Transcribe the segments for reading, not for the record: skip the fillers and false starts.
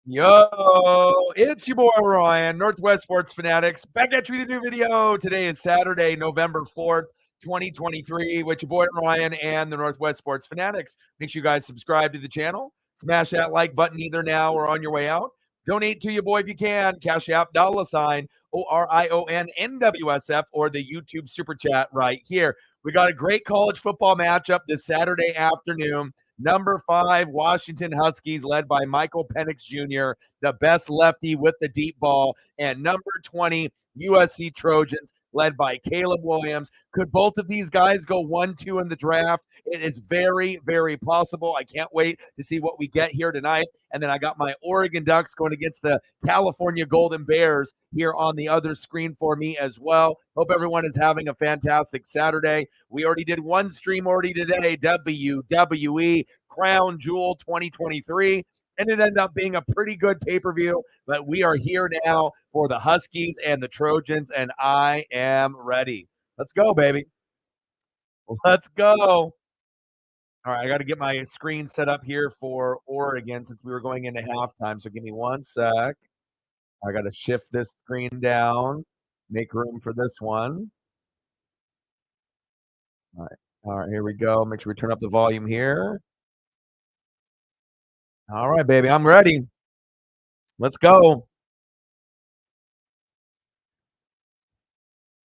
Yo, it's your boy Ryan, Northwest Sports Fanatics, back at you with a new video. Today is Saturday, November 4th, 2023, with your boy Ryan and the Northwest Sports Fanatics. Make sure you guys subscribe to the channel, smash that like button either now or on your way out. Donate to your boy if you can, Cash App, $ ORION NWSF, or the YouTube Super Chat right here. We got a great college football matchup this Saturday afternoon. Number 5, Washington Huskies, led by Michael Penix Jr., the best lefty with the deep ball. And number 20, USC Trojans, led by Caleb Williams. Could both of these guys go 1-2 in the draft? It is very, very possible. I can't wait to see what we get here tonight. And then I got my Oregon Ducks going against the California Golden Bears here on the other screen for me as well. Hope everyone is having a fantastic Saturday. We already did one stream already today, WWE Crown Jewel 2023. And it ended up being a pretty good pay-per-view, but we are here now for the Huskies and the Trojans, and I am ready. Let's go, baby. Let's go. All right, I got to get my screen set up here for Oregon since we were going into halftime, so give me one sec. I got to shift this screen down, make room for this one. All right, here we go. Make sure we turn up the volume here. All right, baby, I'm ready. Let's go.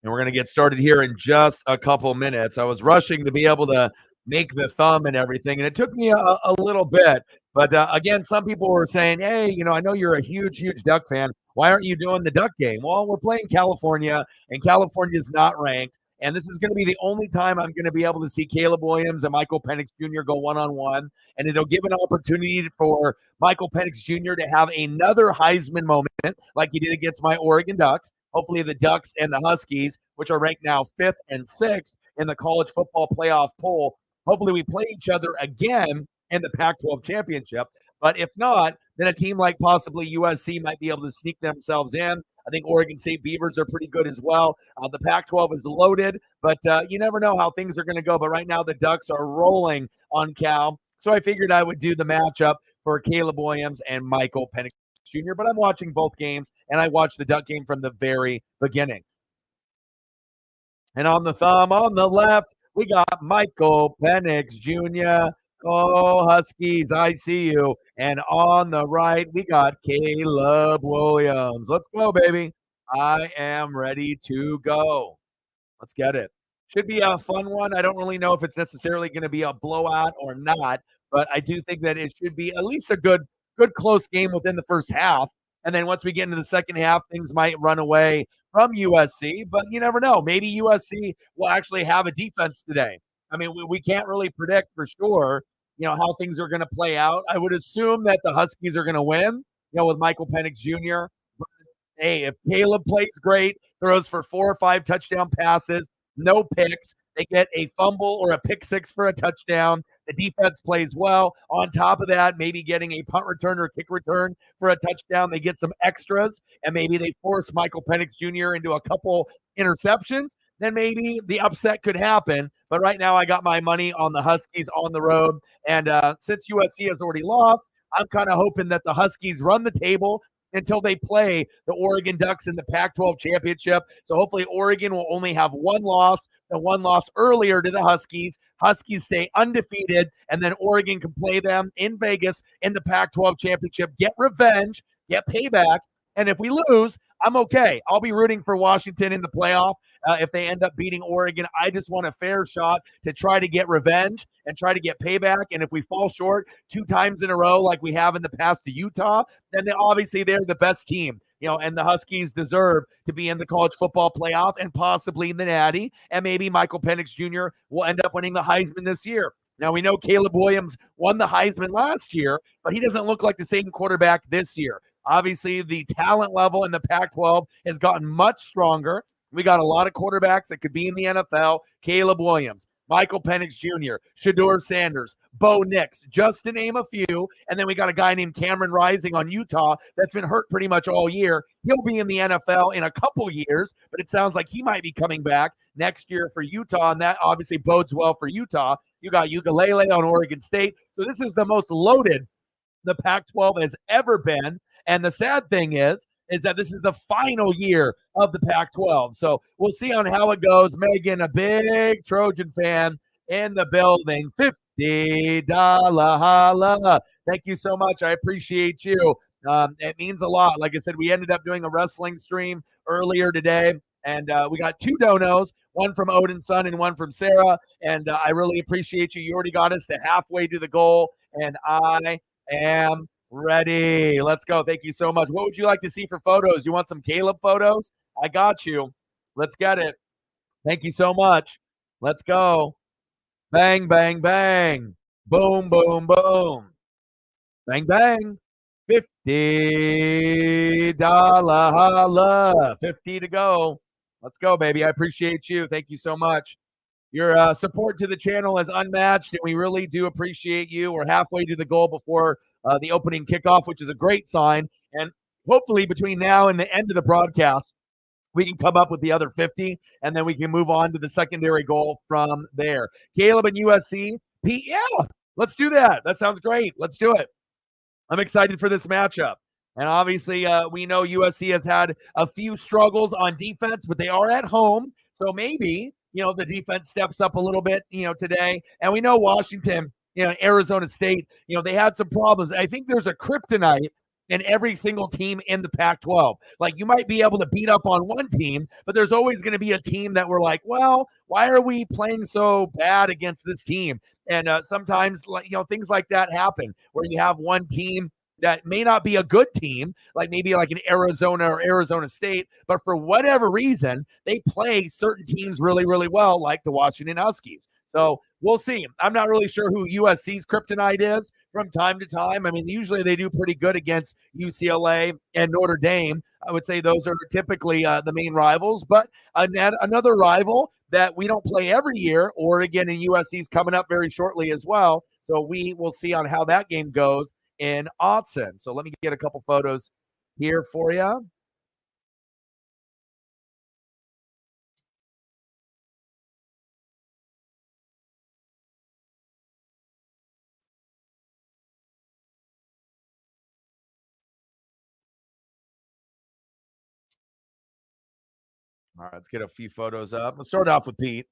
And we're going to get started here in just a couple minutes. I was rushing to be able to make the thumb and everything, and it took me a little bit. But again, some people were saying, hey, I know you're a huge, huge Duck fan. Why aren't you doing the Duck game? Well, we're playing California, and California is not ranked. And this is going to be the only time I'm going to be able to see Caleb Williams and Michael Penix Jr. go one-on-one. And it'll give an opportunity for Michael Penix Jr. to have another Heisman moment like he did against my Oregon Ducks. Hopefully the Ducks and the Huskies, which are ranked now 5th and 6th in the college football playoff poll, hopefully we play each other again in the Pac-12 championship. But if not, then a team like possibly USC might be able to sneak themselves in. I think Oregon State Beavers are pretty good as well. The Pac-12 is loaded, but you never know how things are going to go. But right now the Ducks are rolling on Cal. So I figured I would do the matchup for Caleb Williams and Michael Penix Jr., but I'm watching both games, and I watched the Duck game from the very beginning. And on the thumb, on the left, we got Michael Penix Jr. Oh, Huskies, I see you. And on the right, we got Caleb Williams. Let's go, baby. I am ready to go. Let's get it. Should be a fun one. I don't really know if it's necessarily going to be a blowout or not, but I do think that it should be at least a good close game within the first half. And then once we get into the second half, things might run away from USC, but you never know. Maybe USC will actually have a defense today. I mean, we can't really predict for sure, how things are going to play out. I would assume that the Huskies are going to win, with Michael Penix Jr. But, hey, if Caleb plays great, throws for 4 or 5 touchdown passes, no picks, they get a fumble or a pick six for a touchdown. The defense plays well. On top of that, maybe getting a punt return or kick return for a touchdown. They get some extras, and maybe they force Michael Penix Jr. into a couple interceptions. Then maybe the upset could happen. But right now I got my money on the Huskies on the road. And since USC has already lost, I'm kind of hoping that the Huskies run the table until they play the Oregon Ducks in the Pac-12 championship. So hopefully Oregon will only have one loss, the one loss earlier to the Huskies. Huskies stay undefeated, and then Oregon can play them in Vegas in the Pac-12 championship, get revenge, get payback. And if we lose, I'm okay. I'll be rooting for Washington in the playoff. If they end up beating Oregon, I just want a fair shot to try to get revenge and try to get payback. And if we fall short 2 times in a row like we have in the past to Utah, then obviously they're the best team. And the Huskies deserve to be in the college football playoff and possibly in the Natty. And maybe Michael Penix Jr. will end up winning the Heisman this year. Now, we know Caleb Williams won the Heisman last year, but he doesn't look like the same quarterback this year. Obviously, the talent level in the Pac-12 has gotten much stronger. We got a lot of quarterbacks that could be in the NFL. Caleb Williams, Michael Penix Jr., Shedeur Sanders, Bo Nix, just to name a few. And then we got a guy named Cameron Rising on Utah that's been hurt pretty much all year. He'll be in the NFL in a couple years, but it sounds like he might be coming back next year for Utah, and that obviously bodes well for Utah. You got Ukulele on Oregon State. So this is the most loaded the Pac-12 has ever been. And the sad thing is that this is the final year of the Pac-12. So we'll see on how it goes. Megan, a big Trojan fan in the building. $50 holla. Thank you so much. I appreciate you. It means a lot. Like I said, we ended up doing a wrestling stream earlier today, and we got 2 donos, one from Odin's son and one from Sarah. And I really appreciate you. You already got us to halfway to the goal, and I am ready. Let's go. Thank you so much. What would you like to see for photos? You want some Caleb photos? I got you. Let's get it. Thank you so much. Let's go. Bang, bang, bang. Boom, boom, boom. Bang, bang. $50 holla. 50 to go. Let's go, baby. I appreciate you. Thank you so much. Your support to the channel is unmatched, and we really do appreciate you. We're halfway to the goal before the opening kickoff, which is a great sign. And hopefully, between now and the end of the broadcast, we can come up with the other 50, and then we can move on to the secondary goal from there. Caleb and USC, Pete, yeah, let's do that. That sounds great. Let's do it. I'm excited for this matchup. And obviously, we know USC has had a few struggles on defense, but they are at home. So maybe, the defense steps up a little bit, today. And we know Washington, Arizona State, they had some problems. I think there's a kryptonite in every single team in the Pac-12. Like, you might be able to beat up on one team, but there's always going to be a team that we're like, well, why are we playing so bad against this team? And sometimes, things like that happen where you have one team that may not be a good team, like maybe like an Arizona or Arizona State, but for whatever reason, they play certain teams really, really well, like the Washington Huskies. So we'll see. I'm not really sure who USC's kryptonite is from time to time. I mean, usually they do pretty good against UCLA and Notre Dame. I would say those are typically the main rivals, but another rival that we don't play every year, Oregon and USC's coming up very shortly as well. So we will see on how that game goes in Autzen. So let me get a couple photos here for you. All right, let's get a few photos up. Let's start off with Pete.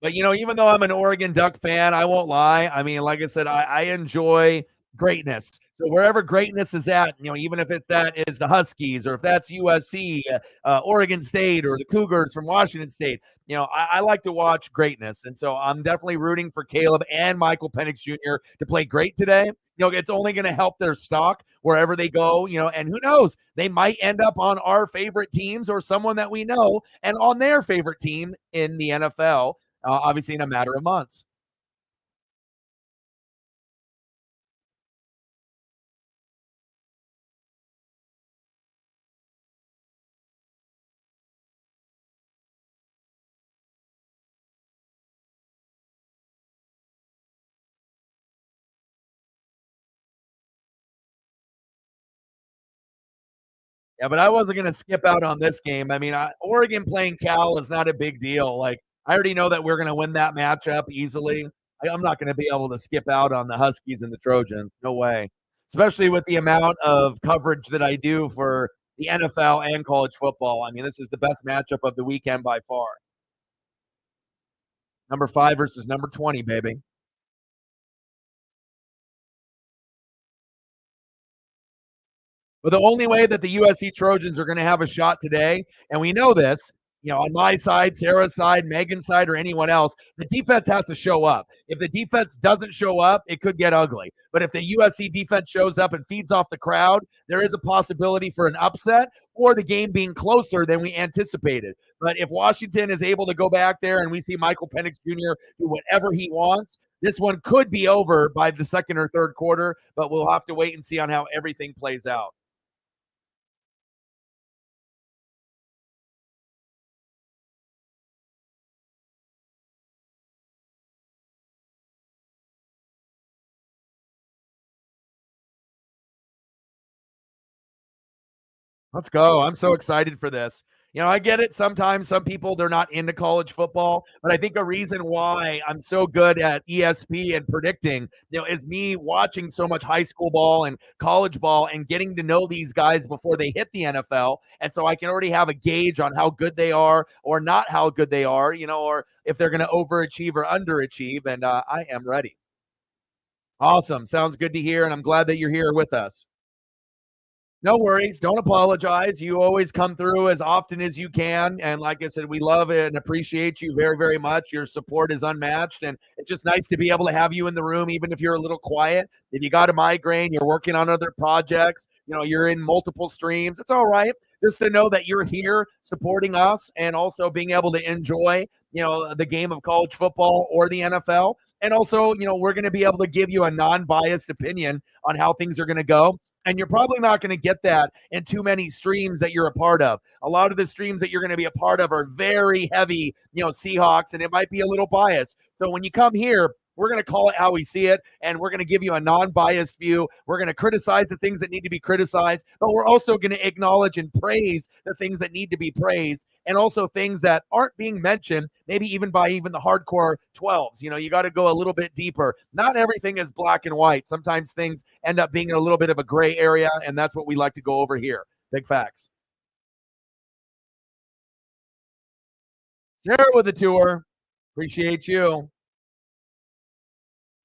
But, even though I'm an Oregon Duck fan, I won't lie. I mean, like I said, I enjoy greatness. So wherever greatness is at, even if that is the Huskies or if that's USC, Oregon State, or the Cougars from Washington State, I like to watch greatness. And so I'm definitely rooting for Caleb and Michael Penix Jr. to play great today. It's only going to help their stock wherever they go, and who knows, they might end up on our favorite teams or someone that we know and on their favorite team in the NFL. Obviously, in a matter of months. Yeah, but I wasn't going to skip out on this game. I mean, Oregon playing Cal is not a big deal. Like, I already know that we're going to win that matchup easily. I'm not going to be able to skip out on the Huskies and the Trojans. No way. Especially with the amount of coverage that I do for the NFL and college football. I mean, this is the best matchup of the weekend by far. Number 5 versus number 20, baby. But the only way that the USC Trojans are going to have a shot today, and we know this, on my side, Sarah's side, Megan's side, or anyone else, the defense has to show up. If the defense doesn't show up, it could get ugly. But if the USC defense shows up and feeds off the crowd, there is a possibility for an upset or the game being closer than we anticipated. But if Washington is able to go back there and we see Michael Penix Jr. do whatever he wants, this one could be over by the second or third quarter, but we'll have to wait and see on how everything plays out. Let's go. I'm so excited for this. I get it. Sometimes some people, they're not into college football, but I think a reason why I'm so good at ESP and predicting, is me watching so much high school ball and college ball and getting to know these guys before they hit the NFL. And so I can already have a gauge on how good they are or not how good they are, or if they're going to overachieve or underachieve. And I am ready. Awesome. Sounds good to hear. And I'm glad that you're here with us. No worries. Don't apologize. You always come through as often as you can. And like I said, we love it and appreciate you very, very much. Your support is unmatched. And it's just nice to be able to have you in the room, even if you're a little quiet. If you got a migraine, you're working on other projects, you're in multiple streams. It's all right. Just to know that you're here supporting us and also being able to enjoy, the game of college football or the NFL. And also, we're going to be able to give you a non-biased opinion on how things are going to go. And you're probably not going to get that in too many streams that you're a part of. A lot of the streams that you're going to be a part of are very heavy, Seahawks, and it might be a little biased. So when you come here, we're going to call it how we see it, and we're going to give you a non-biased view. We're going to criticize the things that need to be criticized, but we're also going to acknowledge and praise the things that need to be praised, and also things that aren't being mentioned, maybe even by even the hardcore 12s. You got to go a little bit deeper. Not everything is black and white. Sometimes things end up being in a little bit of a gray area, and that's what we like to go over here. Big facts. Sarah with the tour. Appreciate you.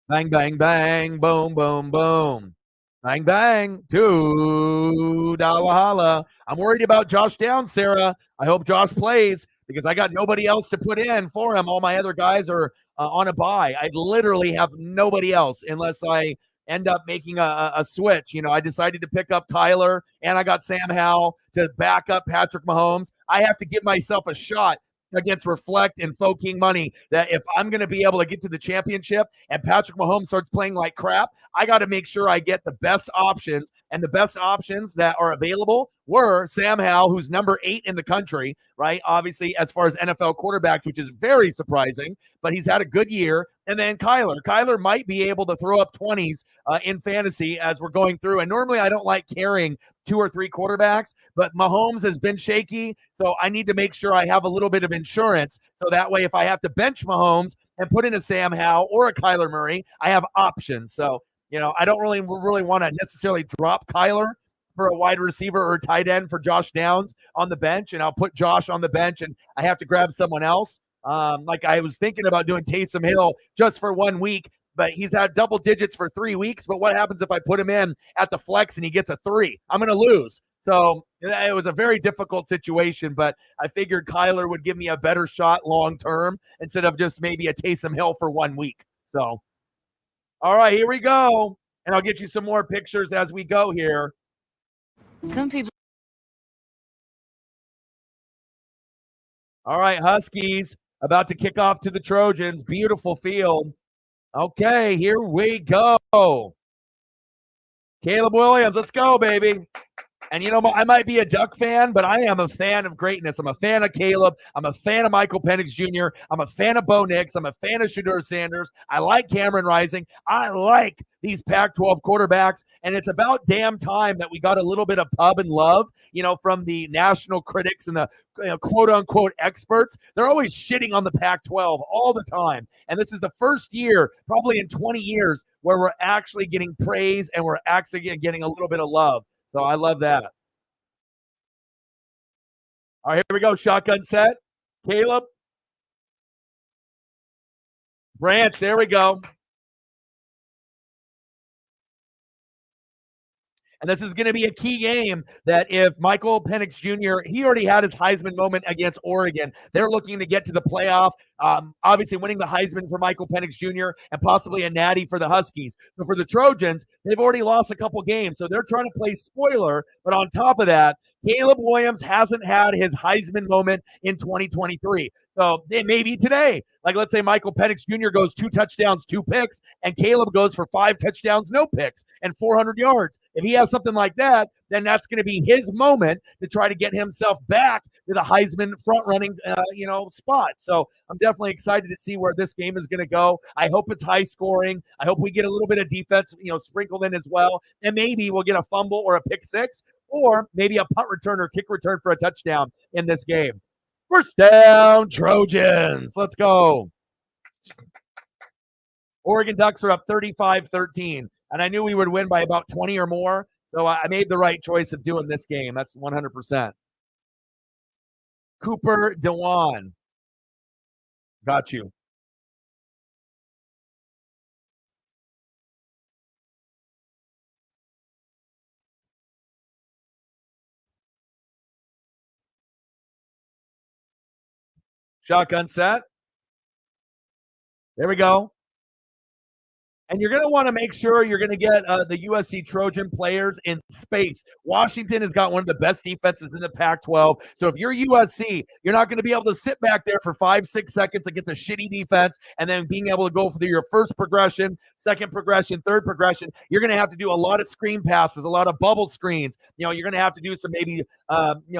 Bang, bang, bang, boom, boom, boom. Bang, bang, $2 holla. I'm worried about Josh Downs, Sarah. I hope Josh plays because I got nobody else to put in for him. All my other guys are on a bye. I literally have nobody else unless I end up making a switch. I decided to pick up Kyler, and I got Sam Howell to back up Patrick Mahomes. I have to give myself a shot against Reflect and Faux King Money that if I'm going to be able to get to the championship and Patrick Mahomes starts playing like crap, I got to make sure I get the best options. And the best options that are available were Sam Howell, who's number 8 in the country, right? Obviously, as far as NFL quarterbacks, which is very surprising, but he's had a good year. And then Kyler. Kyler might be able to throw up 20s in fantasy as we're going through. And normally I don't like carrying 2 or 3 quarterbacks, but Mahomes has been shaky. So I need to make sure I have a little bit of insurance. So that way, if I have to bench Mahomes and put in a Sam Howell or a Kyler Murray, I have options. So, I don't really want to necessarily drop Kyler for a wide receiver or tight end for Josh Downs on the bench. And I'll put Josh on the bench and I have to grab someone else. Like I was thinking about doing Taysom Hill just for 1 week, but he's had double digits for 3 weeks. But what happens if I put him in at the flex and he gets a 3? I'm going to lose. So it was a very difficult situation, but I figured Kyler would give me a better shot long term instead of just maybe a Taysom Hill for 1 week. So, all right, here we go. And I'll get you some more pictures as we go here. Some people. All right, Huskies about to kick off to the Trojans. Beautiful field. Okay, here we go. Caleb Williams, let's go, baby. And I might be a Duck fan, but I am a fan of greatness. I'm a fan of Caleb. I'm a fan of Michael Penix Jr. I'm a fan of Bo Nix. I'm a fan of Shedeur Sanders. I like Cameron Rising. I like these Pac-12 quarterbacks, and it's about damn time that we got a little bit of pub and love, from the national critics and the quote-unquote experts. They're always shitting on the Pac-12 all the time, and this is the first year, probably in 20 years, where we're actually getting praise and we're actually getting a little bit of love. So I love that. All right, here we go. Shotgun set. Caleb. Branch, there we go. And this is going to be a key game that if Michael Penix Jr., he already had his Heisman moment against Oregon. They're looking to get to the playoff, obviously winning the Heisman for Michael Penix Jr. and possibly a natty for the Huskies. So for the Trojans, they've already lost a couple games. So they're trying to play spoiler. But on top of that, Caleb Williams hasn't had his Heisman moment in 2023. So it may be today. Like, let's say Michael Penix Jr. goes 2 touchdowns, 2 picks, and Caleb goes for 5 touchdowns, no picks, and 400 yards. If he has something like that, then that's going to be his moment to try to get himself back to the Heisman front running, spot. So I'm definitely excited to see where this game is going to go. I hope it's high scoring. I hope we get a little bit of defense, sprinkled in as well, and maybe we'll get a fumble or a pick six, or maybe a punt return or kick return for a touchdown in this game. First down, Trojans. Let's go. Oregon Ducks are up 35-13, and I knew we would win by about 20 or more, so I made the right choice of doing this game. That's 100%. Cooper DeWan. Got you. Shotgun set. There we go. And you're going to want to make sure you're going to get the USC Trojan players in space. Washington has got one of the best defenses in the Pac-12. So if you're USC, you're not going to be able to sit back there for 5-6 seconds against a shitty defense and then being able to go for your first progression, second progression, third progression. You're going to have to do a lot of screen passes, a lot of bubble screens. You're going to have to do some maybe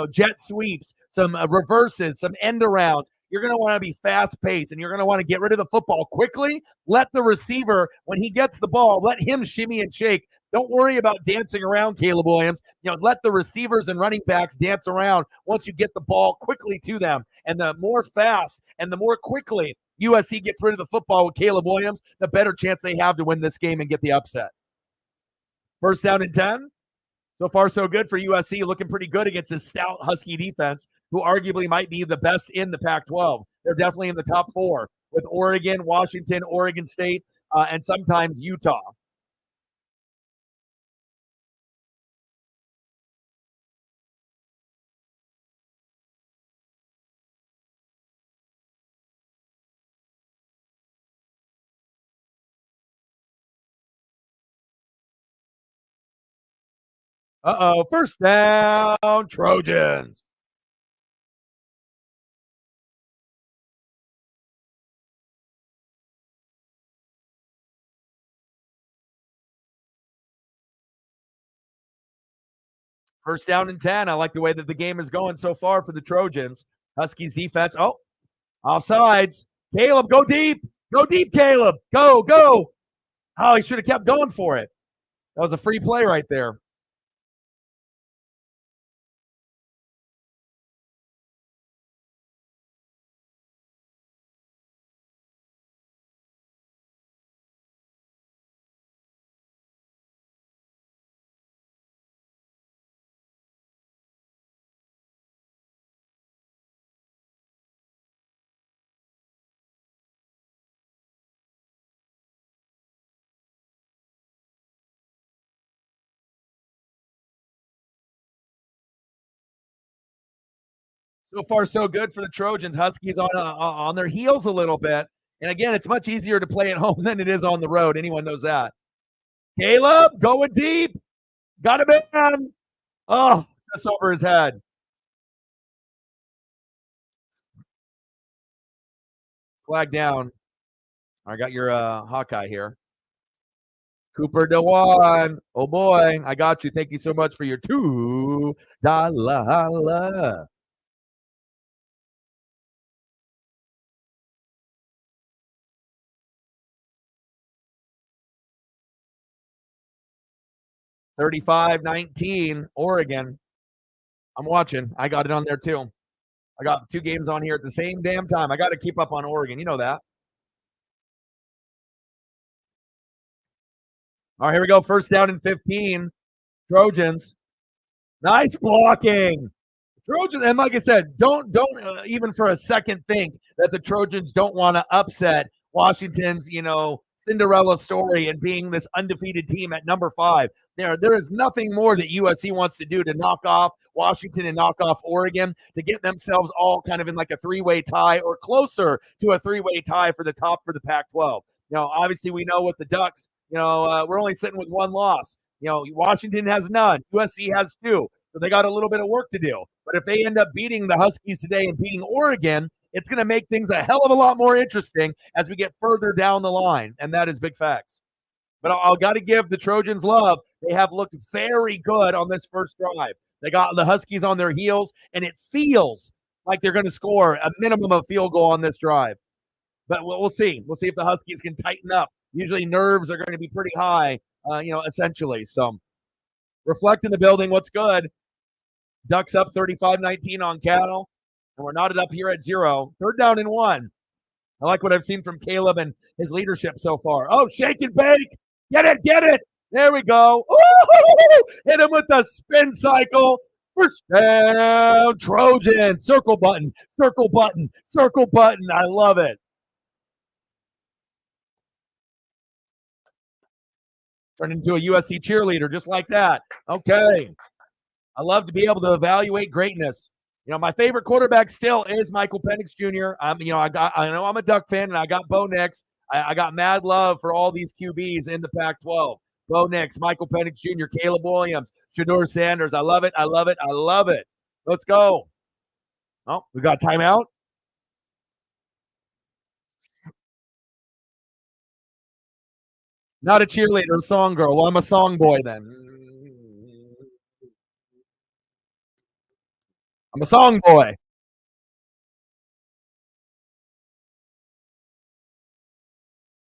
jet sweeps, some reverses, some end arounds. You're going to want to be fast-paced, and you're going to want to get rid of the football quickly. Let the receiver, when he gets the ball, let him shimmy and shake. Don't worry about dancing around, Caleb Williams. Let the receivers and running backs dance around once you get the ball quickly to them. And the more fast and the more quickly USC gets rid of the football with Caleb Williams, the better chance they have to win this game and get the upset. First down and 10. So far, so good for USC, looking pretty good against this stout Husky defense, who arguably might be the best in the Pac-12. They're definitely in the top 4 with Oregon, Washington, Oregon State, and sometimes Utah. First down, Trojans. First down and 10. I like the way that the game is going so far for the Trojans. Huskies defense. Oh, offsides. Caleb, go deep. Go deep, Caleb. Go, go. Oh, he should have kept going for it. That was a free play right there. So far, so good for the Trojans. Huskies on their heels a little bit. And again, it's much easier to play at home than it is on the road. Anyone knows that. Caleb, going deep. Got him in. Oh, just over his head. Flag down. I got your Hawkeye here. Cooper DeWan. Oh, boy. I got you. Thank you so much for your $2. 35-19, Oregon. I'm watching. I got it on there too. I got 2 games on here at the same damn time. I got to keep up on Oregon. You know that. All right, here we go. First down and 15. Trojans. Nice blocking. Trojans, and like I said, don't even for a second think that the Trojans don't want to upset Washington's, Cinderella story and being this undefeated team at number 5. There is nothing more that USC wants to do to knock off Washington and knock off Oregon to get themselves all kind of in like a 3-way tie or closer to a 3-way tie for the top for the Pac-12. Obviously we know with the Ducks, we're only sitting with 1 loss. Washington has none. USC has 2. So they got a little bit of work to do. But if they end up beating the Huskies today and beating Oregon, it's going to make things a hell of a lot more interesting as we get further down the line. And that is big facts. But I'll got to give the Trojans love. They have looked very good on this first drive. They got the Huskies on their heels, and it feels like they're going to score a minimum of field goal on this drive. But we'll see. We'll see if the Huskies can tighten up. Usually nerves are going to be pretty high, essentially. So reflect in the building. What's good? Ducks up 35-19 on Cattle, and we're knotted up here at 0. 3rd down and 1. I like what I've seen from Caleb and his leadership so far. Oh, shake and bake. Get it. There we go. Ooh, hit him with the spin cycle. First down, Trojans. Circle button. I love it. Turned into a USC cheerleader just like that. Okay. I love to be able to evaluate greatness. My favorite quarterback still is Michael Penix Jr. I know I'm a Duck fan, and I got Bo Nix. I got mad love for all these QBs in the Pac-12. Bo Nix, Michael Penix Jr., Caleb Williams, Shedeur Sanders. I love it. Let's go. Oh, we got timeout. Not a cheerleader, a song girl. Well, I'm a song boy then. I'm a song boy.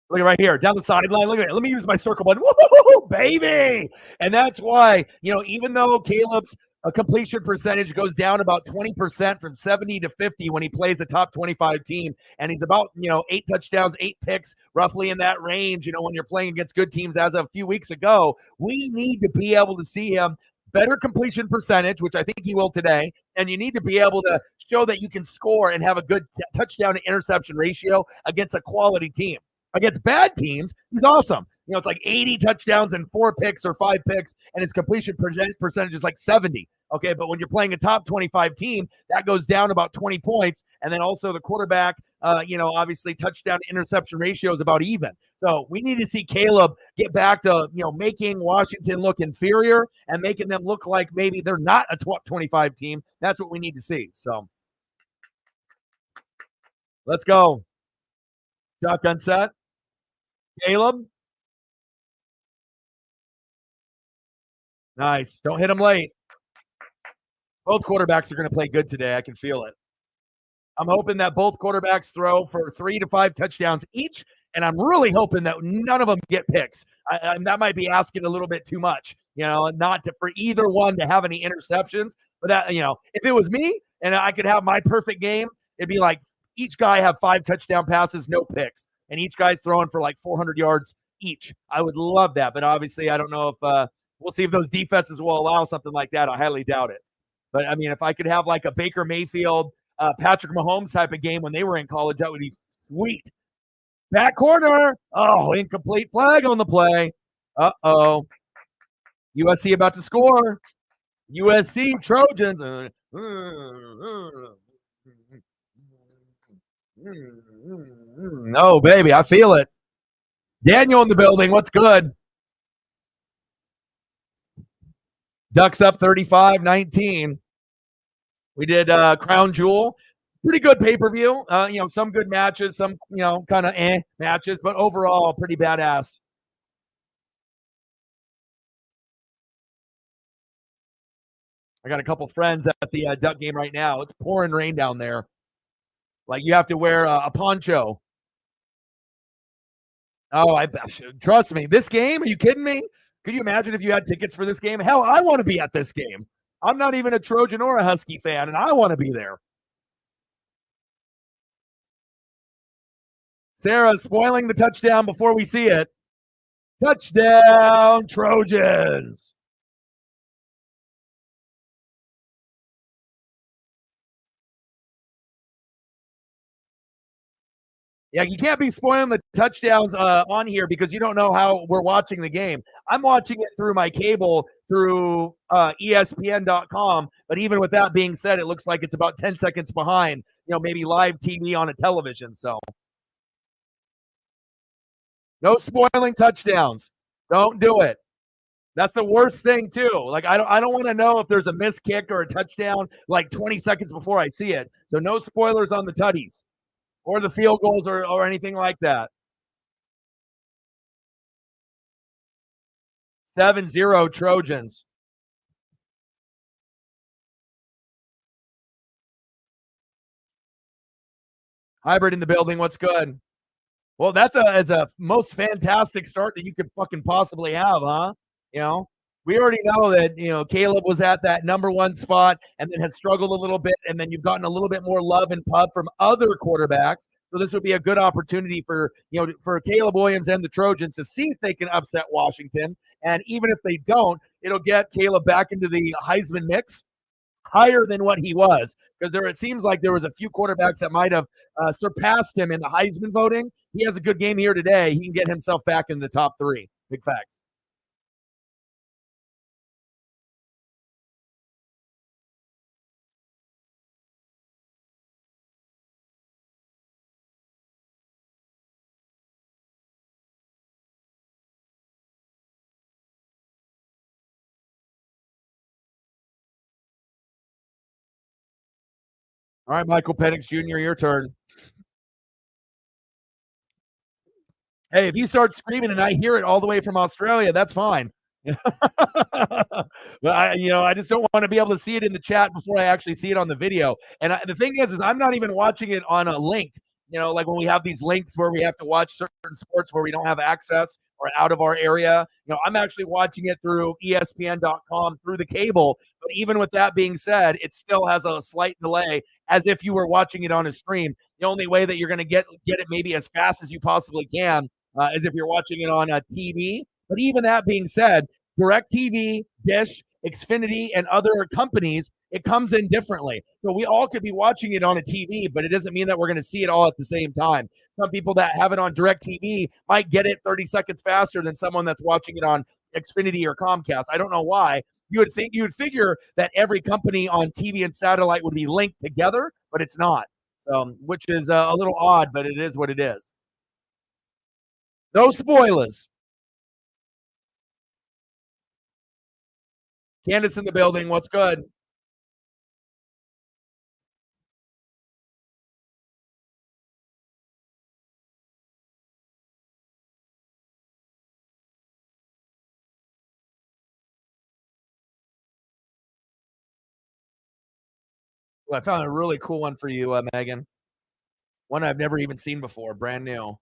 Look at right here, down the sideline. Look at it. Let me use my circle button. Woo, baby! And that's why, even though Caleb's completion percentage goes down about 20% from 70 to 50 when he plays a top 25 team, and he's about, 8 touchdowns, 8 picks, roughly in that range, when you're playing against good teams as of a few weeks ago, we need to be able to see him better completion percentage, which I think he will today, and you need to be able to show that you can score and have a good touchdown to interception ratio against a quality team. Against bad teams, he's awesome. It's like 80 touchdowns and 4 picks or 5 picks, and his completion percentage is like 70. Okay, but when you're playing a top 25 team, that goes down about 20 points. And then also the quarterback, obviously touchdown to interception ratio is about even. So we need to see Caleb get back to, making Washington look inferior and making them look like maybe they're not a 25 team. That's what we need to see. So let's go. Shotgun set. Caleb. Nice. Don't hit him late. Both quarterbacks are going to play good today. I can feel it. I'm hoping that both quarterbacks throw for 3 to 5 touchdowns each, and I'm really hoping that none of them get picks. That might be asking a little bit too much, for either one to have any interceptions. But that, if it was me and I could have my perfect game, it'd be like each guy have 5 touchdown passes, no picks, and each guy's throwing for like 400 yards each. I would love that, but obviously I don't know if we'll see if those defenses will allow something like that. I highly doubt it. But, I mean, if I could have like a Baker Mayfield, Patrick Mahomes type of game when they were in college, that would be sweet. Back corner. Oh, incomplete flag on the play. Uh-oh. USC about to score. USC Trojans. Oh, baby, I feel it. Daniel in the building. What's good? Ducks up 35-19. We did Crown Jewel. Pretty good pay-per-view. Some good matches, some, kind of matches, but overall pretty badass. I got a couple friends at the Duck game right now. It's pouring rain down there. Like you have to wear a poncho. Oh, trust me. This game, are you kidding me? Could you imagine if you had tickets for this game? Hell, I want to be at this game. I'm not even a Trojan or a Husky fan, and I want to be there. Sarah spoiling the touchdown before we see it. Touchdown, Trojans. Yeah, you can't be spoiling the touchdowns on here because you don't know how we're watching the game. I'm watching it through my cable through ESPN.com, but even with that being said, it looks like it's about 10 seconds behind, maybe live TV on a television. So no spoiling touchdowns. Don't do it. That's the worst thing too. Like I don't want to know if there's a missed kick or a touchdown like 20 seconds before I see it. So no spoilers on the tutties or the field goals or anything like that. 7-0 Trojans. Hybrid in the building. What's good? Well, it's a most fantastic start that you could fucking possibly have, huh? You know, we already know that Caleb was at that number one spot and then has struggled a little bit, and then you've gotten a little bit more love and pub from other quarterbacks. So this would be a good opportunity for for Caleb Williams and the Trojans to see if they can upset Washington, and even if they don't, it'll get Caleb back into the Heisman mix higher than what he was, because it seems like there was a few quarterbacks that might have surpassed him in the Heisman voting. He has a good game here today. He can get himself back in the top three. Big facts. All right, Michael Penix Jr., your turn. Hey, if you start screaming and I hear it all the way from Australia, that's fine. But I just don't want to be able to see it in the chat before I actually see it on the video. And the thing is I'm not even watching it on a link. Like when we have these links where we have to watch certain sports where we don't have access or out of our area. I'm actually watching it through ESPN.com through the cable. But even with that being said, it still has a slight delay as if you were watching it on a stream. The only way that you're going to get it maybe as fast as you possibly can is if you're watching it on a TV. But even that being said, DirecTV, Dish, Xfinity, and other companies, it comes in differently. So we all could be watching it on a TV, but it doesn't mean that we're going to see it all at the same time. Some people that have it on DirecTV might get it 30 seconds faster than someone that's watching it on Xfinity or Comcast. I don't know why. You would figure that every company on TV and satellite would be linked together, but it's not. So, which is a little odd, but it is what it is. No spoilers. Candace in the building. What's good? Well, I found a really cool one for you, Megan. One I've never even seen before, brand new.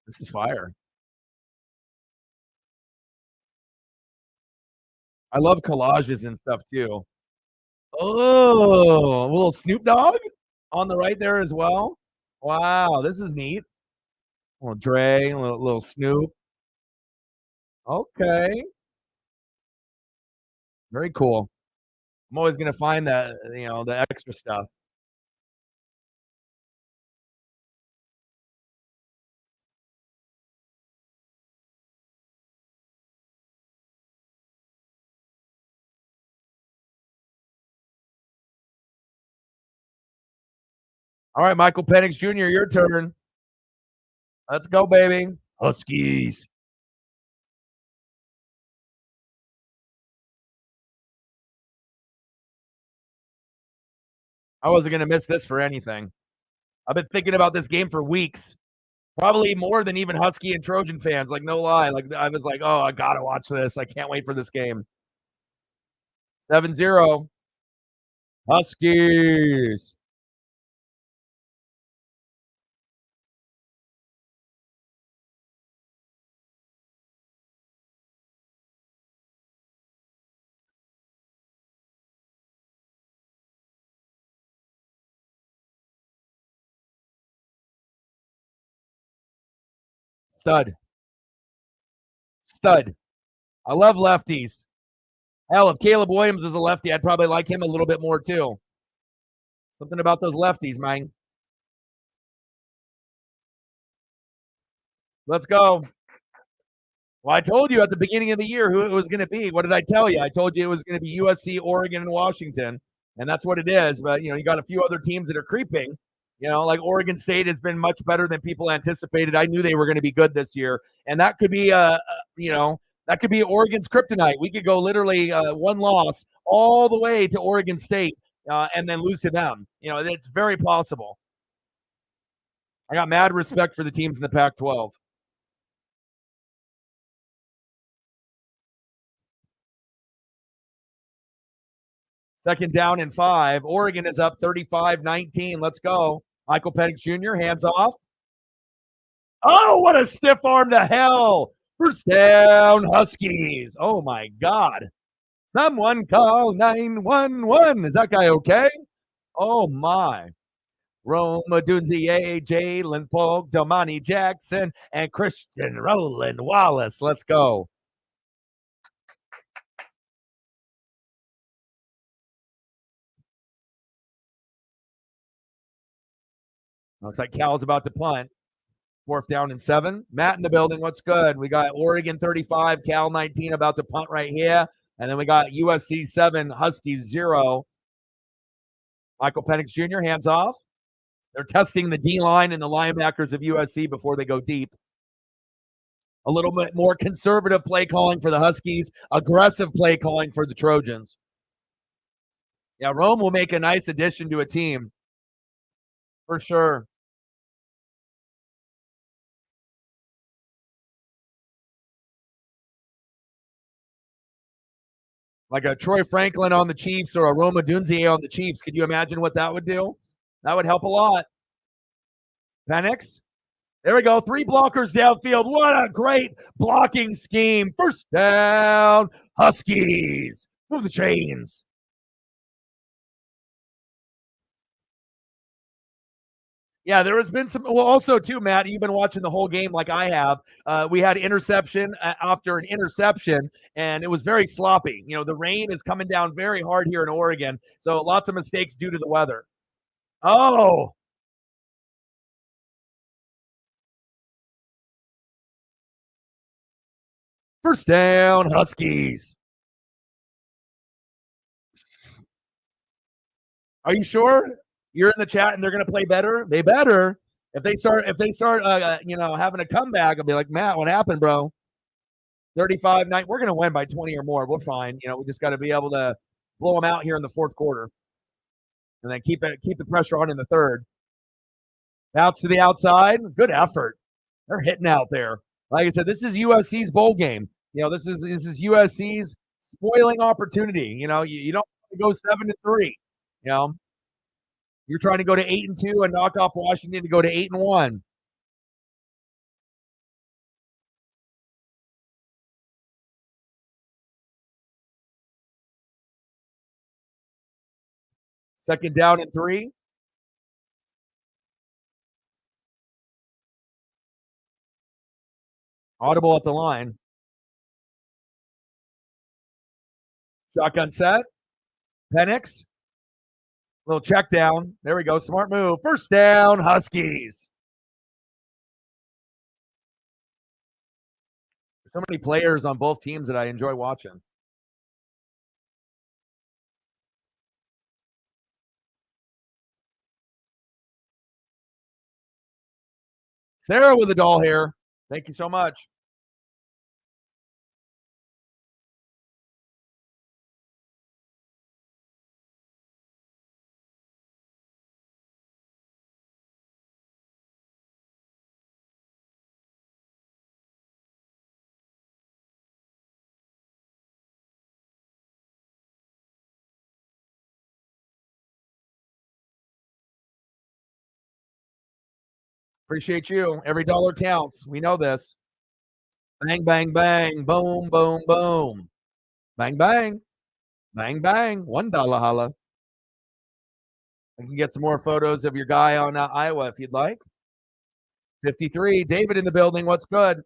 This is fire. I love collages and stuff too. Oh, a little Snoop Dogg on the right there as well. Wow, this is neat. A little Dre, a little Snoop. Okay, very cool. I'm always gonna find that the extra stuff. All right, Michael Penix Jr., your turn. Let's go, baby. Huskies. I wasn't gonna miss this for anything. I've been thinking about this game for weeks. Probably more than even Husky and Trojan fans. Like, no lie. Like, I was like, oh, I gotta watch this. I can't wait for this game. 7-0. Huskies. Stud. Stud. I love lefties. Hell, if Caleb Williams was a lefty, I'd probably like him a little bit more too. Something about those lefties, man. Let's go. Well, I told you at the beginning of the year who it was going to be. What did I tell you? I told you it was going to be USC, Oregon, and Washington, and that's what it is. But you got a few other teams that are creeping. Like Oregon State has been much better than people anticipated. I knew they were going to be good this year, and that could be that could be Oregon's kryptonite. We could go literally one loss all the way to Oregon State and then lose to them. It's very possible. I got mad respect for the teams in the Pac-12. Second down and 5. Oregon is up 35-19. Let's go. Michael Penix Jr., hands off. Oh, what a stiff arm to hell. First down, Huskies. Oh, my God. Someone call 911. Is that guy okay? Oh, my. Rome Odunze, Jalen Polk, Domani Jackson, and Christian Roland Wallace. Let's go. Looks like Cal's about to punt. 4th down and 7. Matt in the building. What's good? We got Oregon 35, Cal 19 about to punt right here. And then we got USC 7, Huskies 0. Michael Penix Jr., hands off. They're testing the D-line and the linebackers of USC before they go deep. A little bit more conservative play calling for the Huskies, aggressive play calling for the Trojans. Yeah, Rome will make a nice addition to a team. For sure. Like a Troy Franklin on the Chiefs or a Roma Dunze on the Chiefs. Could you imagine what that would do? That would help a lot. Penix. There we go. 3 blockers downfield. What a great blocking scheme. First down, Huskies. Move the chains. Yeah, there has been some. Well, also, too, Matt, you've been watching the whole game like I have. We had interception after an interception, and it was very sloppy. You know, the rain is coming down very hard here in Oregon, so lots of mistakes due to the weather. Oh. First down, Huskies. Are you sure? You're in the chat and they're going to play better? They better. If they start having a comeback, I'll be like, Matt, what happened, bro? 35-9. We're going to win by 20 or more. We're fine. We just got to be able to blow them out here in the 4th quarter. And then keep the pressure on in the 3rd. Bounce to the outside. Good effort. They're hitting out there. Like I said, this is USC's bowl game. This is USC's spoiling opportunity. You don't go 7-3. You're trying to go to 8-2 and knock off Washington to go to 8-1. Second down and 3. Audible at the line. Shotgun set. Penix. Little check down. There we go. Smart move. First down, Huskies. So many players on both teams that I enjoy watching. Sarah with the doll hair. Thank you so much. Appreciate you. Every dollar counts. We know this. Bang, bang, bang. Boom, boom, boom. Bang, bang. Bang, bang. $1 holla. I can get some more photos of your guy on Iowa if you'd like. 53. David in the building. What's good?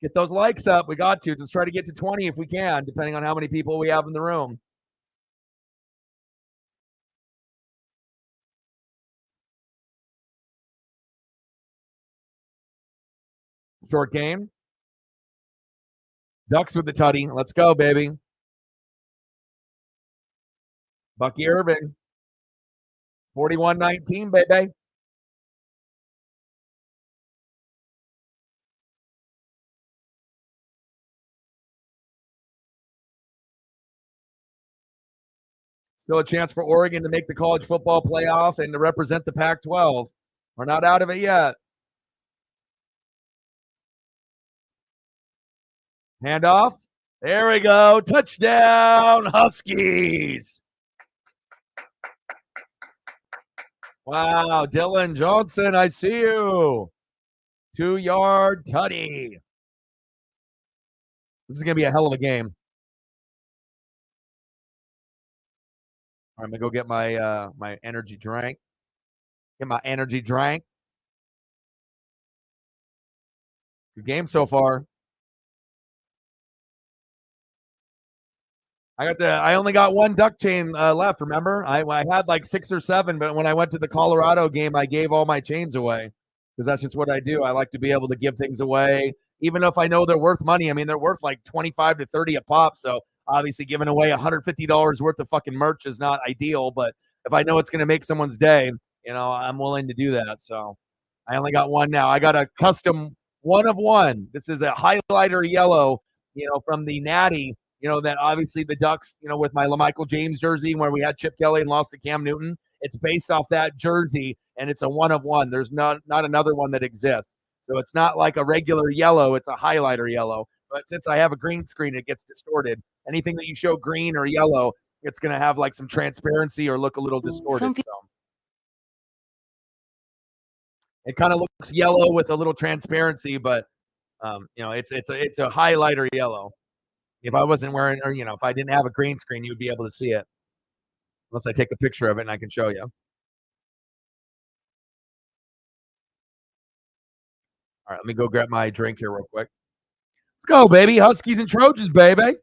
Get those likes up. We got to. Let's try to get to 20 if we can, depending on how many people we have in the room. Short game. Ducks with the tutty. Let's go, baby. Bucky Irving. 41-19, baby. Still a chance for Oregon to make the college football playoff and to represent the Pac-12. We're not out of it yet. Handoff. There we go. Touchdown, Huskies. Wow, Dylan Johnson, I see you. 2-yard tutty. This is going to be a hell of a game. I'm going to go get my my energy drink. Get my energy drink. Good game so far. I only got one duck chain left. Remember, I had like 6 or 7, but when I went to the Colorado game, I gave all my chains away because that's just what I do. I like to be able to give things away, even if I know they're worth money. I mean, they're worth like 25 to 30 a pop. So obviously, giving away $150 worth of fucking merch is not ideal. But if I know it's going to make someone's day, I'm willing to do that. So I only got one now. I got a custom one of one. This is a highlighter yellow, from the Natty. That obviously the Ducks, with my LaMichael James jersey where we had Chip Kelly and lost to Cam Newton, it's based off that jersey, and it's a one of one. There's not another one that exists. So it's not like a regular yellow, it's a highlighter yellow. But since I have a green screen, it gets distorted. Anything that you show green or yellow, it's going to have like some transparency or look a little distorted. So it kind of looks yellow with a little transparency, but it's a highlighter yellow. If I wasn't wearing, or if I didn't have a green screen, you would be able to see it. Unless I take a picture of it and I can show you. All right, let me go grab my drink here real quick. Let's go, baby. Huskies and Trojans, baby.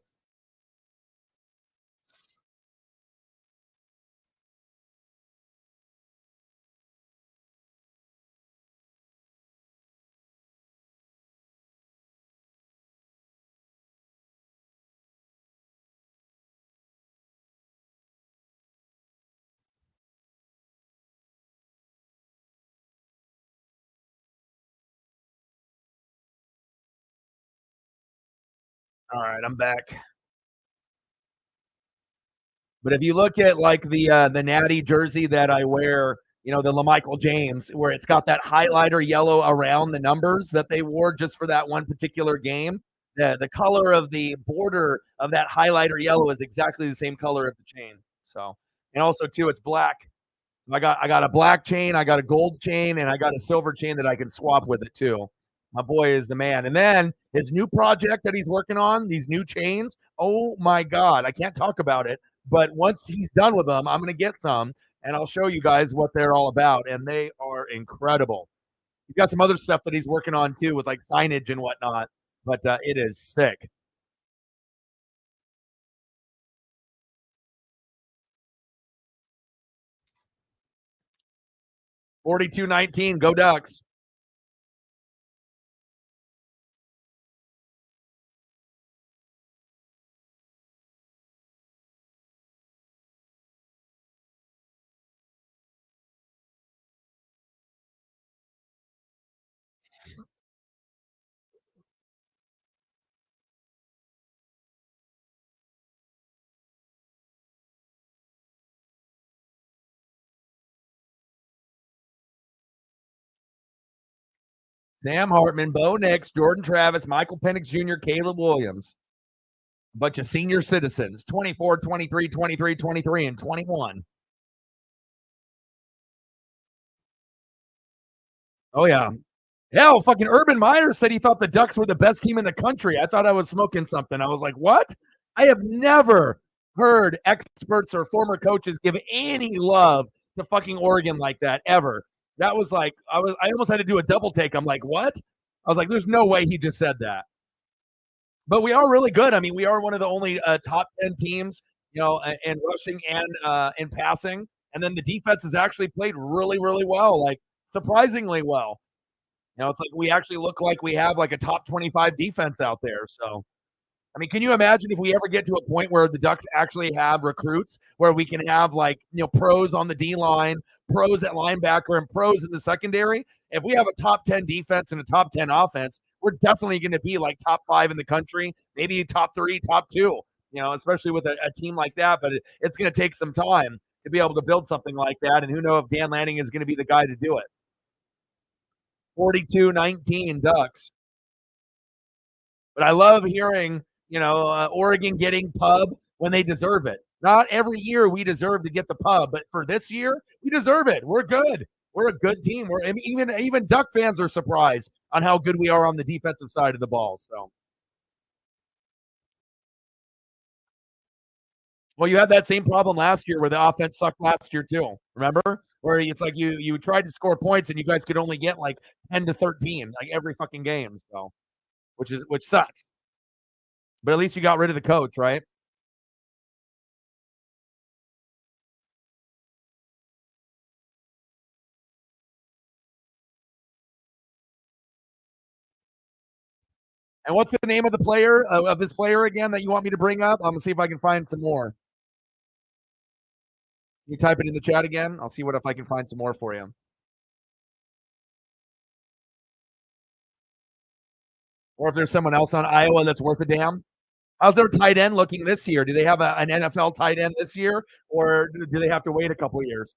All right, I'm back. But if you look at like the Natty jersey that I wear, the LaMichael James, where it's got that highlighter yellow around the numbers that they wore just for that one particular game, the color of the border of that highlighter yellow is exactly the same color of the chain. So, and also too, it's black. I got a black chain, I got a gold chain, and I got a silver chain that I can swap with it too. My boy is the man. And then his new project that he's working on, these new chains. Oh my God, I can't talk about it. But once he's done with them, I'm going to get some and I'll show you guys what they're all about. And they are incredible. He's got some other stuff that he's working on too with like signage and whatnot. But it is sick. $42.19. Go Ducks. Sam Hartman, Bo Nix, Jordan Travis, Michael Penix Jr., Caleb Williams. A bunch of senior citizens, 24, 23, 23, 23, and 21. Oh, yeah. Hell, fucking Urban Meyer said he thought the Ducks were the best team in the country. I thought I was smoking something. I was like, what? I have never heard experts or former coaches give any love to fucking Oregon like that ever. That was like, I almost had to do a double take. I'm like, what? I was like, there's no way he just said that. But we are really good. I mean, we are one of the only top 10 teams, in rushing and in passing. And then the defense has actually played really, really well, like surprisingly well. It's like we actually look like we have like a top 25 defense out there. So, I mean, can you imagine if we ever get to a point where the Ducks actually have recruits where we can have like, pros on the D line, pros at linebacker, and pros in the secondary? If we have a top 10 defense and a top 10 offense, we're definitely going to be like top 5 in the country, maybe top 3, top 2, especially with a team like that. But it's going to take some time to be able to build something like that. And who knows if Dan Lanning is going to be the guy to do it. 42-19 Ducks. But I love hearing Oregon getting pub when they deserve it. Not every year we deserve to get the pub, but for this year, we deserve it. We're good. We're a good team. Even Duck fans are surprised on how good we are on the defensive side of the ball. So, well, you had that same problem last year where the offense sucked last year too. Remember? Where it's like you tried to score points and you guys could only get like 10 to 13 like every fucking game. So, which sucks. But at least you got rid of the coach, right? And what's the name of the player of this player again that you want me to bring up? I'm gonna see if I can find some more. Can you type it in the chat again? I'll see if I can find some more for you. Or if there's someone else on Iowa that's worth a damn. How's their tight end looking this year? Do they have an NFL tight end this year, or do they have to wait a couple years?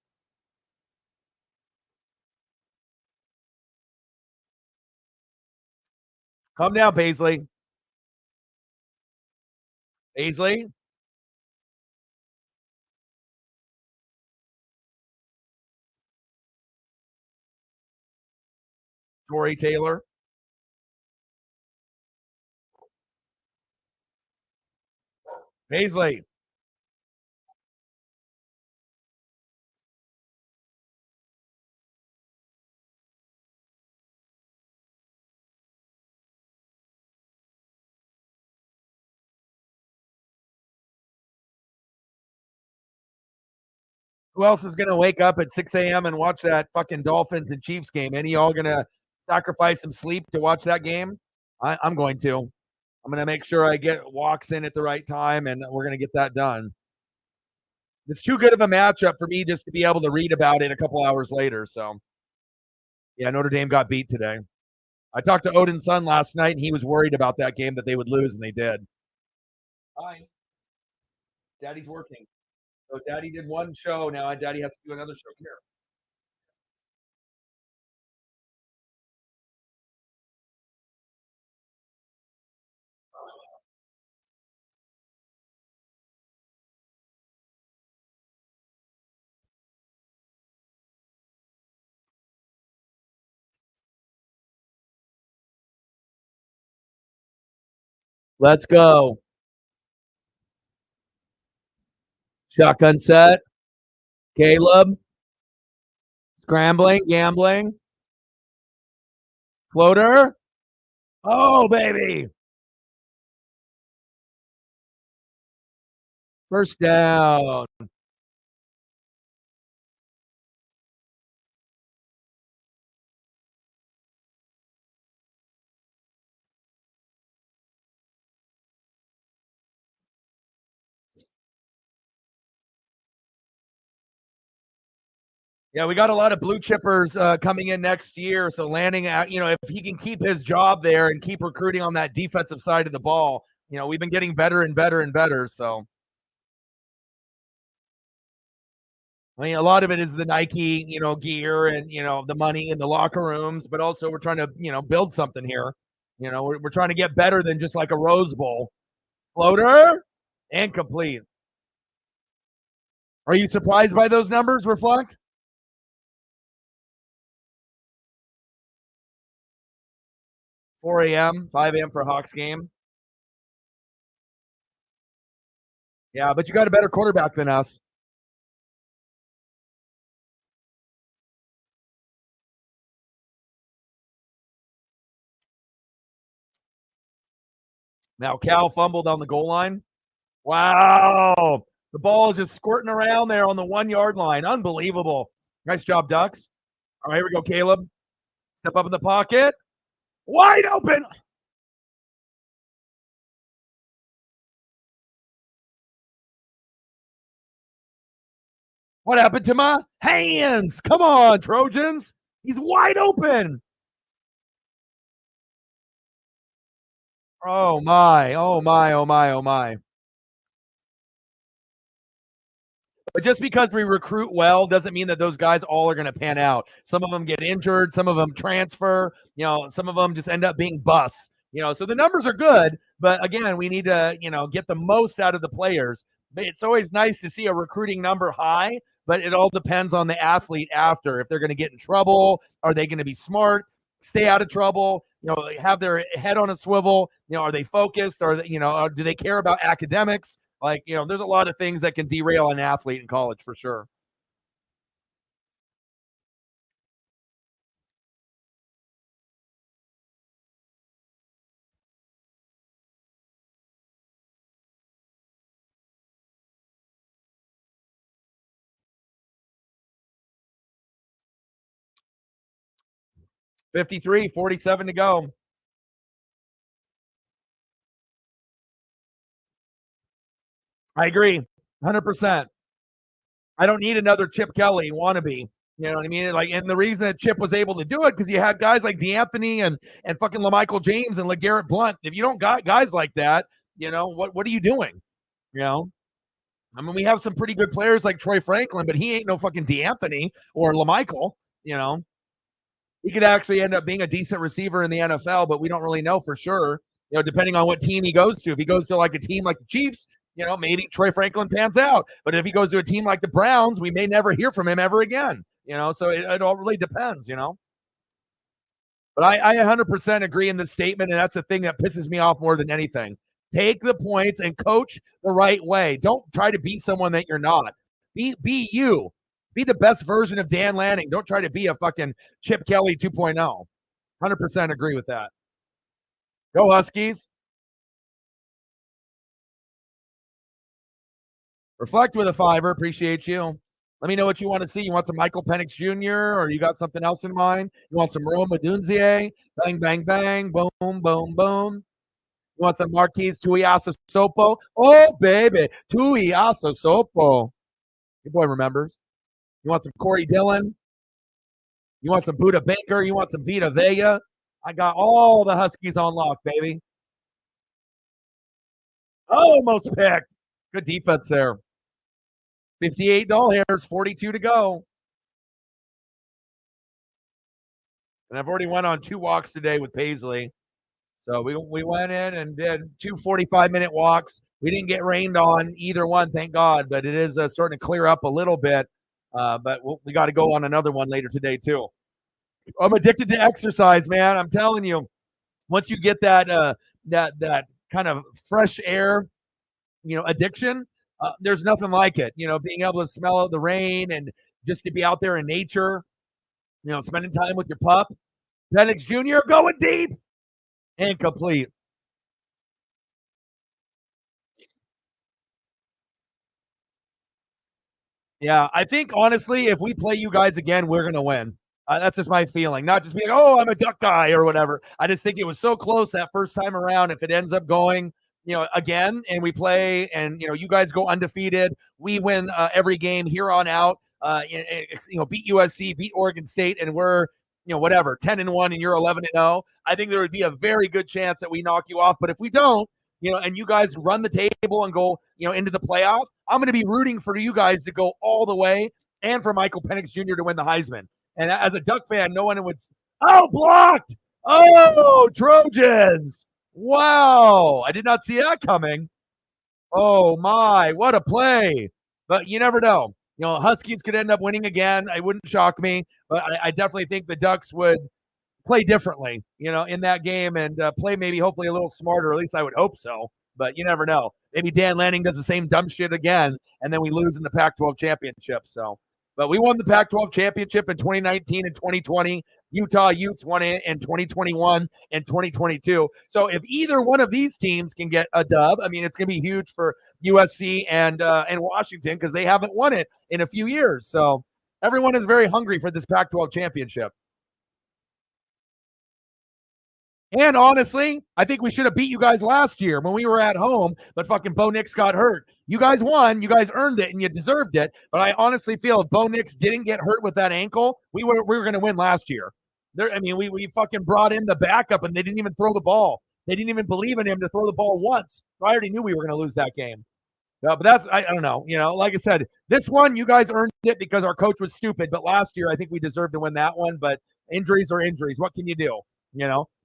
Come now, Baisley. Baisley. Corey Taylor. Baisley. Who else is going to wake up at 6 a.m. and watch that fucking Dolphins and Chiefs game? Any y'all going to sacrifice some sleep to watch that game? I'm going to. I'm going to make sure I get walks in at the right time, and we're going to get that done. It's too good of a matchup for me just to be able to read about it a couple hours later. So, yeah, Notre Dame got beat today. I talked to Odin's son last night, and he was worried about that game that they would lose, and they did. Hi. Daddy's working. So Daddy did one show. Now Daddy has to do another show here. Let's go. Shotgun set. Caleb. Scrambling, gambling. Floater. Oh, baby. First down. Yeah, we got a lot of blue chippers coming in next year. So Lanning, if he can keep his job there and keep recruiting on that defensive side of the ball, we've been getting better and better and better. So, I mean, a lot of it is the Nike, gear and, the money in the locker rooms, but also we're trying to, build something here. We're trying to get better than just like a Rose Bowl. Floater and complete. Are you surprised by those numbers, Reflect? 4 a.m., 5 a.m. for Hawks game. Yeah, but you got a better quarterback than us. Now Cal fumbled on the goal line. Wow. The ball is just squirting around there on the 1 yard line. Unbelievable. Nice job, Ducks. All right, here we go, Caleb. Step up in the pocket. Wide open. What happened to my hands? Come on, Trojans. He's wide open. Oh, my. Oh, my. Oh, my. Oh, my. But just because we recruit well doesn't mean that those guys all are going to pan out. Some of them get injured. Some of them transfer. Some of them just end up being busts. So the numbers are good, But again, we need to, get the most out of the players. It's always nice to see a recruiting number high, but it all depends on the athlete after. If they're going to get in trouble, are they going to be smart, stay out of trouble, have their head on a swivel, are they focused, or, do they care about academics? Like, there's a lot of things that can derail an athlete in college for sure. $53, 47 to go. I agree, 100%. I don't need another Chip Kelly wannabe. You know what I mean? Like, and the reason that Chip was able to do it because you had guys like D'Anthony and fucking LaMichael James and LeGarrette Blount. If you don't got guys like that, what are you doing? You know, I mean, we have some pretty good players like Troy Franklin, but he ain't no fucking D'Anthony or LaMichael. He could actually end up being a decent receiver in the NFL, but we don't really know for sure. Depending on what team he goes to. If he goes to like a team like the Chiefs, maybe Troy Franklin pans out. But if he goes to a team like the Browns, we may never hear from him ever again. So it all really depends. But I 100% agree in this statement, and that's the thing that pisses me off more than anything. Take the points and coach the right way. Don't try to be someone that you're not. Be you. Be the best version of Dan Lanning. Don't try to be a fucking Chip Kelly 2.0. 100% agree with that. Go Huskies. Reflect with a $5. Appreciate you. Let me know what you want to see. You want some Michael Penix Jr. or you got something else in mind? You want some Rome Odunze? Bang, bang, bang. Boom, boom, boom. You want some Marquise Tuiasosopo? Oh, baby. Tuiasosopo. Your boy remembers. You want some Corey Dillon? You want some Buda Baker? You want some Vita Vega? I got all the Huskies on lock, baby. Almost picked. Good defense there. $58, 42 to go. And I've already went on 2 walks today with Paisley. So we went in and did 2 45-minute walks. We didn't get rained on either one, thank God. But it is starting to clear up a little bit. But we got to go on another one later today too. I'm addicted to exercise, man. I'm telling you. Once you get that that kind of fresh air, addiction, there's nothing like it. Being able to smell the rain and just to be out there in nature, spending time with your pup. Penix Jr. going deep and complete. Yeah, I think honestly, if we play you guys again, we're gonna win. That's just my feeling. Not just being, oh, I'm a Duck guy or whatever. I just think it was so close that first time around. If it ends up going, again, and we play, and you guys go undefeated, we win every game here on out. Beat USC, beat Oregon State, and we're whatever 10-1, and you're 11-0. I think there would be a very good chance that we knock you off. But if we don't, and you guys run the table and go, into the playoff, I'm going to be rooting for you guys to go all the way and for Michael Penix Jr. to win the Heisman. And as a Duck fan, no one would. Oh, blocked! Oh, Trojans! Wow, I did not see that coming. Oh my, what a play! But you never know. Huskies could end up winning again. It wouldn't shock me, but I definitely think the Ducks would play differently, in that game and play maybe hopefully a little smarter. At least I would hope so. But you never know. Maybe Dan Lanning does the same dumb shit again, and then we lose in the Pac-12 championship. So, but we won the Pac-12 championship in 2019 and 2020. Utah Utes won it in 2021 and 2022. So if either one of these teams can get a dub, I mean, it's going to be huge for USC and Washington because they haven't won it in a few years. So everyone is very hungry for this Pac-12 championship. And honestly, I think we should have beat you guys last year when we were at home, but fucking Bo Nix got hurt. You guys won, you guys earned it, and you deserved it. But I honestly feel if Bo Nix didn't get hurt with that ankle, we were going to win last year. We fucking brought in the backup, and they didn't even throw the ball. They didn't even believe in him to throw the ball once. So I already knew we were going to lose that game. But that's, I don't know. Like I said, this one, you guys earned it because our coach was stupid. But last year, I think we deserved to win that one. But injuries are injuries. What can you do?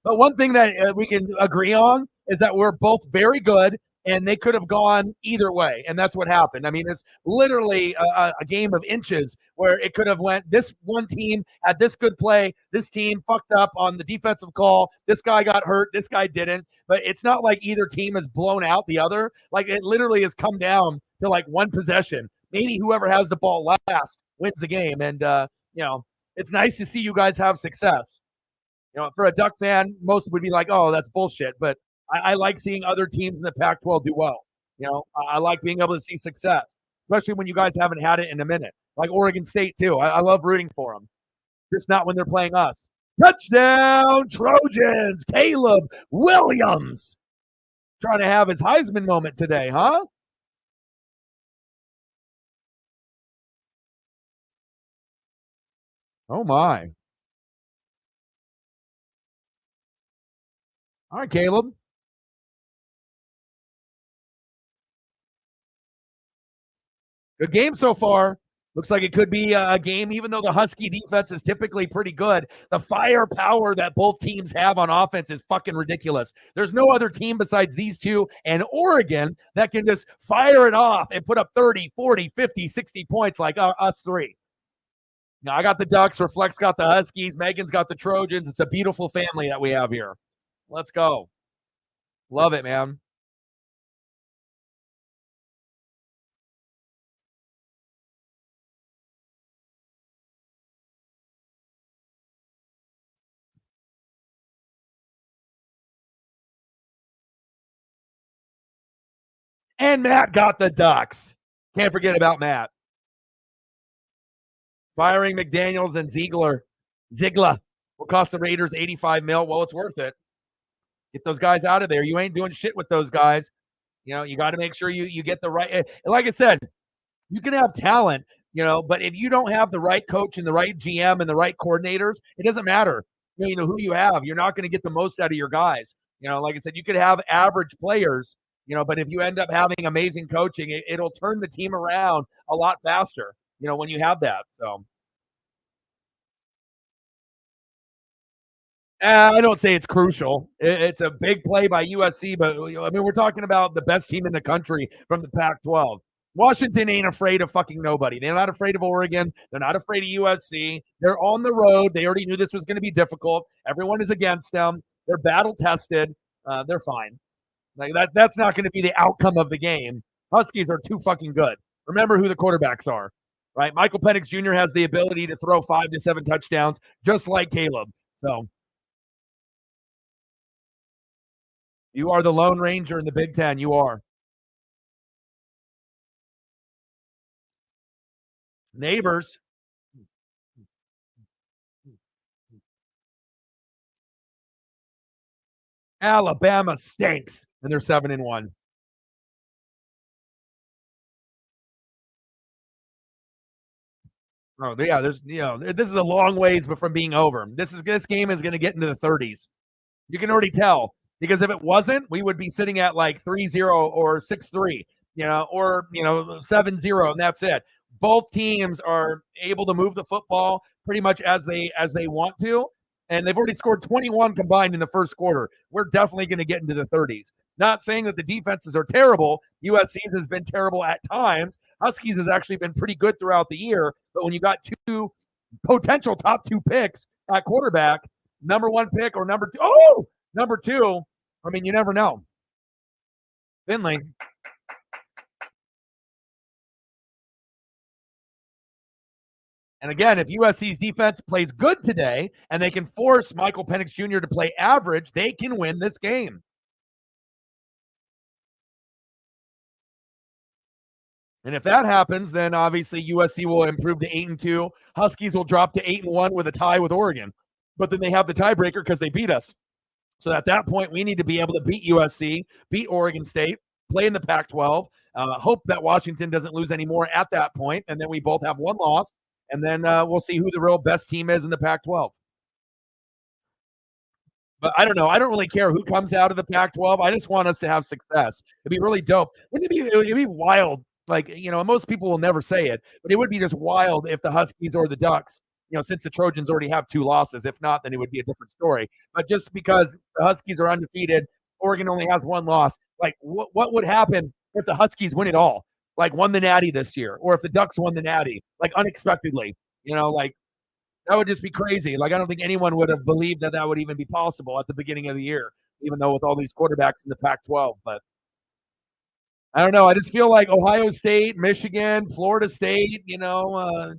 But one thing that we can agree on is that we're both very good, and they could have gone either way, and that's what happened. I mean, it's literally a game of inches where it could have went. This one team had this good play. This team fucked up on the defensive call. This guy got hurt. This guy didn't. But it's not like either team has blown out the other. Like it literally has come down to like one possession. Maybe whoever has the ball last wins the game, and it's nice to see you guys have success. For a Duck fan, most would be like, "Oh, that's bullshit." But I like seeing other teams in the Pac-12 do well. I like being able to see success, especially when you guys haven't had it in a minute. Like Oregon State too. I love rooting for them, just not when they're playing us. Touchdown Trojans! Caleb Williams trying to have his Heisman moment today, huh? Oh my! All right, Caleb. Good game so far. Looks like it could be a game, even though the Husky defense is typically pretty good. The firepower that both teams have on offense is fucking ridiculous. There's no other team besides these two and Oregon that can just fire it off and put up 30, 40, 50, 60 points like us three. Now, I got the Ducks. Reflex got the Huskies. Megan's got the Trojans. It's a beautiful family that we have here. Let's go. Love it, man. And Matt got the Ducks. Can't forget about Matt. Firing McDaniels and Ziegler will cost the Raiders $85 million. Well, it's worth it. Get those guys out of there. You ain't doing shit with those guys. You got to make sure you get the right. Like I said, you can have talent, but if you don't have the right coach and the right GM and the right coordinators, it doesn't matter. Who you have. You're not going to get the most out of your guys. Like I said, you could have average players, but if you end up having amazing coaching, it'll turn the team around a lot faster, when you have that. So I don't say it's crucial. It's a big play by USC, but I mean, we're talking about the best team in the country from the Pac-12. Washington ain't afraid of fucking nobody. They're not afraid of Oregon. They're not afraid of USC. They're on the road. They already knew this was going to be difficult. Everyone is against them. They're battle tested. They're fine. Like that's not going to be the outcome of the game. Huskies are too fucking good. Remember who the quarterbacks are, right? Michael Penix Jr. has the ability to throw 5 to 7 touchdowns, just like Caleb. So you are the Lone Ranger in the Big Ten. You are. Neighbors. Alabama stinks, and they're 7-1. Oh yeah, there's this is a long ways from being over. This game is going to get into the 30s. You can already tell because if it wasn't, we would be sitting at like 3-0 or 6-3, or 7-0, and that's it. Both teams are able to move the football pretty much as they want to, and they've already scored 21 combined in the first quarter. We're definitely going to get into the 30s. Not saying that the defenses are terrible. USC's has been terrible at times. Huskies has actually been pretty good throughout the year, but when you got two potential top 2 picks at quarterback, number 1 pick or number 2. Oh, number 2. I mean, you never know. Finley. And again, if USC's defense plays good today and they can force Michael Penix Jr. to play average, they can win this game. And if that happens, then obviously USC will improve to 8-2. Huskies will drop to 8-1 with a tie with Oregon. But then they have the tiebreaker because they beat us. So at that point, we need to be able to beat USC, beat Oregon State, play in the Pac-12, hope that Washington doesn't lose any more at that point, and then we both have one loss, and then we'll see who the real best team is in the Pac-12. But I don't know. I don't really care who comes out of the Pac-12. I just want us to have success. It'd be really dope. It'd be wild. Like, most people will never say it, but it would be just wild if the Huskies or the Ducks, since the Trojans already have 2 losses. If not, then it would be a different story. But just because the Huskies are undefeated Oregon only has one loss. Like, what would happen if the Huskies win it all? Like, won the Natty this year, or if the Ducks won the Natty, like unexpectedly. Like that would just be crazy. Like, I don't think anyone would have believed that that would even be possible at the beginning of the year, even though with all these quarterbacks in the Pac-12. But I don't know. I just feel like Ohio State, Michigan, Florida State,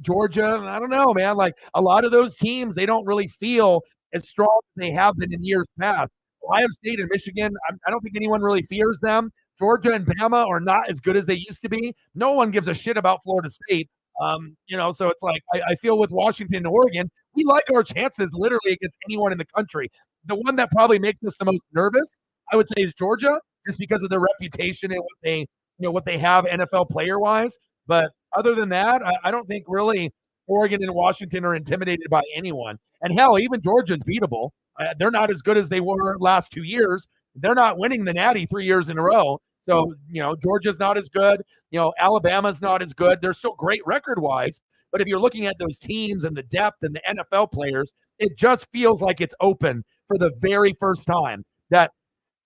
Georgia. I don't know, man. Like a lot of those teams, they don't really feel as strong as they have been in years past. Ohio State and Michigan, I don't think anyone really fears them. Georgia and Bama are not as good as they used to be. No one gives a shit about Florida State. So it's like I feel with Washington and Oregon, we like our chances literally against anyone in the country. The one that probably makes us the most nervous, I would say, is Georgia, just because of their reputation and what they have NFL player wise. But other than that, I don't think really Oregon and Washington are intimidated by anyone. And hell, even Georgia's beatable. They're not as good as they were last 2 years. They're not winning the Natty 3 years in a row. So, Georgia's not as good. Alabama's not as good. They're still great record wise. But if you're looking at those teams and the depth and the NFL players, it just feels like it's open for the very first time that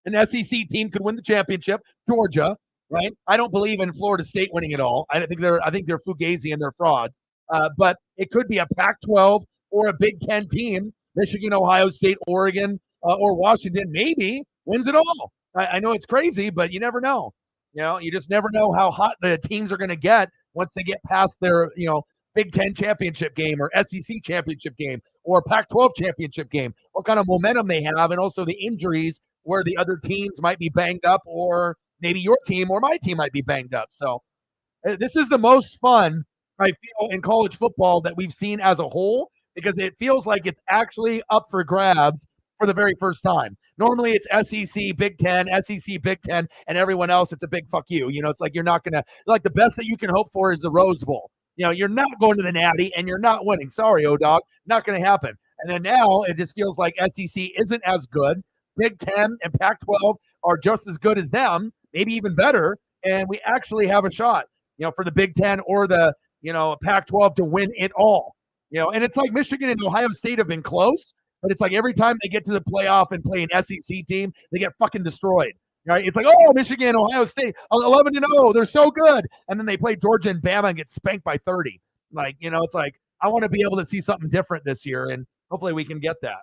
an SEC team could win the championship. Georgia, right? I don't believe in Florida State winning it all. I think they're fugazi and they're frauds. But it could be a Pac-12 or a Big Ten team. Michigan, Ohio State, Oregon, or Washington maybe wins it all. I know it's crazy, but you never know. You just never know how hot the teams are going to get once they get past their, Big Ten championship game or SEC championship game or Pac-12 championship game. What kind of momentum they have, and also the injuries where the other teams might be banged up, or maybe your team or my team might be banged up. So this is the most fun I feel in college football that we've seen as a whole, because it feels like it's actually up for grabs for the very first time. Normally it's SEC, Big Ten, SEC, Big Ten, and everyone else, it's a big fuck you. It's like you're not going to, like the best that you can hope for is the Rose Bowl. You're not going to the Natty and you're not winning. Sorry, O-Dog, not going to happen. And then now it just feels like SEC isn't as good. Big Ten and Pac-12 are just as good as them, maybe even better. And we actually have a shot, for the Big Ten or the, Pac-12 to win it all. And it's like Michigan and Ohio State have been close, but it's like every time they get to the playoff and play an SEC team, they get fucking destroyed. Right? It's like, oh, Michigan, Ohio State, 11-0, they're so good. And then they play Georgia and Bama and get spanked by 30. Like, it's like, I want to be able to see something different this year, and hopefully we can get that.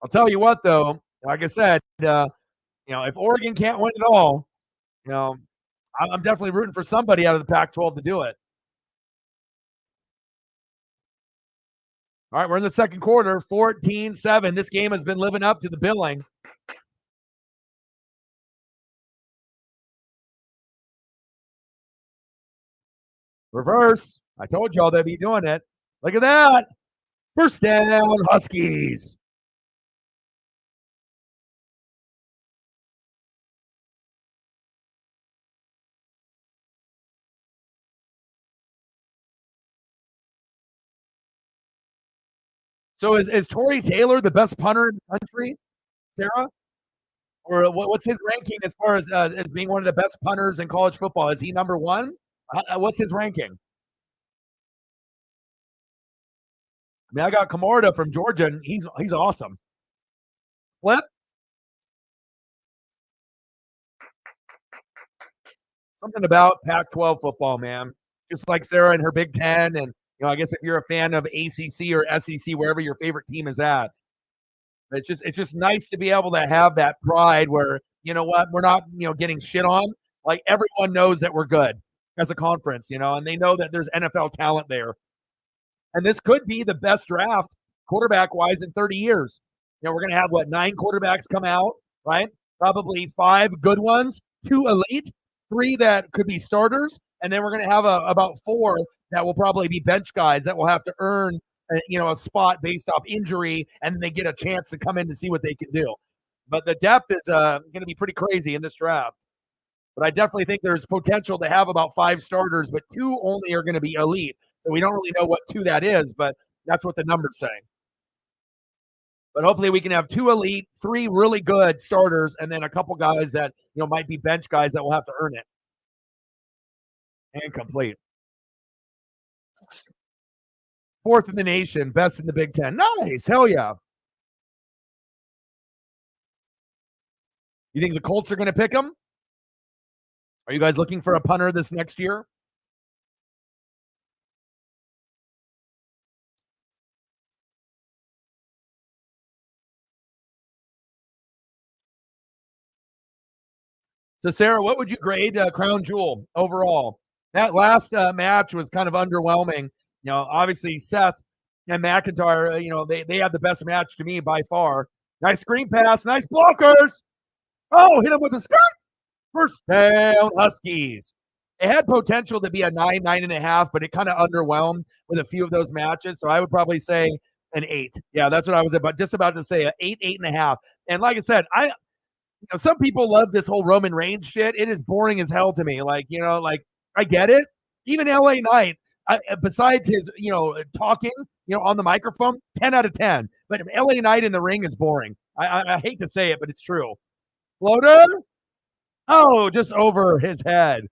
I'll tell you what, though, like I said, if Oregon can't win it all, I'm definitely rooting for somebody out of the Pac-12 to do it. All right, we're in the second quarter, 14-7. This game has been living up to the billing. Reverse. I told y'all they'd be doing it. Look at that. First down, Huskies. So is Torrey Taylor the best punter in the country, Sarah? Or what's his ranking as far as being one of the best punters in college football? Is he number one? What's his ranking? I mean, I got Camarda from Georgia, and he's awesome. Flip. Something about Pac-12 football, man. Just like Sarah and her Big Ten, and I guess if you're a fan of ACC or SEC, wherever your favorite team is at, it's just nice to be able to have that pride where, what, we're not, getting shit on. Like everyone knows that we're good as a conference, and they know that there's NFL talent there. And this could be the best draft quarterback wise in 30 years. We're going to have 9 quarterbacks come out, right? Probably 5 good ones, 2 elite, 3 that could be starters, and then we're going to have about 4 that will probably be bench guys that will have to earn a spot based off injury, and they get a chance to come in to see what they can do. But the depth is going to be pretty crazy in this draft. But I definitely think there's potential to have about 5 starters, but 2 only are going to be elite. So we don't really know what 2 that is, but that's what the number's saying. But hopefully we can have 2 elite, 3 really good starters, and then a couple guys that might be bench guys that will have to earn it. And complete. 4th in the nation, best in the Big Ten. Nice, hell yeah. You think the Colts are going to pick him? Are you guys looking for a punter this next year? So, Sarah, what would you grade Crown Jewel overall? That last match was kind of underwhelming. Obviously Seth and McIntyre, they had the best match to me by far. Nice screen pass, nice blockers. Oh, hit him with a skirt. First down, Huskies. It had potential to be a 9.5, but it kind of underwhelmed with a few of those matches. So I would probably say an 8. Yeah, that's what I was just about to say, an 8, 8.5. And like I said, some people love this whole Roman Reigns shit. It is boring as hell to me. Like I get it. Even LA Knight, besides his, talking, on the microphone, 10 out of 10. But LA Knight in the ring is boring. I hate to say it, but it's true. Floater? Oh, just over his head.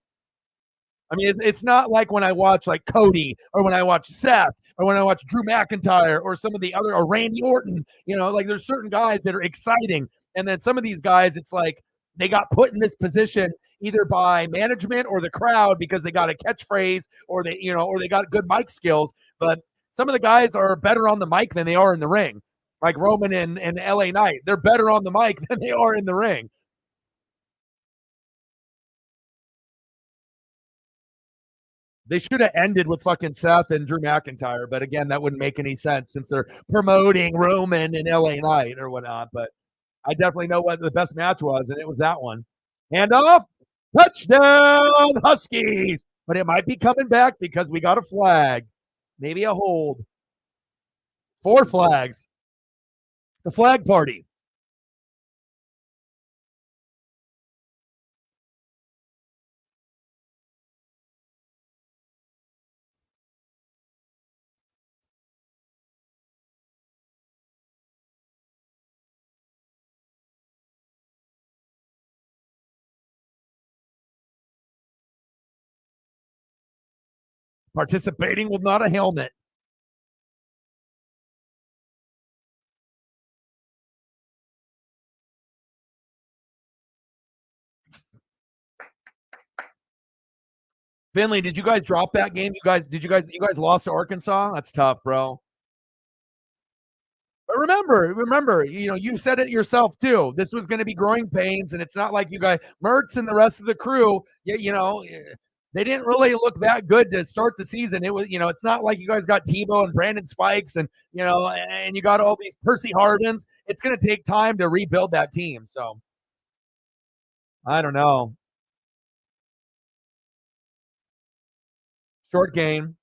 I mean, it's not like when I watch like Cody or when I watch Seth or when I watch Drew McIntyre or some of the other, or Randy Orton, like there's certain guys that are exciting. And then some of these guys, it's like they got put in this position either by management or the crowd because they got a catchphrase or they got good mic skills. But some of the guys are better on the mic than they are in the ring. Like Roman and LA Knight, they're better on the mic than they are in the ring. They should have ended with fucking Seth and Drew McIntyre, but again, that wouldn't make any sense since they're promoting Roman and LA Knight or whatnot. But I definitely know what the best match was, and it was that one. Handoff, touchdown, Huskies. But it might be coming back because we got a flag, maybe a hold. 4 flags. The flag party. Participating with not a helmet. Finley, did you guys drop that game? You guys lost to Arkansas? That's tough, bro. But remember, you said it yourself too. This was going to be growing pains, and it's not like you guys, Mertz and the rest of the crew, they didn't really look that good to start the season. It was, it's not like you guys got Tebow and Brandon Spikes and you got all these Percy Harvins. It's going to take time to rebuild that team. So I don't know. Short game.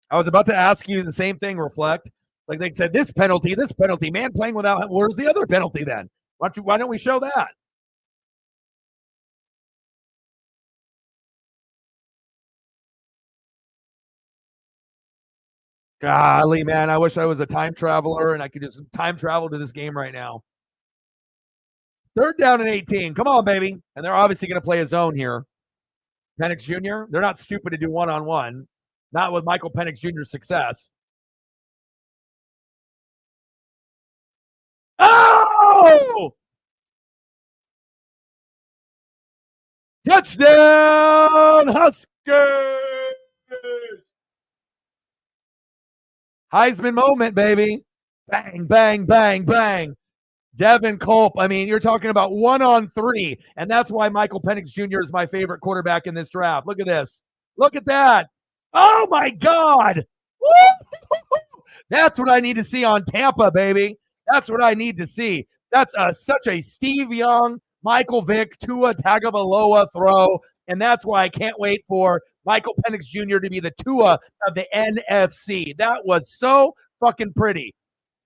I was about to ask you the same thing, Reflect. Like they said, this penalty, man playing without, where's the other penalty then? Why don't we show that? Golly, man, I wish I was a time traveler and I could just time travel to this game right now. 3rd down and 18. Come on, baby. And they're obviously going to play a zone here. Penix Jr., they're not stupid to do one-on-one. Not with Michael Penix Jr.'s success. Oh! Touchdown, Huskies! Heisman moment, baby. Bang, bang, bang, bang. Devin Culp. I mean, you're talking about 1-on-3, and that's why Michael Penix Jr. is my favorite quarterback in this draft. Look at this. Look at that. Oh, my God. That's what I need to see on Tampa, baby. That's what I need to see. That's such a Steve Young, Michael Vick, Tua Tagovailoa throw, and that's why I can't wait for Michael Penix Jr. to be the Tua of the NFC. That was so fucking pretty.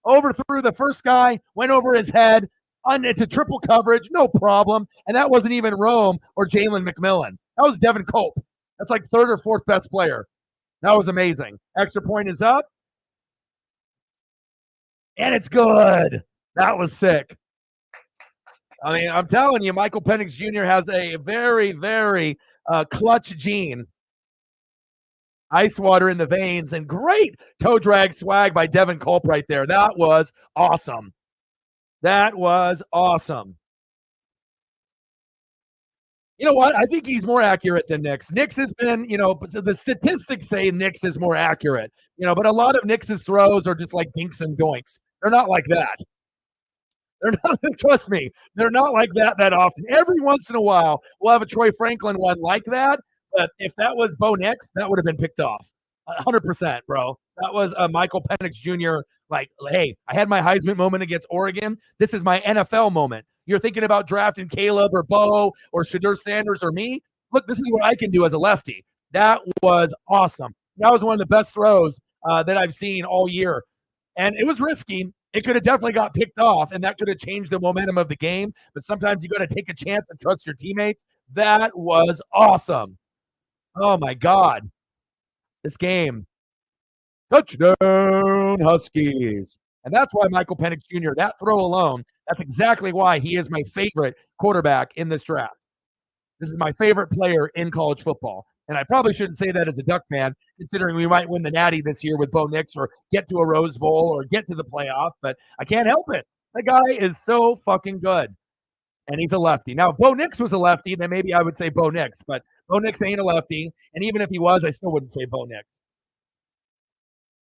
Overthrew the first guy, went over his head, into triple coverage, no problem. And that wasn't even Rome or Jalen McMillan. That was Devin Culp. That's like 3rd or 4th best player. That was amazing. Extra point is up. And it's good. That was sick. I mean, I'm telling you, Michael Penix Jr. has a very, very clutch gene. Ice water in the veins, and great toe drag swag by Devin Culp right there. That was awesome. That was awesome. You know what? I think he's more accurate than Nix. Nix has been, the statistics say Nix is more accurate, but a lot of Nix's throws are just like dinks and doinks. They're not like that. They're not, trust me, they're not like that often. Every once in a while, we'll have a Troy Franklin one like that. But if that was Bo Nix, that would have been picked off. 100%, bro. That was a Michael Penix Jr. Like, hey, I had my Heisman moment against Oregon. This is my NFL moment. You're thinking about drafting Caleb or Bo or Shadur Sanders or me. Look, this is what I can do as a lefty. That was awesome. That was one of the best throws that I've seen all year. And it was risky. It could have definitely got picked off, and that could have changed the momentum of the game. But sometimes you got to take a chance and trust your teammates. That was awesome. Oh, my God. This game. Touchdown, Huskies. And that's why Michael Penix Jr., that throw alone, that's exactly why he is my favorite quarterback in this draft. This is my favorite player in college football. And I probably shouldn't say that as a Duck fan, considering we might win the Natty this year with Bo Nix or get to a Rose Bowl or get to the playoff, but I can't help it. The guy is so fucking good. And he's a lefty. Now, if Bo Nix was a lefty, then maybe I would say Bo Nix, but Bo Nix ain't a lefty. And even if he was, I still wouldn't say Bo Nix.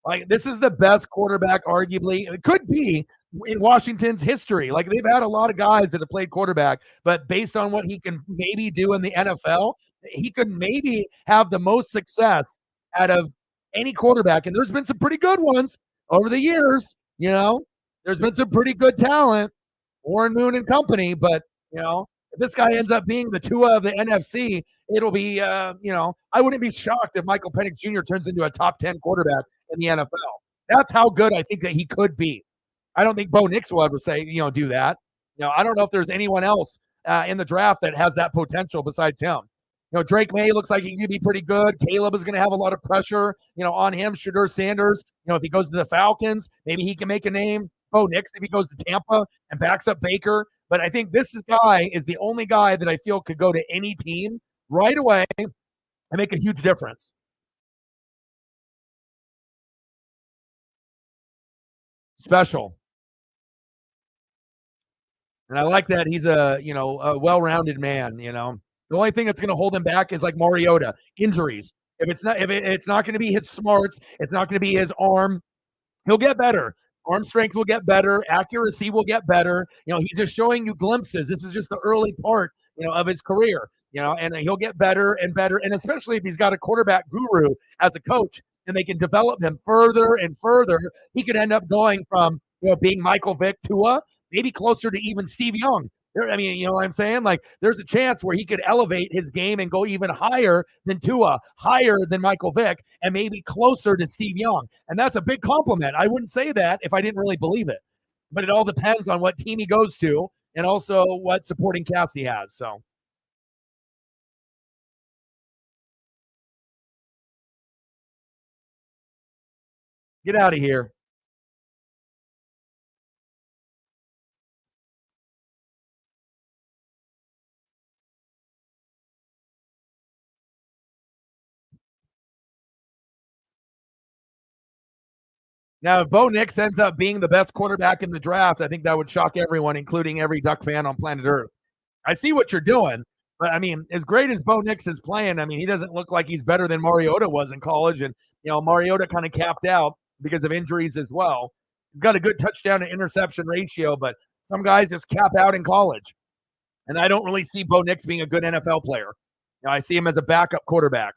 Like, this is the best quarterback, arguably. It could be in Washington's history. Like, they've had a lot of guys that have played quarterback, but based on what he can maybe do in the NFL, he could maybe have the most success out of any quarterback. And there's been some pretty good ones over the years. There's been some pretty good talent, Warren Moon and company. But, if this guy ends up being the Tua of the NFC, it'll be, I wouldn't be shocked if Michael Penix Jr. turns into a top 10 quarterback in the NFL. That's how good I think that he could be. I don't think Bo Nix will ever say, do that. I don't know if there's anyone else in the draft that has that potential besides him. Drake May looks like he could be pretty good. Caleb is going to have a lot of pressure, on him. Shadur Sanders, if he goes to the Falcons, maybe he can make a name. Bo Nix, if he goes to Tampa and backs up Baker. But I think this guy is the only guy that I feel could go to any team right away and make a huge difference. Special. And I like that he's a well-rounded man, The only thing that's going to hold him back is like Mariota, injuries. If it's not going to be his smarts, it's not going to be his arm, he'll get better. Arm strength will get better. Accuracy will get better. He's just showing you glimpses. This is just the early part, of his career, and he'll get better and better. And especially if he's got a quarterback guru as a coach and they can develop him further and further, he could end up going from, being Michael Vick, Tua, maybe closer to even Steve Young. I mean, you know what I'm saying? Like, there's a chance where he could elevate his game and go even higher than Tua, higher than Michael Vick, and maybe closer to Steve Young. And that's a big compliment. I wouldn't say that if I didn't really believe it. But it all depends on what team he goes to and also what supporting cast he has. So, get out of here. Now, if Bo Nix ends up being the best quarterback in the draft, I think that would shock everyone, including every Duck fan on planet Earth. I see what you're doing, but I mean, as great as Bo Nix is playing, I mean, he doesn't look like he's better than Mariota was in college. And, Mariota kind of capped out because of injuries as well. He's got a good touchdown to interception ratio, but some guys just cap out in college. And I don't really see Bo Nix being a good NFL player. I see him as a backup quarterback.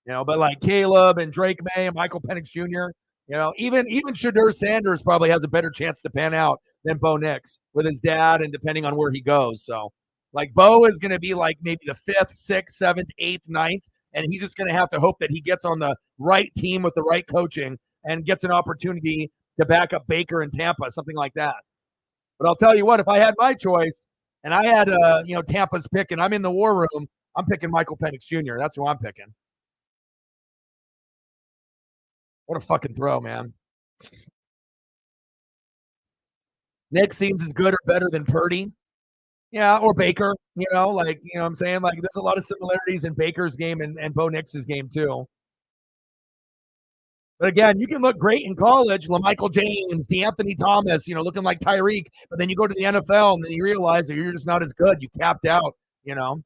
But like Caleb and Drake May and Michael Penix Jr., even Shadur Sanders probably has a better chance to pan out than Bo Nix with his dad and depending on where he goes. So, like, Bo is going to be like maybe the 5th, 6th, 7th, 8th, 9th, and he's just going to have to hope that he gets on the right team with the right coaching and gets an opportunity to back up Baker in Tampa, something like that. But I'll tell you what, if I had my choice and I had, Tampa's pick and I'm in the war room, I'm picking Michael Penix Jr. That's who I'm picking. What a fucking throw, man. Nick seems as good or better than Purdy. Yeah, or Baker, what I'm saying? Like, there's a lot of similarities in Baker's game and Bo Nix's game, too. But again, you can look great in college, LaMichael James, DeAnthony Thomas, looking like Tyreek, but then you go to the NFL and then you realize that you're just not as good. You capped out, you know.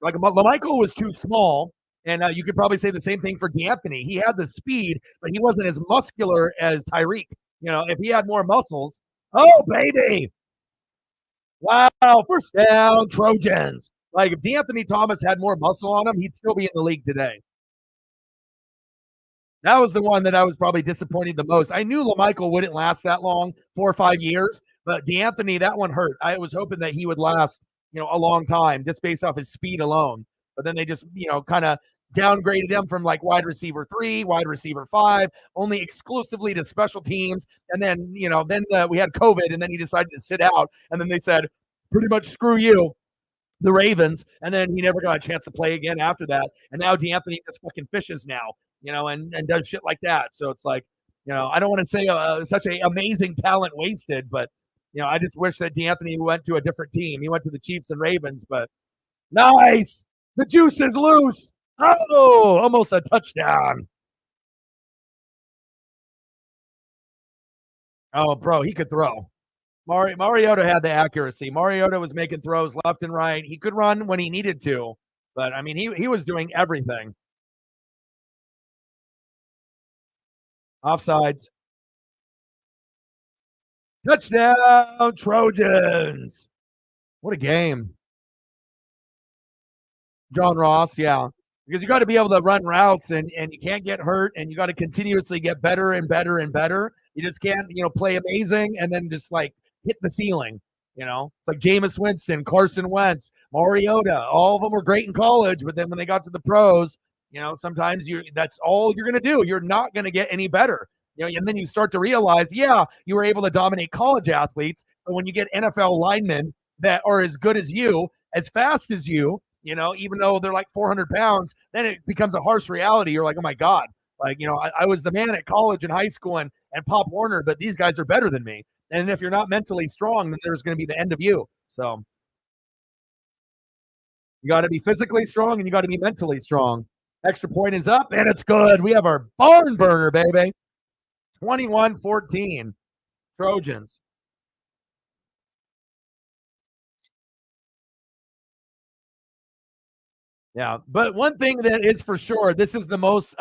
Like LaMichael was too small, and you could probably say the same thing for DeAnthony. He had the speed, but he wasn't as muscular as Tyreek. If he had more muscles, oh baby, wow, first down, Trojans. Like if DeAnthony Thomas had more muscle on him, he'd still be in the league today. That was the one that I was probably disappointed the most. I knew LaMichael wouldn't last that long, 4 or 5 years, but DeAnthony, that one hurt. I was hoping that he would last, a long time just based off his speed alone. But then they just, kind of downgraded him from like wide receiver 3, wide receiver 5, only exclusively to special teams. And then, we had COVID and then he decided to sit out. And then they said, pretty much screw you, the Ravens, and then he never got a chance to play again after that. And now DeAnthony just fucking fishes now, and does shit like that. So it's like, I don't want to say such an amazing talent wasted, but I just wish that DeAnthony went to a different team. He went to the Chiefs and Ravens, but nice. The juice is loose. Oh, almost a touchdown. Oh, bro, he could throw. Mariota had the accuracy. Mariota was making throws left and right. He could run when he needed to, but I mean, he was doing everything. Offsides. Touchdown, Trojans. What a game. John Ross, yeah. Because you got to be able to run routes and you can't get hurt and you got to continuously get better and better and better. You just can't, play amazing and then just like hit the ceiling. It's like Jameis Winston, Carson Wentz, Mariota. All of them were great in college, but then when they got to the pros, sometimes that's all you're going to do. You're not going to get any better. And then you start to realize, yeah, you were able to dominate college athletes, but when you get NFL linemen that are as good as you, as fast as you, even though they're like 400 pounds, then it becomes a harsh reality. You're like, oh my God, like, I was the man at college and high school and Pop Warner, but these guys are better than me. And if you're not mentally strong, then there's going to be the end of you. So you got to be physically strong and you got to be mentally strong. Extra point is up and it's good. We have our barn burner, baby. 21-14 Trojans. Yeah, but one thing that is for sure, this is the most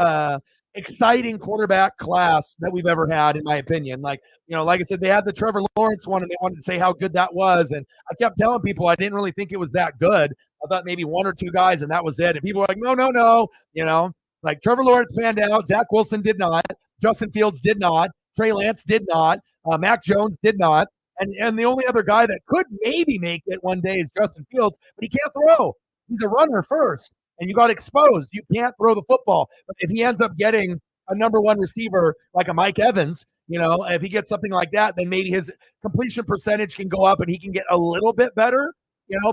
exciting quarterback class that we've ever had, in my opinion. Like, like I said, they had the Trevor Lawrence one, and they wanted to say how good that was. And I kept telling people I didn't really think it was that good. I thought maybe 1 or 2 guys, and that was it. And people were like, no. Like Trevor Lawrence panned out. Zach Wilson did not. Justin Fields did not. Trey Lance did not. Mac Jones did not. And the only other guy that could maybe make it one day is Justin Fields, but he can't throw. He's a runner first, and you got exposed. You can't throw the football. But if he ends up getting a number 1 receiver like a Mike Evans, if he gets something like that, then maybe his completion percentage can go up and he can get a little bit better,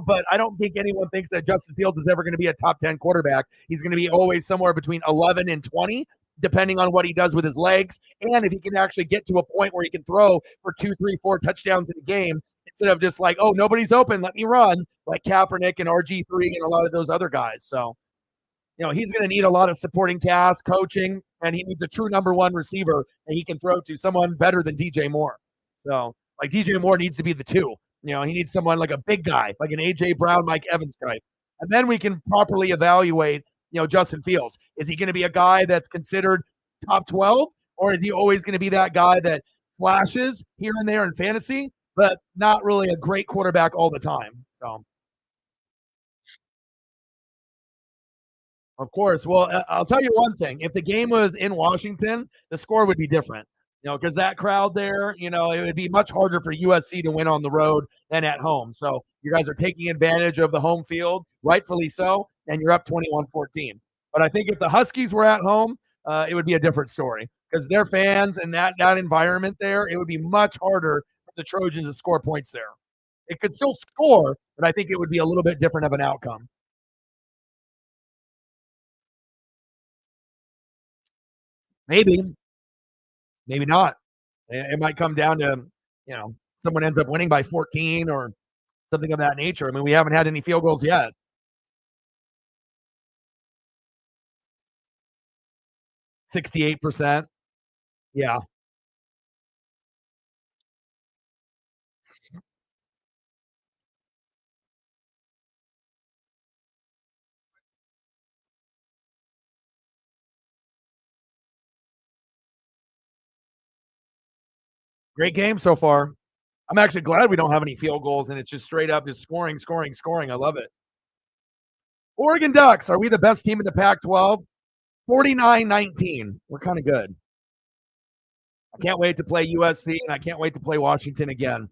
But I don't think anyone thinks that Justin Fields is ever going to be a top 10 quarterback. He's going to be always somewhere between 11 and 20, depending on what he does with his legs. And if he can actually get to a point where he can throw for 2, 3, 4 touchdowns in a game, instead of just like, oh, nobody's open, let me run, like Kaepernick and RG3 and a lot of those other guys. So, he's going to need a lot of supporting cast, coaching, and he needs a true number 1 receiver that he can throw to, someone better than DJ Moore. So, like DJ Moore needs to be the 2. He needs someone like a big guy, like an A.J. Brown, Mike Evans type. And then we can properly evaluate, Justin Fields. Is he going to be a guy that's considered top 12, or is he always going to be that guy that flashes here and there in fantasy, but not really a great quarterback all the time? So, of course. Well, I'll tell you one thing. If the game was in Washington, the score would be different. Because that crowd there, it would be much harder for USC to win on the road than at home. So you guys are taking advantage of the home field, rightfully so, and you're up 21-14. But I think if the Huskies were at home, it would be a different story because their fans and that environment there, it would be much harder for the Trojans to score points there. It could still score, but I think it would be a little bit different of an outcome. Maybe not. It might come down to, someone ends up winning by 14 or something of that nature. I mean, we haven't had any field goals yet. 68%. Yeah. Great game so far. I'm actually glad we don't have any field goals and it's just straight up just scoring, scoring, scoring. I love it. Oregon Ducks, are we the best team in the Pac 12? 49-19. We're kind of good. I can't wait to play USC and I can't wait to play Washington again.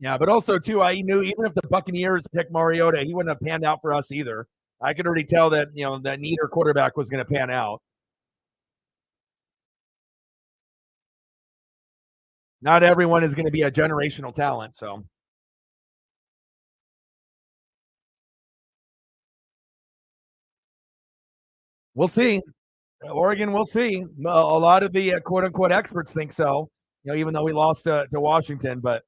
Yeah, but also too, I knew even if the Buccaneers picked Mariota, he wouldn't have panned out for us either. I could already tell that that neither quarterback was going to pan out. Not everyone is going to be a generational talent, so we'll see. Oregon, we'll see. A lot of the quote unquote experts think so. Even though we lost to Washington, but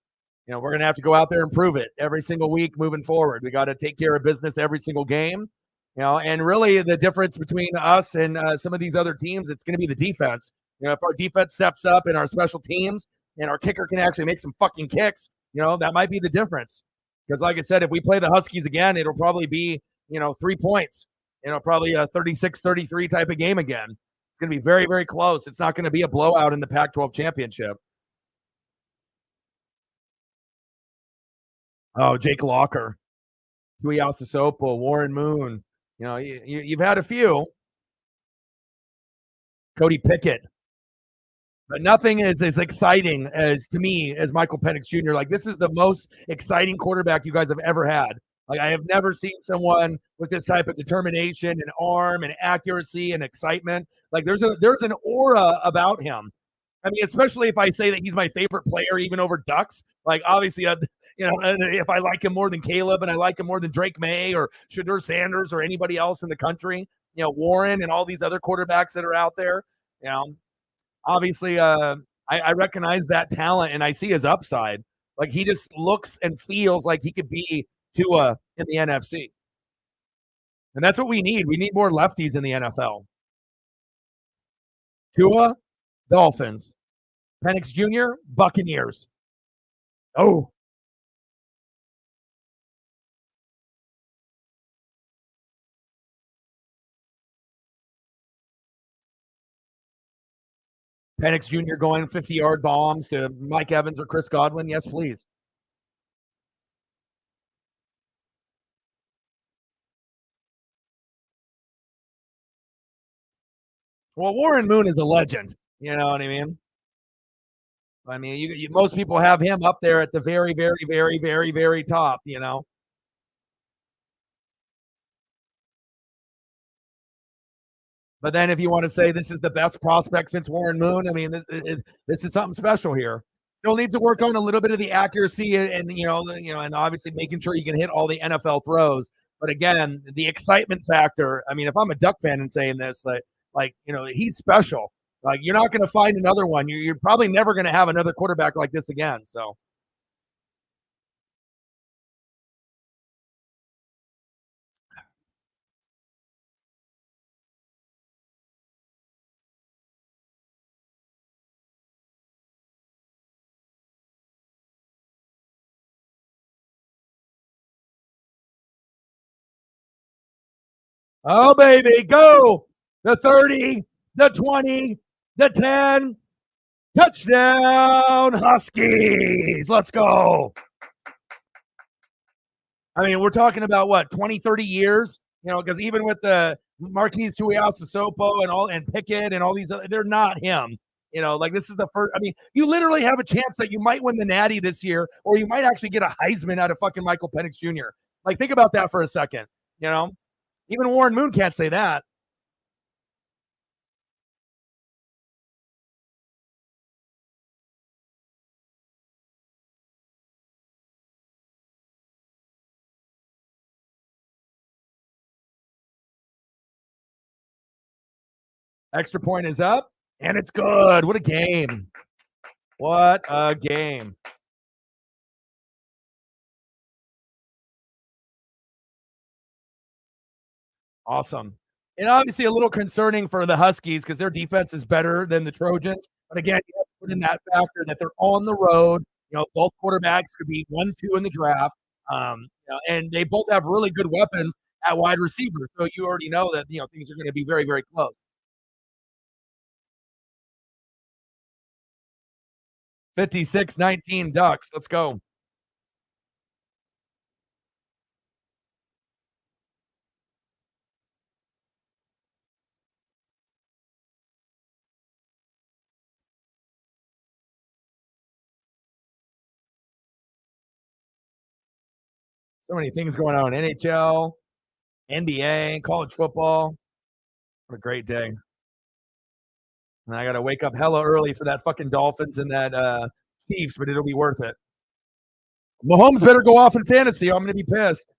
we're going to have to go out there and prove it every single week moving forward. We got to take care of business every single game. And really the difference between us and some of these other teams, it's going to be the defense. If our defense steps up and our special teams and our kicker can actually make some fucking kicks, that might be the difference. Because like I said, if we play the Huskies again, it'll probably be, 3 points. Probably a 36-33 type of game again. It's going to be very, very close. It's not going to be a blowout in the Pac-12 championship. Oh, Jake Locker, Tuiasosopo, Warren Moon. You've had a few. Cody Pickett. But nothing is as exciting as, to me, as Michael Penix Jr. Like, this is the most exciting quarterback you guys have ever had. Like, I have never seen someone with this type of determination and arm and accuracy and excitement. Like, there's an aura about him. I mean, especially if I say that he's my favorite player, even over Ducks. Like, obviously, if I like him more than Caleb and I like him more than Drake May or Shadur Sanders or anybody else in the country, Warren and all these other quarterbacks that are out there, obviously, I recognize that talent and I see his upside. Like, he just looks and feels like he could be Tua in the NFC. And that's what we need. We need more lefties in the NFL. Tua, Dolphins. Penix Jr., Buccaneers. Oh. Penix Jr. going 50-yard bombs to Mike Evans or Chris Godwin. Yes, please. Well, Warren Moon is a legend. You know what I mean? I mean, most people have him up there at the very, very, very, very, very top, But then if you want to say this is the best prospect since Warren Moon, I mean, this is something special here. Still needs to work on a little bit of the accuracy and and obviously making sure you can hit all the NFL throws. But again, the excitement factor. I mean, if I'm a Duck fan and saying this, he's special. Like, you're not going to find another one. You're probably never going to have another quarterback like this again. So. Oh, baby, go. The 30, the 20, the 10. Touchdown, Huskies. Let's go. I mean, we're talking about what, 20, 30 years? Because even with the Marquise Tuiasosopo and Pickett and all these other, they're not him. This is the first. I mean, you literally have a chance that you might win the Natty this year, or you might actually get a Heisman out of fucking Michael Penix Jr. Like, think about that for a second. Even Warren Moon can't say that. Extra point is up, and it's good. What a game. What a game. Awesome. And obviously a little concerning for the Huskies because their defense is better than the Trojans. But again, you have to put in that factor that they're on the road. Both quarterbacks could be 1-2 in the draft. And they both have really good weapons at wide receiver. So you already know that, things are going to be very, very close. 56-19 Ducks. Let's go. So many things going on in NHL, NBA, college football. What a great day. And I got to wake up hella early for that fucking Dolphins and that Chiefs, but it'll be worth it. Mahomes better go off in fantasy. Or I'm going to be pissed.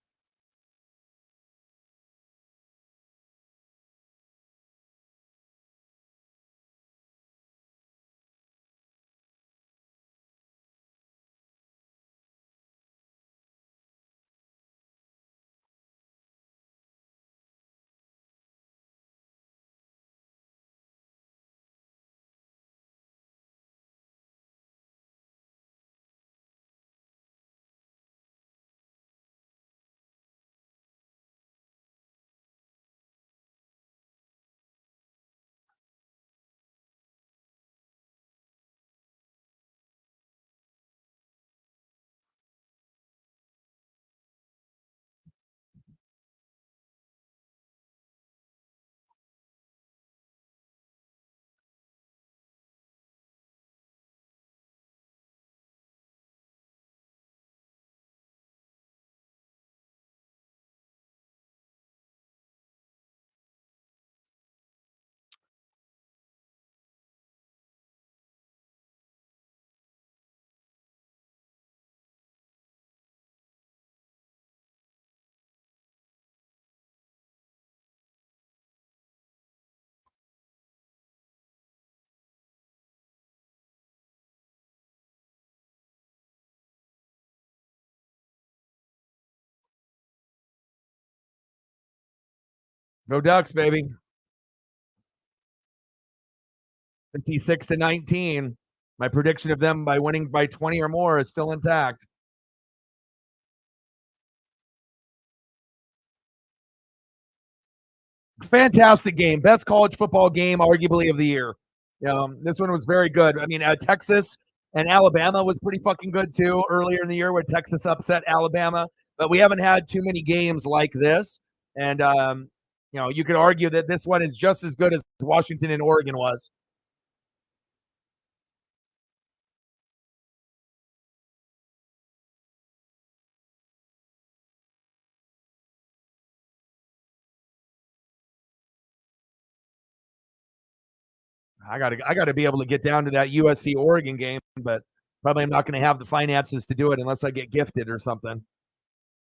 Go Ducks, baby. 56-19. My prediction of them by winning by 20 or more is still intact. Fantastic game. Best college football game, arguably, of the year. This one was very good. I mean, Texas and Alabama was pretty fucking good too earlier in the year where Texas upset Alabama. But we haven't had too many games like this. And, you could argue that this one is just as good as Washington and Oregon was. I gotta be able to get down to that USC Oregon game, but probably I'm not going to have the finances to do it unless I get gifted or something.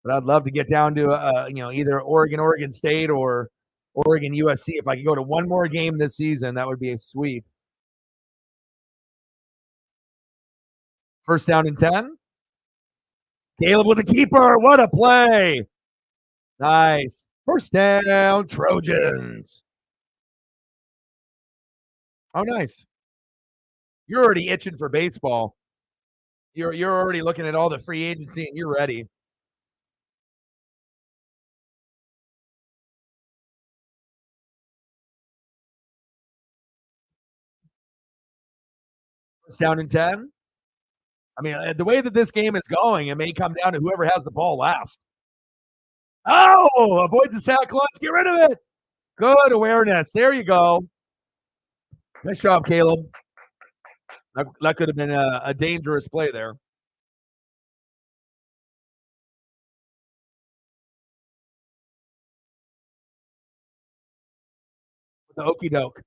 But I'd love to get down to either Oregon State or Oregon USC. If I could go to one more game this season, that would be sweet. First down and 10. Caleb with the keeper. What a play! Nice. First down, Trojans. Oh, nice. You're already itching for baseball. You're already looking at all the free agency and you're ready. First down and 10. I mean, the way that this game is going, it may come down to whoever has the ball last. Oh, avoids the sack lunch. Get rid of it. Good awareness. There you go. Nice job, Caleb. That could have been a dangerous play there. The okey doke.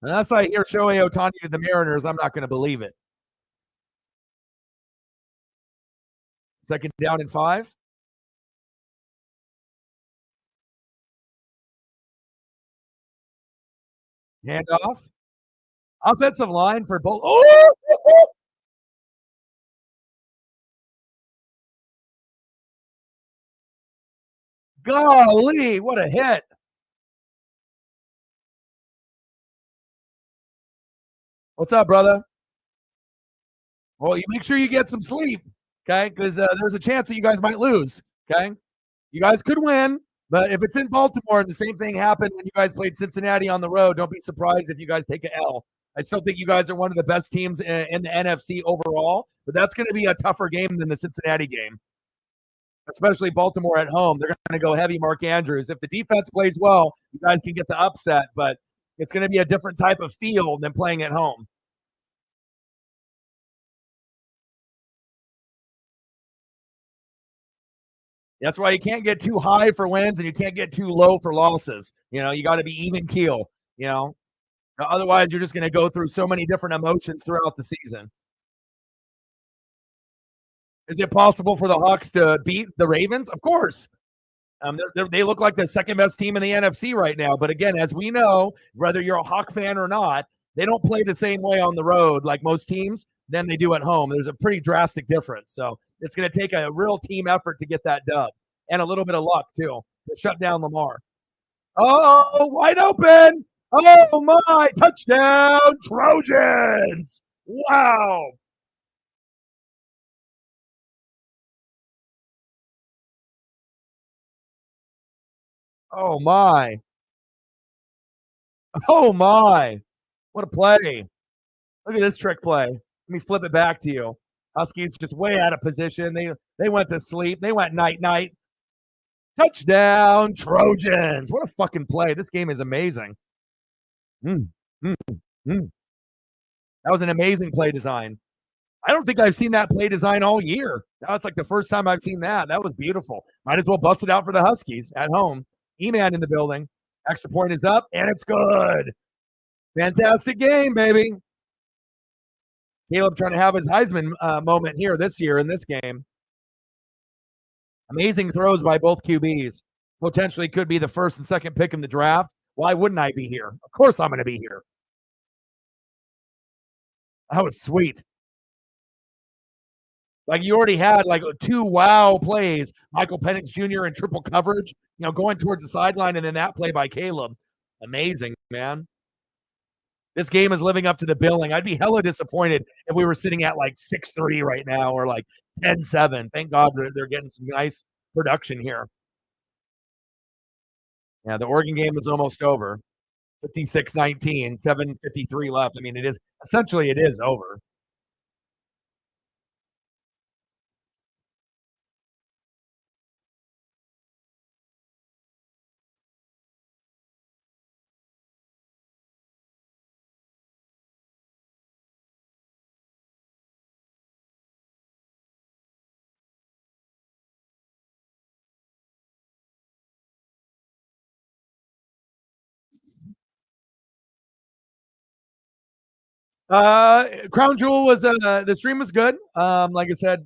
Unless I hear Shohei Ohtani to the Mariners, I'm not going to believe it. Second down and 5. Handoff. Offensive line for both. Oh! Golly, what a hit. What's up, brother? Well, you make sure you get some sleep, okay? Because there's a chance that you guys might lose, okay? You guys could win, but if it's in Baltimore and the same thing happened when you guys played Cincinnati on the road, don't be surprised if you guys take an L. I still think you guys are one of the best teams in the NFC overall, but that's going to be a tougher game than the Cincinnati game, especially Baltimore at home. They're going to go heavy Mark Andrews. If the defense plays well, you guys can get the upset, but it's going to be a different type of feel than playing at home. That's why you can't get too high for wins and you can't get too low for losses. You got to be even keel, Otherwise, you're just going to go through so many different emotions throughout the season. Is it possible for the Hawks to beat the Ravens? Of course. They look like the second best team in the NFC right now. But again, as we know, whether you're a Hawk fan or not, they don't play the same way on the road like most teams than they do at home. There's a pretty drastic difference. So it's going to take a real team effort to get that dub and a little bit of luck, too, to shut down Lamar. Oh, wide open. Oh, my. Touchdown, Trojans. Wow. Oh, my. Oh, my. What a play. Look at this trick play. Let me flip it back to you. Huskies just way out of position. They went to sleep. They went night-night. Touchdown, Trojans. What a fucking play. This game is amazing. Mm, mm, mm. That was an amazing play design. I don't think I've seen that play design all year. That's like the first time I've seen that. That was beautiful. Might as well bust it out for the Huskies at home. E-Man in the building. Extra point is up, and it's good. Fantastic game, baby. Caleb trying to have his Heisman moment here this year in this game. Amazing throws by both QBs. Potentially could be the first and second pick in the draft. Why wouldn't I be here? Of course I'm going to be here. That was sweet. Like you already had like 2 wow plays, Michael Penix Jr. in triple coverage, going towards the sideline, and then that play by Caleb. Amazing, man. This game is living up to the billing. I'd be hella disappointed if we were sitting at like 6-3 right now or like 10-7. Thank God they're getting some nice production here. Yeah, the Oregon game is almost over. 56-19, 7:53 left. I mean, it is over. Crown Jewel was the stream was good. Like I said,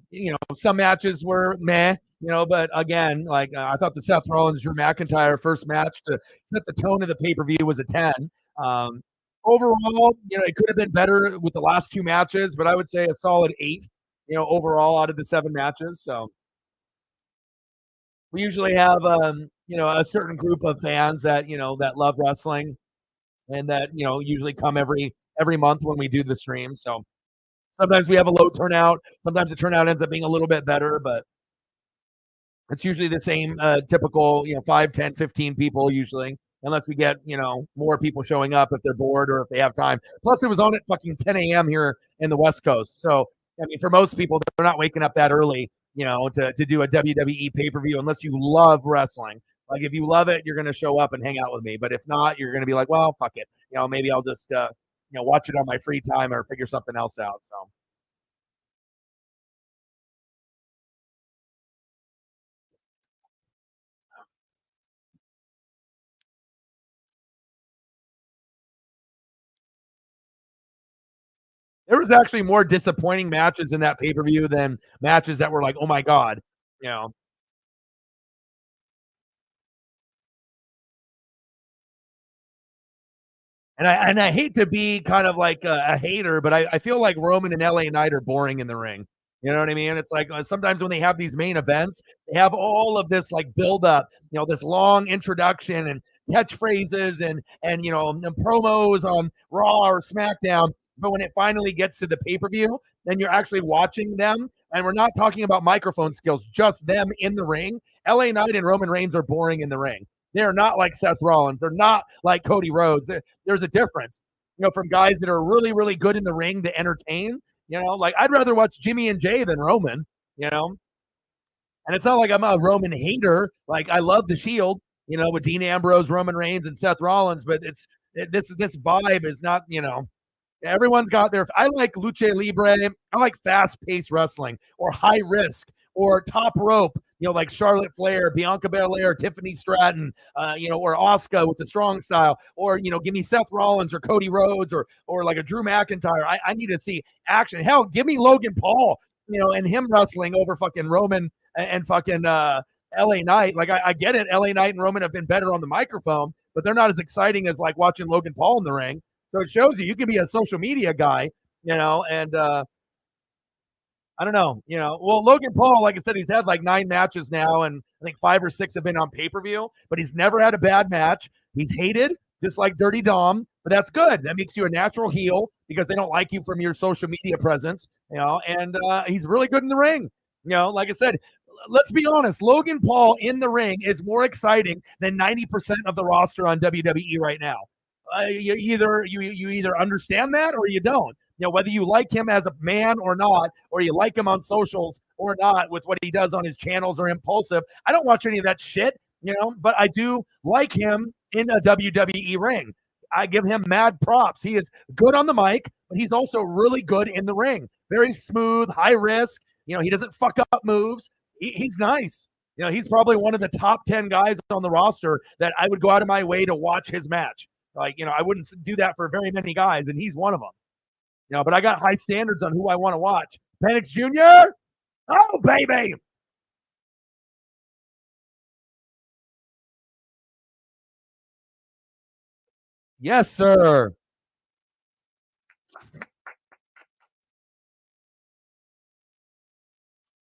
some matches were meh, but again, like I thought the Seth Rollins Drew McIntyre first match to set the tone of the pay-per-view was a 10. Overall, it could have been better with the last 2 matches, but I would say a solid 8, overall out of the 7 matches. So we usually have a certain group of fans that that love wrestling and that usually come every month when we do the stream. So sometimes we have a low turnout. Sometimes the turnout ends up being a little bit better, but it's usually the same typical 5, 10, 15 people usually, unless we get more people showing up if they're bored or if they have time. Plus it was on at fucking 10 a.m. here in the West Coast. So I mean, for most people, they're not waking up that early, to do a WWE pay-per-view unless you love wrestling. Like if you love it, you're going to show up and hang out with me. But if not, you're going to be like, well, fuck it. Maybe I'll just watch it on my free time or figure something else out. So there was actually more disappointing matches in that pay-per-view than matches that were like, oh my God, you know. And I hate to be kind of like a hater, but I feel like Roman and LA Knight are boring in the ring. You know what I mean? It's like sometimes when they have these main events, they have all of this like build up, this long introduction and catchphrases and and promos on Raw or SmackDown. But when it finally gets to the pay per view, then you're actually watching them, and we're not talking about microphone skills, just them in the ring. LA Knight and Roman Reigns are boring in the ring. They're not like Seth Rollins. They're not like Cody Rhodes. There's a difference, from guys that are really, really good in the ring to entertain. Like I'd rather watch Jimmy and Jay than Roman. And it's not like I'm a Roman hater. Like I love the Shield, with Dean Ambrose, Roman Reigns, and Seth Rollins. But this vibe is not, everyone's got their. I like lucha libre. I like fast-paced wrestling or high risk or top rope. Like Charlotte Flair, Bianca Belair, Tiffany Stratton, or Asuka with the strong style, or give me Seth Rollins or Cody Rhodes or like a Drew McIntyre. I need to see action. Hell, give me Logan Paul, and him wrestling over fucking Roman and fucking LA Knight. Like I get it, LA Knight and Roman have been better on the microphone, but they're not as exciting as like watching Logan Paul in the ring. So it shows you can be a social media guy, and I don't know, well, Logan Paul, like I said, he's had like 9 matches now, and I think 5 or 6 have been on pay-per-view, but he's never had a bad match. He's hated, just like Dirty Dom, but that's good. That makes you a natural heel because they don't like you from your social media presence, and he's really good in the ring. Like I said, let's be honest, Logan Paul in the ring is more exciting than 90% of the roster on WWE right now. You either understand that or you don't. Whether you like him as a man or not, or you like him on socials or not with what he does on his channels or Impulsive. I don't watch any of that shit, but I do like him in a WWE ring. I give him mad props. He is good on the mic, but he's also really good in the ring. Very smooth, high risk. He doesn't fuck up moves. He's nice. He's probably one of the top 10 guys on the roster that I would go out of my way to watch his match. Like, I wouldn't do that for very many guys, and he's one of them. But I got high standards on who I want to watch. Penix Jr.? Oh, baby. Yes, sir.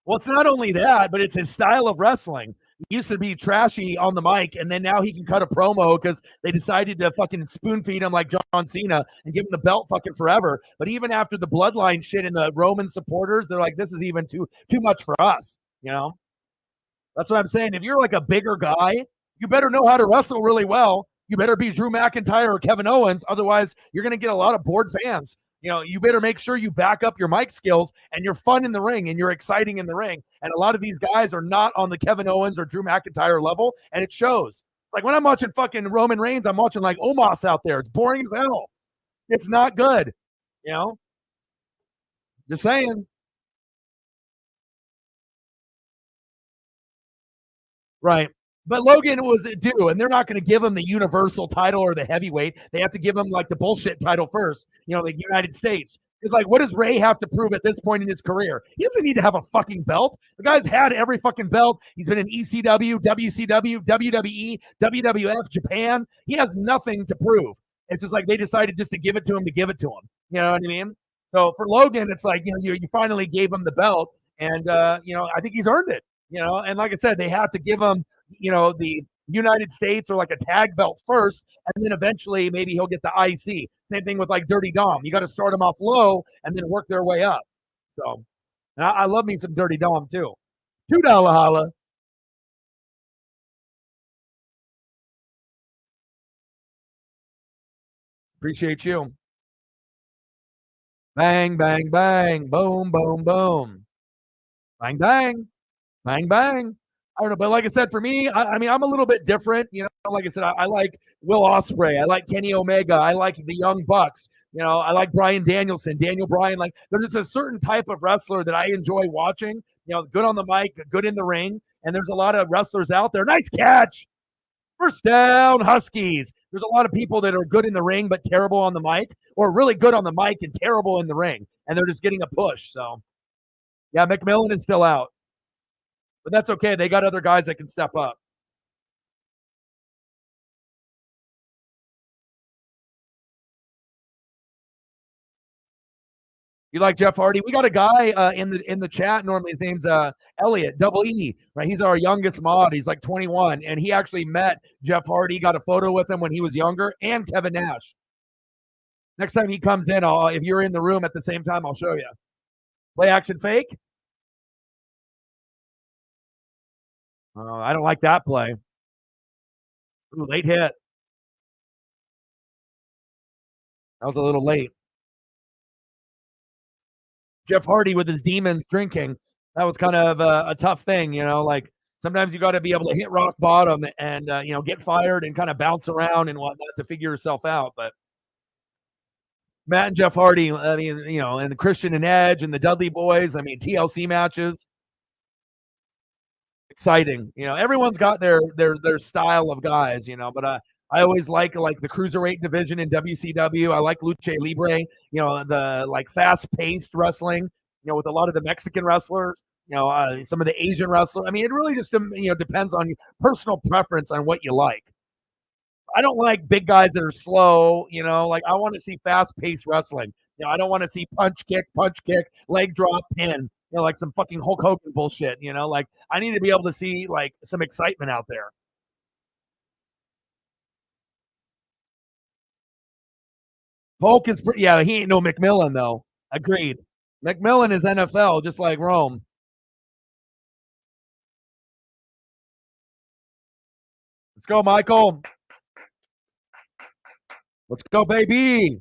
Well, it's not only that, but it's his style of wrestling. He used to be trashy on the mic, and then now he can cut a promo because they decided to fucking spoon feed him like John Cena and give him the belt fucking forever. But even after the bloodline shit and the Roman supporters, they're like, this is even too much for us. That's what I'm saying. If you're like a bigger guy, you better know how to wrestle really well. You better be Drew McIntyre or Kevin Owens. Otherwise, you're going to get a lot of bored fans. You better make sure you back up your mic skills and you're fun in the ring and you're exciting in the ring. And a lot of these guys are not on the Kevin Owens or Drew McIntyre level, and it shows. Like when I'm watching fucking Roman Reigns, I'm watching like Omos out there. It's boring as hell. It's not good. Just saying. Right. But Logan was due, and they're not going to give him the universal title or the heavyweight. They have to give him like the bullshit title first, the United States. It's like, what does Ray have to prove at this point in his career? He doesn't need to have a fucking belt. The guy's had every fucking belt. He's been in ECW, WCW, WWE, WWF, Japan. He has nothing to prove. It's just like they decided just to give it to him to give it to him. You know what I mean? So for Logan, it's like, you finally gave him the belt, and, I think he's earned it. And like I said, they have to give him, the United States or like a tag belt first, and then eventually maybe he'll get the IC. Same thing with like Dirty Dom. You got to start them off low and then work their way up. So, and I love me some Dirty Dom too. $2 holla. Appreciate you. Bang, bang, bang. Boom, boom, boom. Bang, bang. Bang, bang. I don't know, but like I said, for me, I mean, I'm a little bit different. Like I said, I like Will Ospreay. I like Kenny Omega. I like the Young Bucks. I like Bryan Danielson, Daniel Bryan. Like, there's just a certain type of wrestler that I enjoy watching. Good on the mic, good in the ring. And there's a lot of wrestlers out there. Nice catch. First down, Huskies. There's a lot of people that are good in the ring but terrible on the mic, or really good on the mic and terrible in the ring. And they're just getting a push. So, yeah, McMillan is still out. But that's okay. They got other guys that can step up. You like Jeff Hardy? We got a guy in the chat. Normally, his name's Elliot, double E. Right? He's our youngest mod. He's like 21, and he actually met Jeff Hardy. Got a photo with him when he was younger, and Kevin Nash. Next time he comes in, if you're in the room at the same time, I'll show you. Play action fake. I don't like that play. Ooh, late hit. That was a little late. Jeff Hardy with his demons drinking. That was kind of a tough thing, like sometimes you got to be able to hit rock bottom and, get fired and kind of bounce around and whatnot to figure yourself out. But Matt and Jeff Hardy, I mean, and the Christian and Edge and the Dudley Boys, I mean, TLC matches. Exciting. Everyone's got their style of guys, but I always like the cruiserweight division in WCW. I like Lucha Libre, the like fast-paced wrestling, with a lot of the Mexican wrestlers, some of the Asian wrestlers. I mean, it really just depends on your personal preference on what you like. I don't like big guys that are slow, like I want to see fast-paced wrestling. I don't want to see punch kick, leg drop, pin, like some fucking Hulk Hogan bullshit, like I need to be able to see like some excitement out there. Hulk is, he ain't no McMillan though. Agreed. McMillan is NFL, just like Rome. Let's go, Michael. Let's go, baby.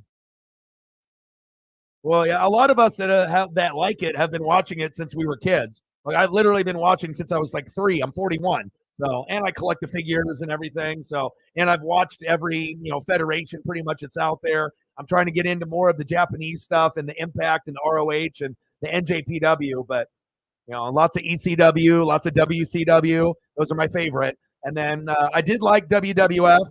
Well, yeah, a lot of us that like it have been watching it since we were kids. Like I've literally been watching since I was like 3. I'm 41. So, and I collect the figures and everything. So, and I've watched every, federation pretty much it's out there. I'm trying to get into more of the Japanese stuff and the Impact and the ROH and the NJPW, but lots of ECW, lots of WCW. Those are my favorite. And then I did like WWF,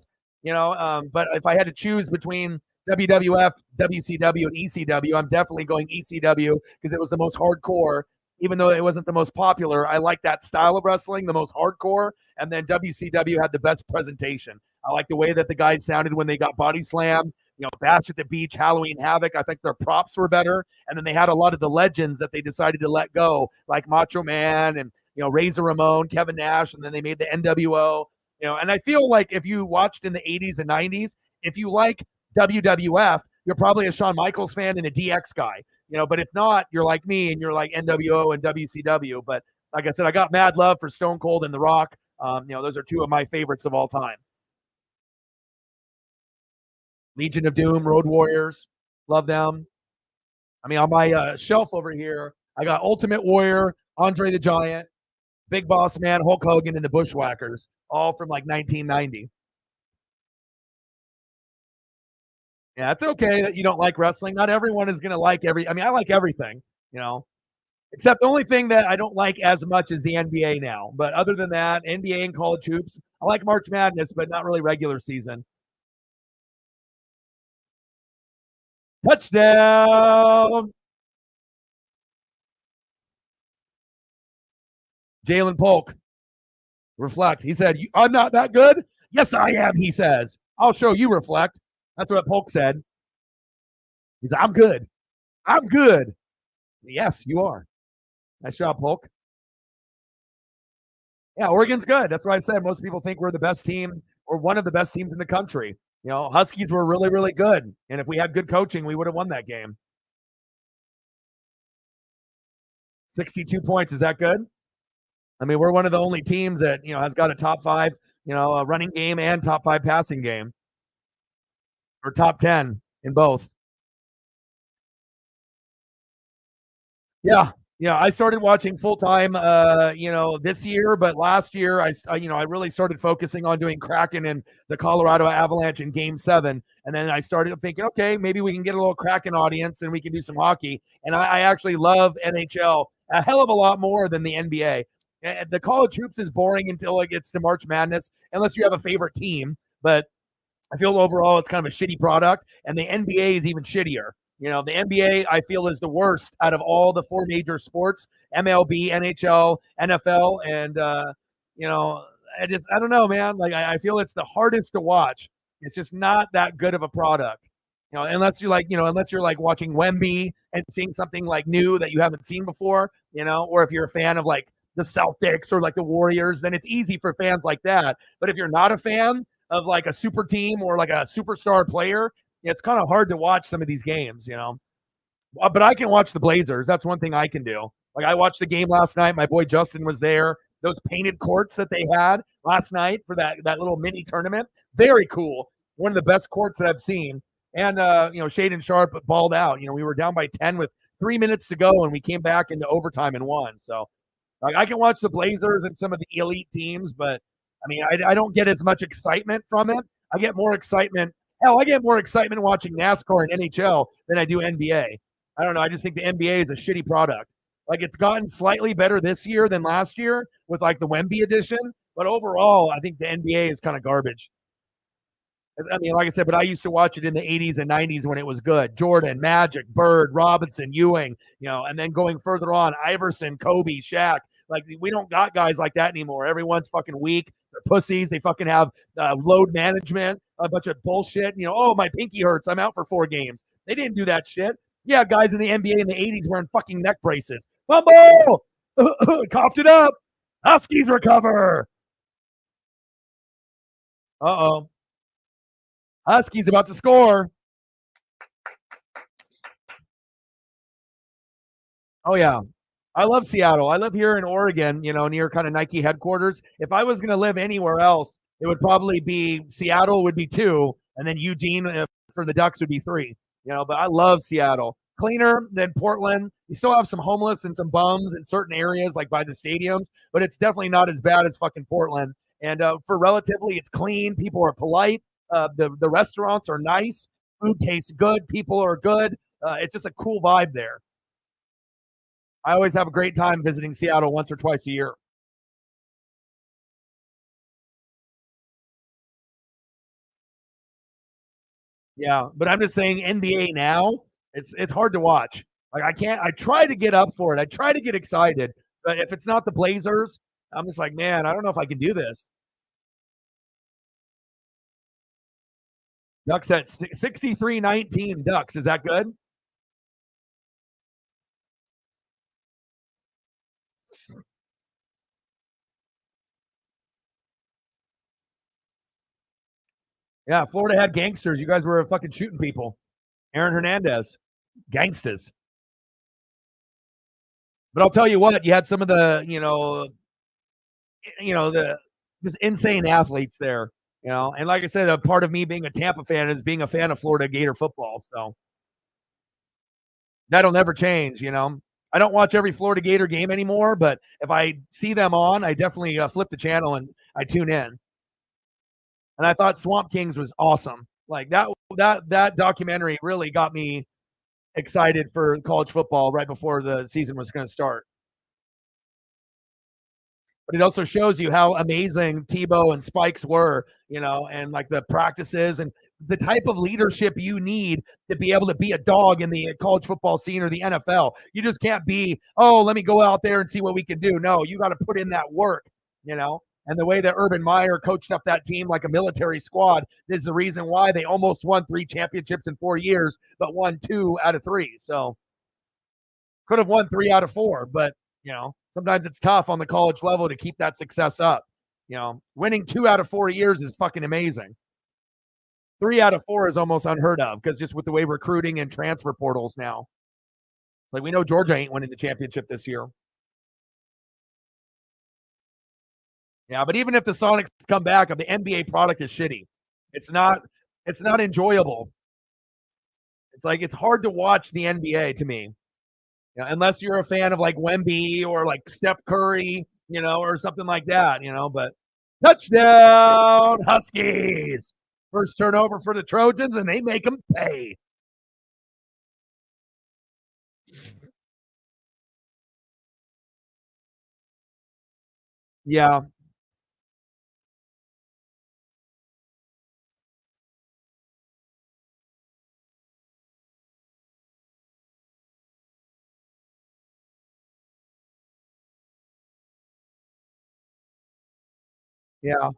but if I had to choose between WWF, WCW, and ECW, I'm definitely going ECW because it was the most hardcore. Even though it wasn't the most popular, I like that style of wrestling, the most hardcore. And then WCW had the best presentation. I like the way that the guys sounded when they got body slammed. Bash at the Beach, Halloween Havoc. I think their props were better. And then they had a lot of the legends that they decided to let go, like Macho Man and, Razor Ramon, Kevin Nash, and then they made the NWO. And I feel like if you watched in the 80s and 90s, if you like WWF, you're probably a Shawn Michaels fan and a DX guy. But if not, you're like me and you're like NWO and WCW. But like I said, I got mad love for Stone Cold and The Rock. Those are two of my favorites of all time. Legion of Doom, Road Warriors, love them. I mean, on my shelf over here, I got Ultimate Warrior, Andre the Giant, Big Boss Man, Hulk Hogan, and the Bushwhackers, all from like 1990. Yeah, it's okay that you don't like wrestling. Not everyone is going to like I like everything, except the only thing that I don't like as much is the NBA now. But other than that, NBA and college hoops, I like March Madness, but not really regular season. Touchdown. Jalen Polk. Reflect. He said, I'm not that good? Yes, I am, he says. I'll show you, Reflect. That's what Polk said. He said, I'm good. I'm good. Yes, you are. Nice job, Polk. Yeah, Oregon's good. That's why I said most people think we're the best team or one of the best teams in the country. Huskies were really, really good. And if we had good coaching, we would have won that game. 62 points. Is that good? I mean, we're one of the only teams that, has got a top 5, a running game and top 5 passing game. Or top 10 in both. Yeah. I started watching full time, this year, but last year I really started focusing on doing Kraken and the Colorado Avalanche in Game 7, and then I started thinking, okay, maybe we can get a little Kraken audience and we can do some hockey. And I actually love NHL a hell of a lot more than the NBA. The college hoops is boring until it gets to March Madness, unless you have a favorite team. But I feel overall it's kind of a shitty product, and the NBA is even shittier. The NBA, I feel, is the worst out of all the 4 major sports, MLB, NHL, NFL. And, I don't know, man. Like, I feel it's the hardest to watch. It's just not that good of a product. unless you're like watching Wemby and seeing something like new that you haven't seen before, or if you're a fan of like the Celtics or like the Warriors, then it's easy for fans like that. But if you're not a fan of like a super team or like a superstar player, it's kind of hard to watch some of these games. But I can watch the Blazers. That's one thing I can do. Like I watched the game last night. My boy Justin was there. Those painted courts that they had last night for that little mini tournament, very cool. One of the best courts that I've seen. And Shaden Sharp balled out. We were down by 10 with 3 minutes to go, and we came back into overtime and won. So like I can watch the Blazers and some of the elite teams, but I mean I don't get as much excitement from it. I get more excitement. Hell, I get more excitement watching NASCAR and NHL than I do NBA. I don't know. I just think the NBA is a shitty product. Like it's gotten slightly better this year than last year with like the Wemby edition, but overall, I think the NBA is kind of garbage. I mean, like I said, but I used to watch it in the 80s and 90s when it was good. Jordan, Magic, Bird, Robinson, Ewing, and then going further on, Iverson, Kobe, Shaq. Like, we don't got guys like that anymore. Everyone's fucking weak. They're pussies. They fucking have load management, a bunch of bullshit. Oh, my pinky hurts. I'm out for 4 games. They didn't do that shit. Yeah, guys in the NBA in the 80s wearing fucking neck braces. Fumble! Coughed it up. Huskies recover. Uh-oh. Huskies about to score. Oh, yeah. I love Seattle. I live here in Oregon, near kind of Nike headquarters. If I was going to live anywhere else, it would probably be Seattle would be 2, and then Eugene for the Ducks would be 3. But I love Seattle. Cleaner than Portland. You still have some homeless and some bums in certain areas, like by the stadiums, but it's definitely not as bad as fucking Portland. And for relatively, it's clean. People are polite. The restaurants are nice. Food tastes good. People are good. It's just a cool vibe there. I always have a great time visiting Seattle once or twice a year. Yeah, but I'm just saying NBA now, it's hard to watch. Like I can't. I try to get up for it. I try to get excited, but if it's not the Blazers, I'm just like, man, I don't know if I can do this. Ducks at 63-19. Ducks. Is that good? Yeah, Florida had gangsters. You guys were fucking shooting people. Aaron Hernandez, gangsters. But I'll tell you what, you had some of the, the just insane athletes there. And like I said, a part of me being a Tampa fan is being a fan of Florida Gator football. So that'll never change. I don't watch every Florida Gator game anymore, but if I see them on, I definitely flip the channel and I tune in. And I thought Swamp Kings was awesome. Like that documentary really got me excited for college football right before the season was going to start. But it also shows you how amazing Tebow and Spikes were, and like the practices and the type of leadership you need to be able to be a dog in the college football scene or the NFL. You just can't be, oh, let me go out there and see what we can do. No, you got to put in that work. And the way that Urban Meyer coached up that team like a military squad is the reason why they almost won 3 championships in 4 years, but won 2 out of 3. So could have won 3 out of 4, but sometimes it's tough on the college level to keep that success up. Winning 2 out of 4 years is fucking amazing. 3 out of 4 is almost unheard of because just with the way recruiting and transfer portals now, like we know Georgia ain't winning the championship this year. Yeah, but even if the Sonics come back, the NBA product is shitty. It's not enjoyable. It's like it's hard to watch the NBA to me. Unless you're a fan of like Wemby or like Steph Curry, or something like that, but touchdown Huskies. First turnover for the Trojans, and they make them pay. Yeah. Yeah.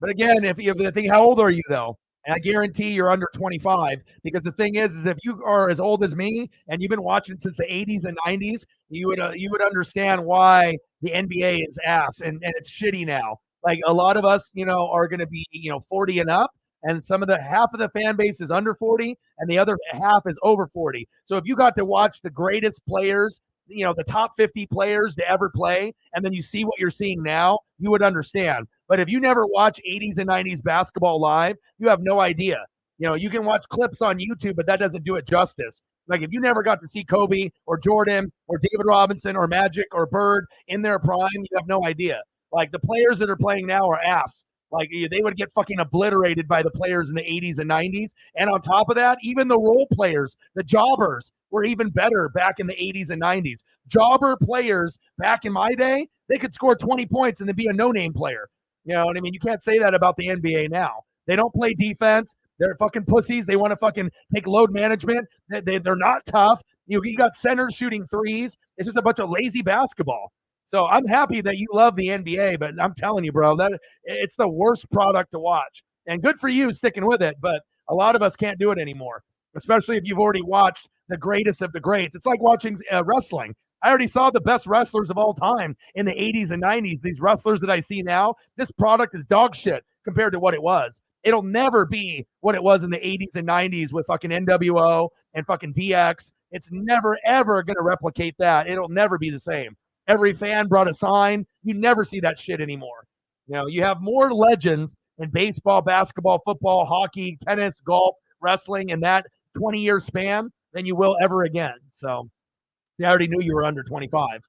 But again, if you think, how old are you though? And I guarantee you're under 25 because the thing is if you are as old as me and you've been watching since the 80s and 90s, you would understand why the NBA is ass and it's shitty now. Like a lot of us, are going to be 40 and up, and some of the half of the fan base is under 40, and the other half is over 40. So if you got to watch the greatest players, the top 50 players to ever play, and then you see what you're seeing now, you would understand. But if you never watch 80s and 90s basketball live, you have no idea. You can watch clips on YouTube, but that doesn't do it justice. Like if you never got to see Kobe or Jordan or David Robinson or Magic or Bird in their prime, you have no idea. Like the players that are playing now are ass. Like they would get fucking obliterated by the players in the 80s and 90s. And on top of that, even the role players, the jobbers, were even better back in the 80s and 90s. Jobber players back in my day, they could score 20 points and then be a no-name player. You know what I mean? You can't say that about the NBA now. They don't play defense. They're fucking pussies. They want to fucking take load management. They're not tough. You got centers shooting threes. It's just a bunch of lazy basketball. So I'm happy that you love the NBA, but I'm telling you, bro, that it's the worst product to watch. And good for you sticking with it, but a lot of us can't do it anymore, especially if you've already watched the greatest of the greats. It's like watching wrestling. I already saw the best wrestlers of all time in the 80s and 90s. These wrestlers that I see now, this product is dog shit compared to what it was. It'll never be what it was in the 80s and 90s with fucking NWO and fucking DX. It's never, ever going to replicate that. It'll never be the same. Every fan brought a sign. You never see that shit anymore. You have more legends in baseball, basketball, football, hockey, tennis, golf, wrestling in that 20-year span than you will ever again. So I already knew you were under 25.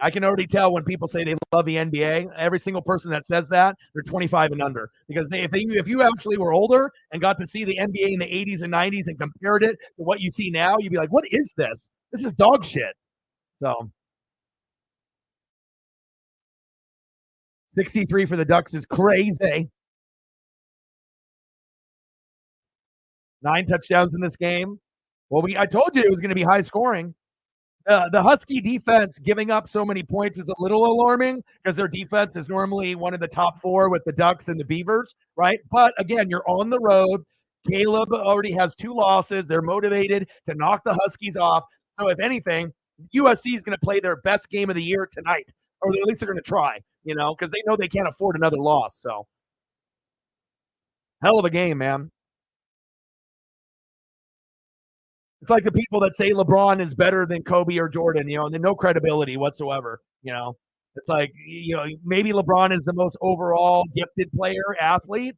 I can already tell when people say they love the NBA. Every single person that says that, they're 25 and under. Because if you actually were older and got to see the NBA in the 80s and 90s and compared it to what you see now, you'd be like, what is this? This is dog shit. So 63 for the Ducks is crazy. 9 touchdowns in this game. Well, I told you it was going to be high scoring. The Husky defense giving up so many points is a little alarming because their defense is normally one of the top 4 with the Ducks and the Beavers, right? But again, you're on the road. Caleb already has 2 losses. They're motivated to knock the Huskies off. So if anything, USC is going to play their best game of the year tonight, or at least they're going to try, because they know they can't afford another loss. So hell of a game, man. It's like the people that say LeBron is better than Kobe or Jordan, and no credibility whatsoever. It's like, maybe LeBron is the most overall gifted player, athlete,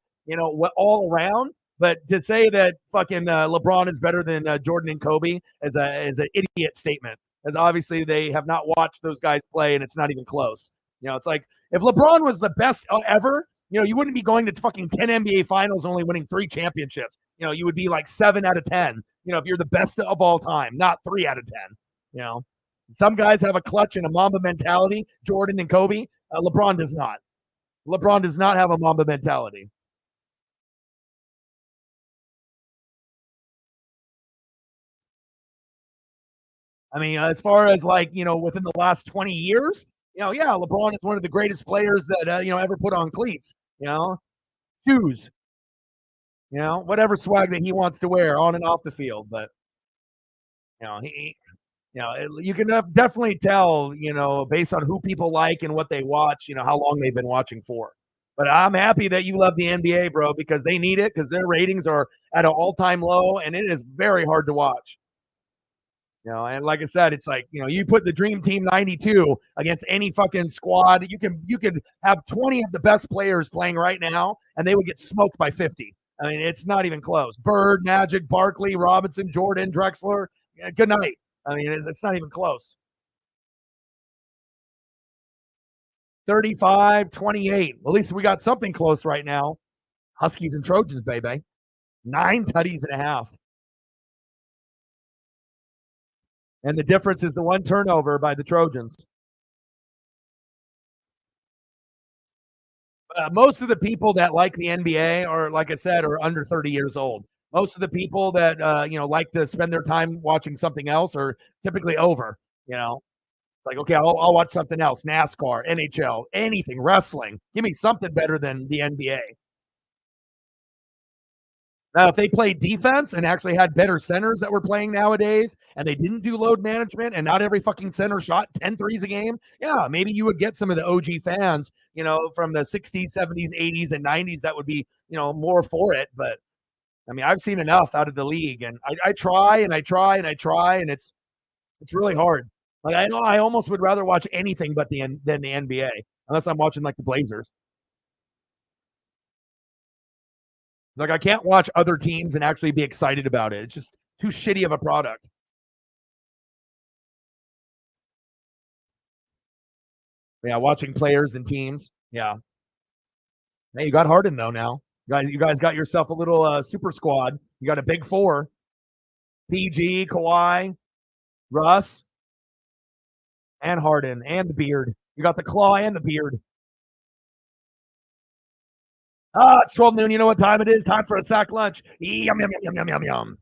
all around. But to say that fucking LeBron is better than Jordan and Kobe is an idiot statement, as obviously they have not watched those guys play, and it's not even close. It's like if LeBron was the best ever, you wouldn't be going to fucking 10 NBA finals, only winning 3 championships. You would be like 7 out of 10. If you're the best of all time, not 3 out of 10. Some guys have a clutch and a Mamba mentality. Jordan and Kobe. LeBron does not. LeBron does not have a Mamba mentality. I mean, as far as within the last 20 years, yeah, LeBron is one of the greatest players that ever put on cleats. Shoes. Whatever swag that he wants to wear on and off the field, but you can definitely tell, based on who people like and what they watch, how long they've been watching for. But I'm happy that you love the NBA, bro, because they need it, because their ratings are at an all-time low, and it is very hard to watch. And like I said, it's like, you put the Dream Team 92 against any fucking squad. You could have 20 of the best players playing right now, and they would get smoked by 50. I mean, it's not even close. Bird, Magic, Barkley, Robinson, Jordan, Drexler. Good night. I mean, it's not even close. 35-28. At least we got something close right now. Huskies and Trojans, baby. 9 tutties and a half. And the difference is the 1 turnover by the Trojans. Most of the people that like the NBA are, like I said, are under 30 years old. Most of the people that like to spend their time watching something else are typically over. Like, okay, I'll watch something else, NASCAR, NHL, anything, wrestling. Give me something better than the NBA. Now, if they played defense and actually had better centers that were playing nowadays, and they didn't do load management, and not every fucking center shot 10 threes a game, yeah, maybe you would get some of the OG fans, from the 60s, 70s, 80s, and 90s that would be, more for it. But I mean, I've seen enough out of the league, and I try and I try and I try, and it's really hard. Like I know I almost would rather watch anything but than the NBA, unless I'm watching like the Blazers. Like I can't watch other teams and actually be excited about it. It's just too shitty of a product. Yeah, watching players and teams. Yeah. Hey, you got Harden though now. You guys got yourself a little super squad. You got a big four. PG, Kawhi, Russ, and Harden, and the beard. You got the claw and the beard. It's 12 noon. You know what time it is? Time for a sack lunch. Yum, yum, yum, yum, yum, yum.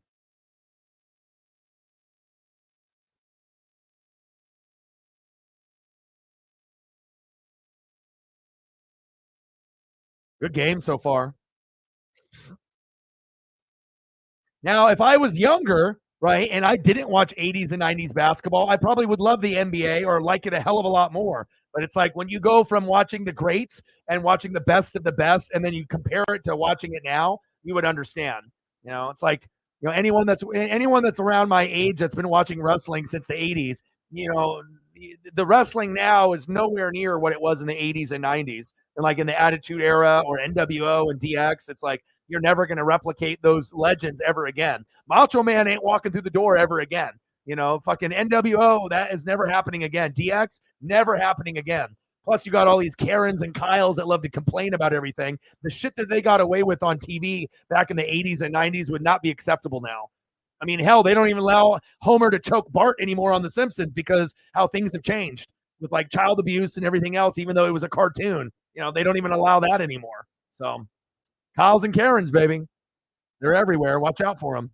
Good game so far. Now, if I was younger, right, and I didn't watch 80s and 90s basketball, I probably would love the NBA or like it a hell of a lot more. But it's like when you go from watching the greats and watching the best of the best, and then you compare it to watching it now, you would understand. It's like anyone that's around my age that's been watching wrestling since the 80s, the wrestling now is nowhere near what it was in the 80s and 90s. And like in the Attitude Era or NWO and DX, it's like you're never going to replicate those legends ever again. Macho Man ain't walking through the door ever again. Fucking NWO, that is never happening again. DX, never happening again. Plus, you got all these Karens and Kyles that love to complain about everything. The shit that they got away with on TV back in the 80s and 90s would not be acceptable now. I mean, hell, they don't even allow Homer to choke Bart anymore on The Simpsons because how things have changed with like child abuse and everything else, even though it was a cartoon. They don't even allow that anymore. So, Kyles and Karens, baby. They're everywhere. Watch out for them.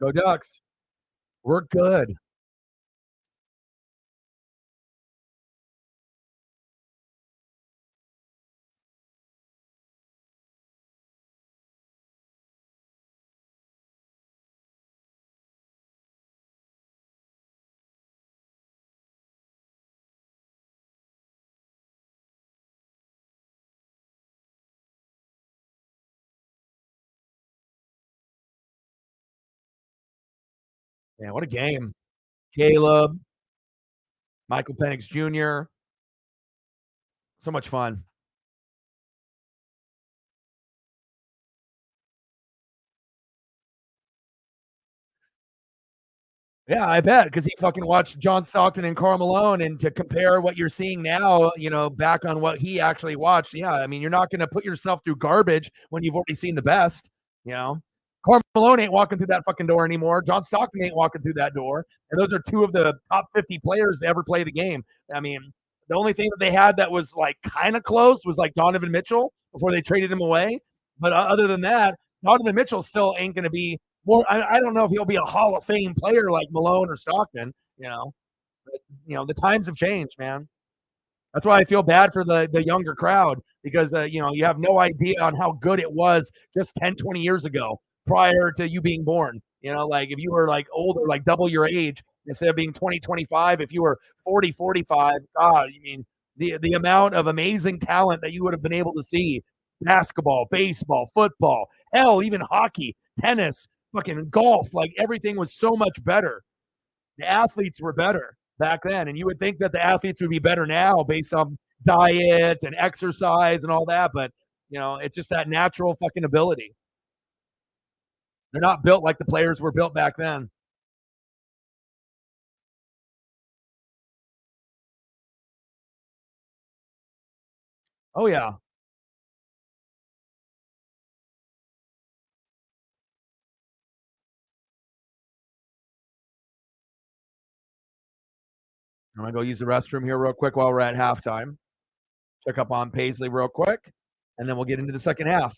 Go Ducks. We're good. Man, what a game. Caleb, Michael Penix Jr. So much fun. Yeah, I bet because he fucking watched John Stockton and Karl Malone, and to compare what you're seeing now, back on what he actually watched. Yeah, I mean, you're not going to put yourself through garbage when you've already seen the best. Karl Malone ain't walking through that fucking door anymore. John Stockton ain't walking through that door, and those are two of the top 50 players to ever play the game. I mean, the only thing that they had that was like kind of close was like Donovan Mitchell before they traded him away. But other than that, Donovan Mitchell still ain't going to be more. I don't know if he'll be a Hall of Fame player like Malone or Stockton. But, the times have changed, man. That's why I feel bad for the younger crowd because you have no idea on how good it was just 10, 20 years ago prior to you being born. Like if you were like older, like double your age instead of being 20, 25, if you were 40, 45, God, I mean the amount of amazing talent that you would have been able to see, basketball, baseball, football, hell, even hockey, tennis, fucking golf, like everything was so much better. The athletes were better back then, and you would think that the athletes would be better now based on diet and exercise and all that, but it's just that natural fucking ability. They're not built like the players were built back then. Oh, yeah. I'm gonna go use the restroom here real quick while we're at halftime. Check up on Paisley real quick, and then we'll get into the second half.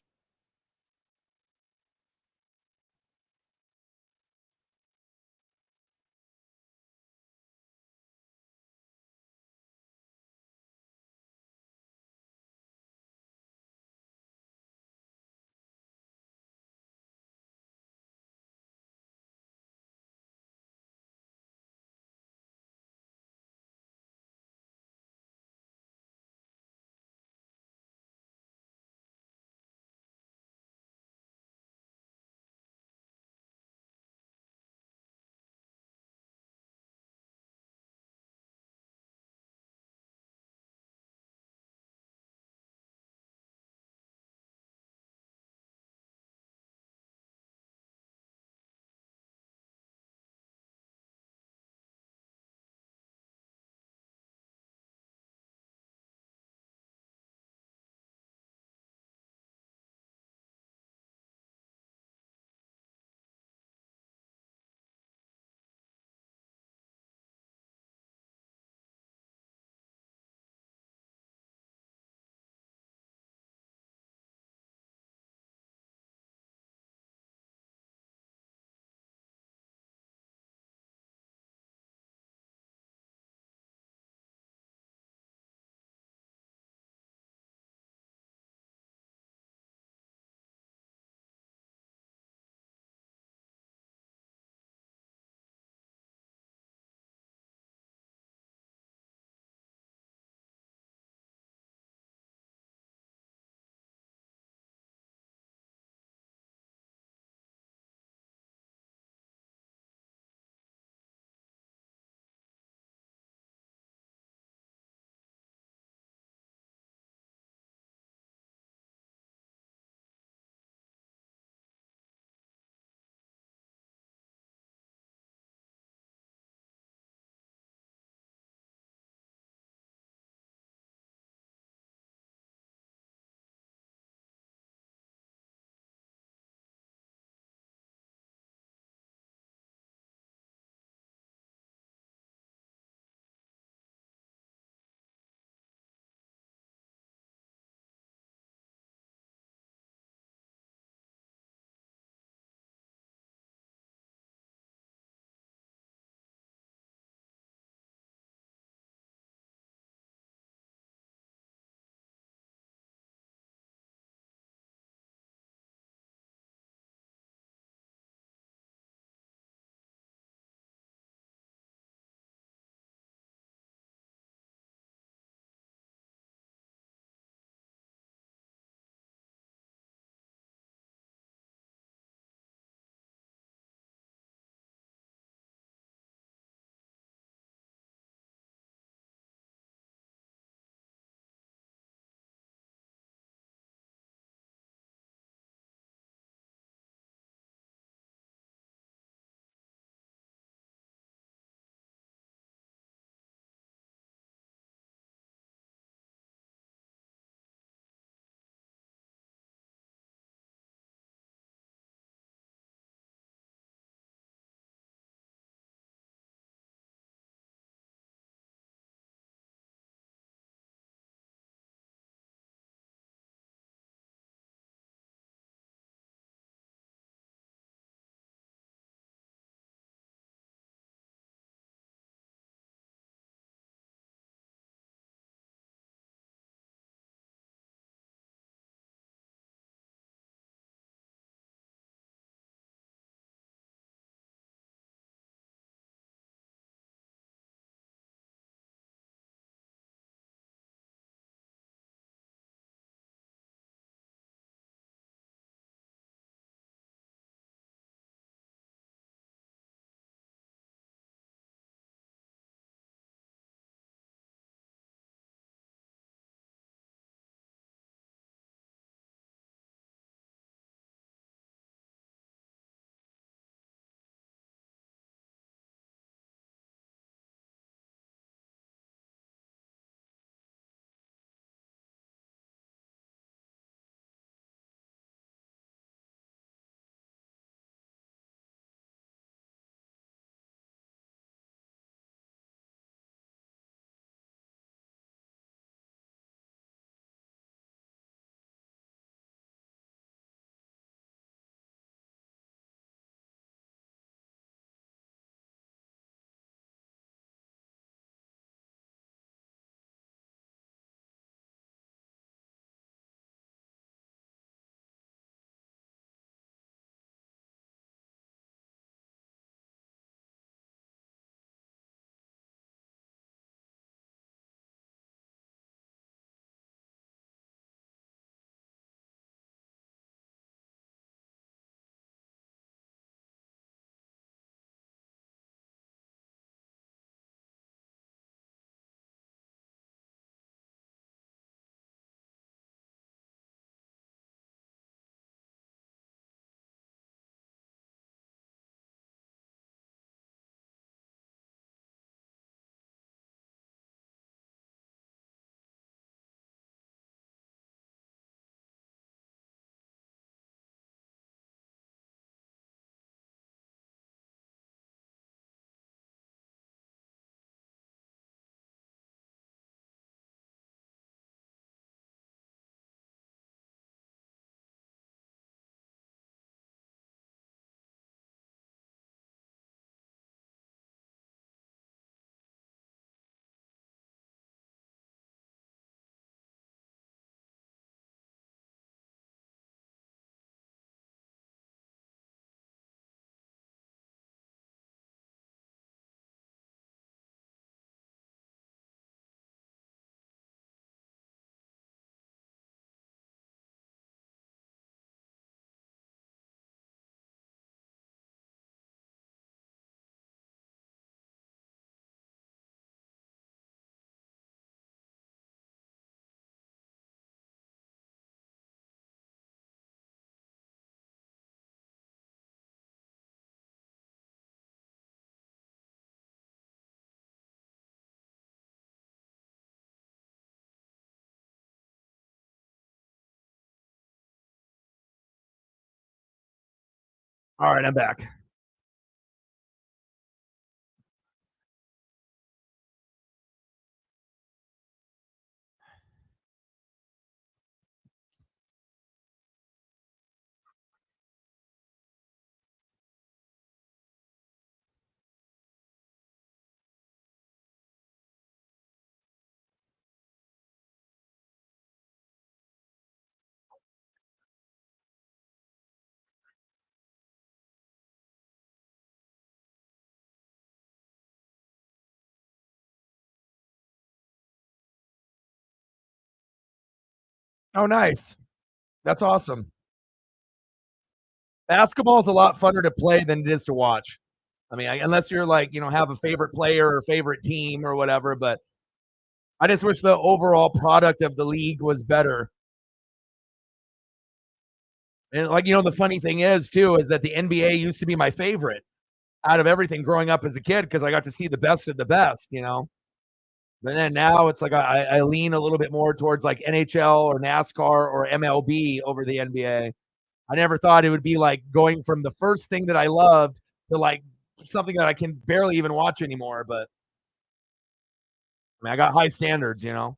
All right, I'm back. Oh, nice. That's awesome. Basketball is a lot funner to play than it is to watch. I mean, unless you're like, have a favorite player or favorite team or whatever, but I just wish the overall product of the league was better. And like, the funny thing is too, is that the NBA used to be my favorite out of everything growing up as a kid because I got to see the best of the best. But then now it's like I lean a little bit more towards like NHL or NASCAR or MLB over the NBA. I never thought it would be like going from the first thing that I loved to like something that I can barely even watch anymore. But I mean, I got high standards. I don't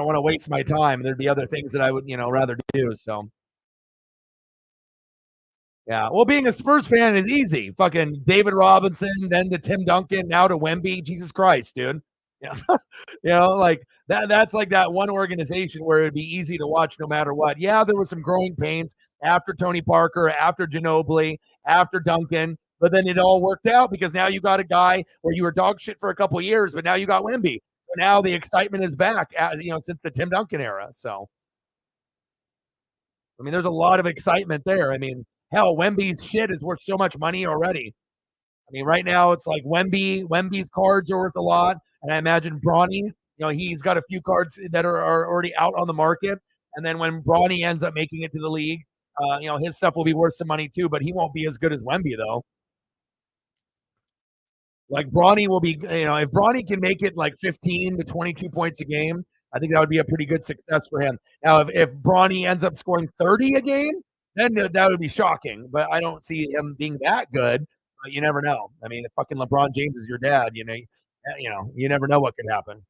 want to waste my time. There'd be other things that I would, rather do. So yeah. Well, being a Spurs fan is easy. Fucking David Robinson, then to Tim Duncan, now to Wemby. Jesus Christ, dude. Yeah. Like that's like that one organization where it'd be easy to watch no matter what. Yeah, there was some growing pains after Tony Parker, after Ginobili, after Duncan, but then it all worked out because now you got a guy where you were dog shit for a couple of years, but now you got Wemby. So now the excitement is back, since the Tim Duncan era. So, I mean, there's a lot of excitement there. I mean, hell, Wemby's shit is worth so much money already. I mean, right now it's like Wemby's cards are worth a lot, and I imagine Bronny, he's got a few cards that are already out on the market, and then when Bronny ends up making it to the league, his stuff will be worth some money too, but he won't be as good as Wemby though. Like Bronny will be, if Bronny can make it like 15 to 22 points a game, I think that would be a pretty good success for him. Now, if Bronny ends up scoring 30 a game, then that would be shocking. But I don't see him being that good. But you never know. I mean, if fucking LeBron James is your dad, you never know what could happen.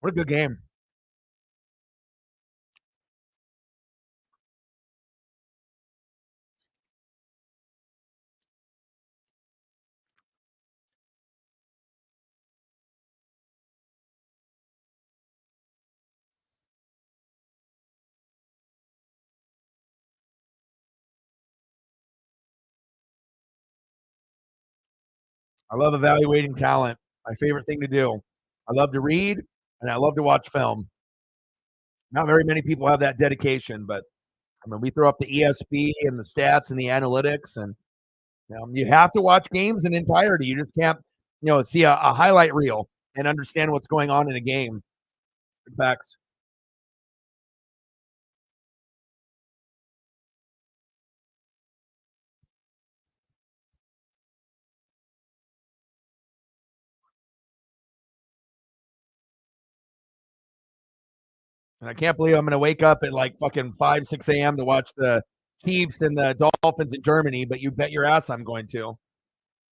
What a good game. I love evaluating talent. My favorite thing to do. I love to read and I love to watch film. Not very many people have that dedication, but I mean, we throw up the ESP and the stats and the analytics, and you have to watch games in entirety. You just can't, see a highlight reel and understand what's going on in a game. Facts. And I can't believe I'm going to wake up at like fucking 5, 6 a.m. to watch the Chiefs and the Dolphins in Germany, but you bet your ass I'm going to.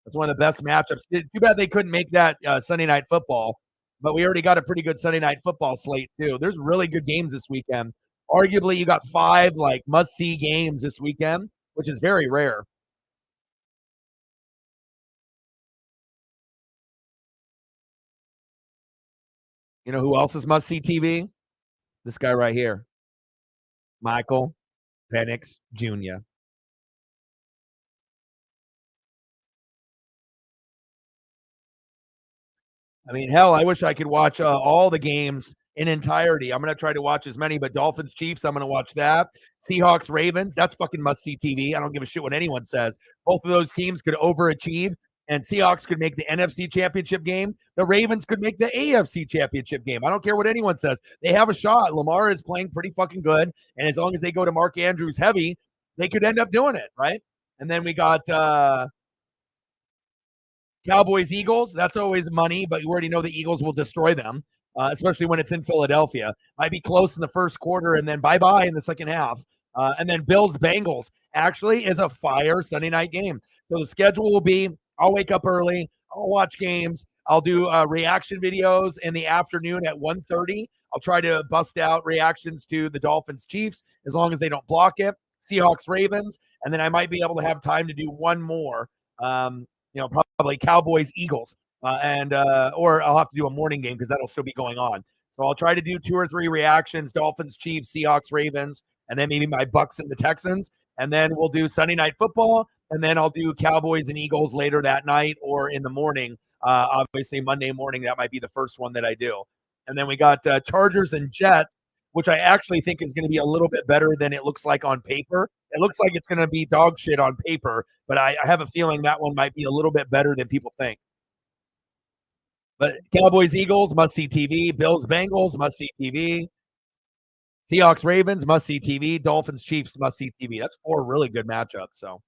That's one of the best matchups. Too bad they couldn't make that Sunday night football, but we already got a pretty good Sunday night football slate too. There's really good games this weekend. Arguably, you got 5 like must-see games this weekend, which is very rare. You know who else is must-see TV? This guy right here, Michael Penix Jr. I mean, hell, I wish I could watch all the games in entirety. I'm going to try to watch as many, but Dolphins Chiefs, I'm going to watch that. Seahawks Ravens, that's fucking must see TV. I don't give a shit what anyone says. Both of those teams could overachieve. and Seahawks could make the NFC Championship game. The Ravens could make the AFC Championship game. I don't care what anyone says. They have a shot. Lamar is playing pretty fucking good, and as long as they go to Mark Andrews heavy, they could end up doing it, right? And then we got Cowboys, Eagles. That's always money, but you already know the Eagles will destroy them, especially when it's in Philadelphia. Might be close in the first quarter, and then bye bye in the second half. And then Bills, Bengals actually is a fire Sunday night game. So the schedule will be: I'll wake up early, I'll watch games, I'll do reaction videos in the afternoon at 1:30. I'll try to bust out reactions to the Dolphins, Chiefs, as long as they don't block it. Seahawks, Ravens, and then I might be able to have time to do one more. Probably Cowboys, Eagles, and or I'll have to do a morning game because that'll still be going on. So I'll try to do 2 or 3 reactions: Dolphins, Chiefs, Seahawks, Ravens, and then maybe my Bucks and the Texans. And then we'll do Sunday night football, and then I'll do Cowboys and Eagles later that night or in the morning. Obviously, Monday morning, that might be the first one that I do. And then we got Chargers and Jets, which I actually think is going to be a little bit better than it looks like on paper. It looks like it's going to be dog shit on paper, but I have a feeling that one might be a little bit better than people think. But Cowboys, Eagles, must see TV. Bills, Bengals, must see TV. Seahawks, Ravens, must see TV. Dolphins, Chiefs, must see TV. That's 4 really good matchups. So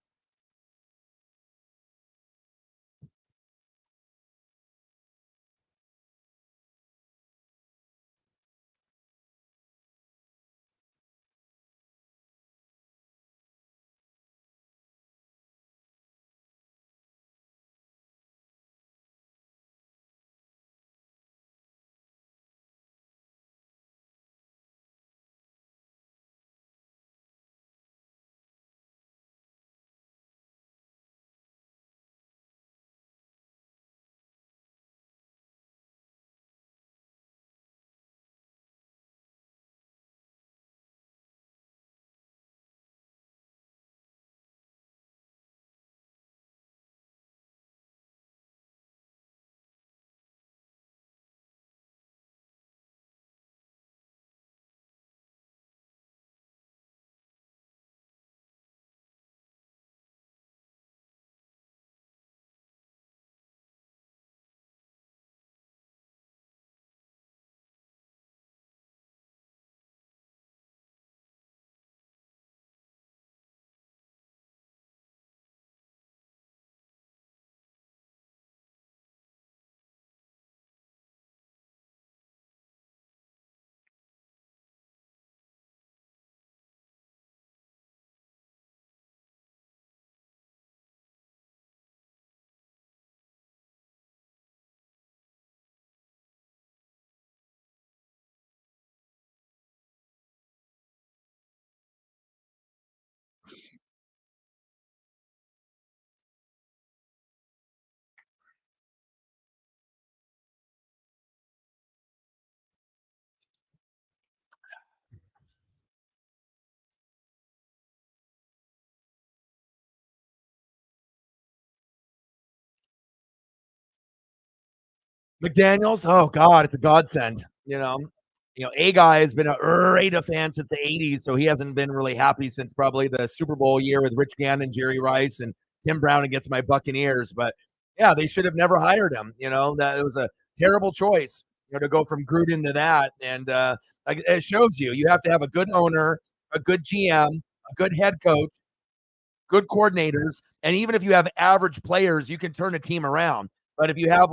McDaniels, oh God, it's a godsend. A guy has been a Raider fan since the '80s, so he hasn't been really happy since probably the Super Bowl year with Rich Gannon, Jerry Rice, and Tim Brown against my Buccaneers. But yeah, they should have never hired him. That it was a terrible choice. To go from Gruden to that, and it shows you have to have a good owner, a good GM, a good head coach, good coordinators, and even if you have average players, you can turn a team around. But if you have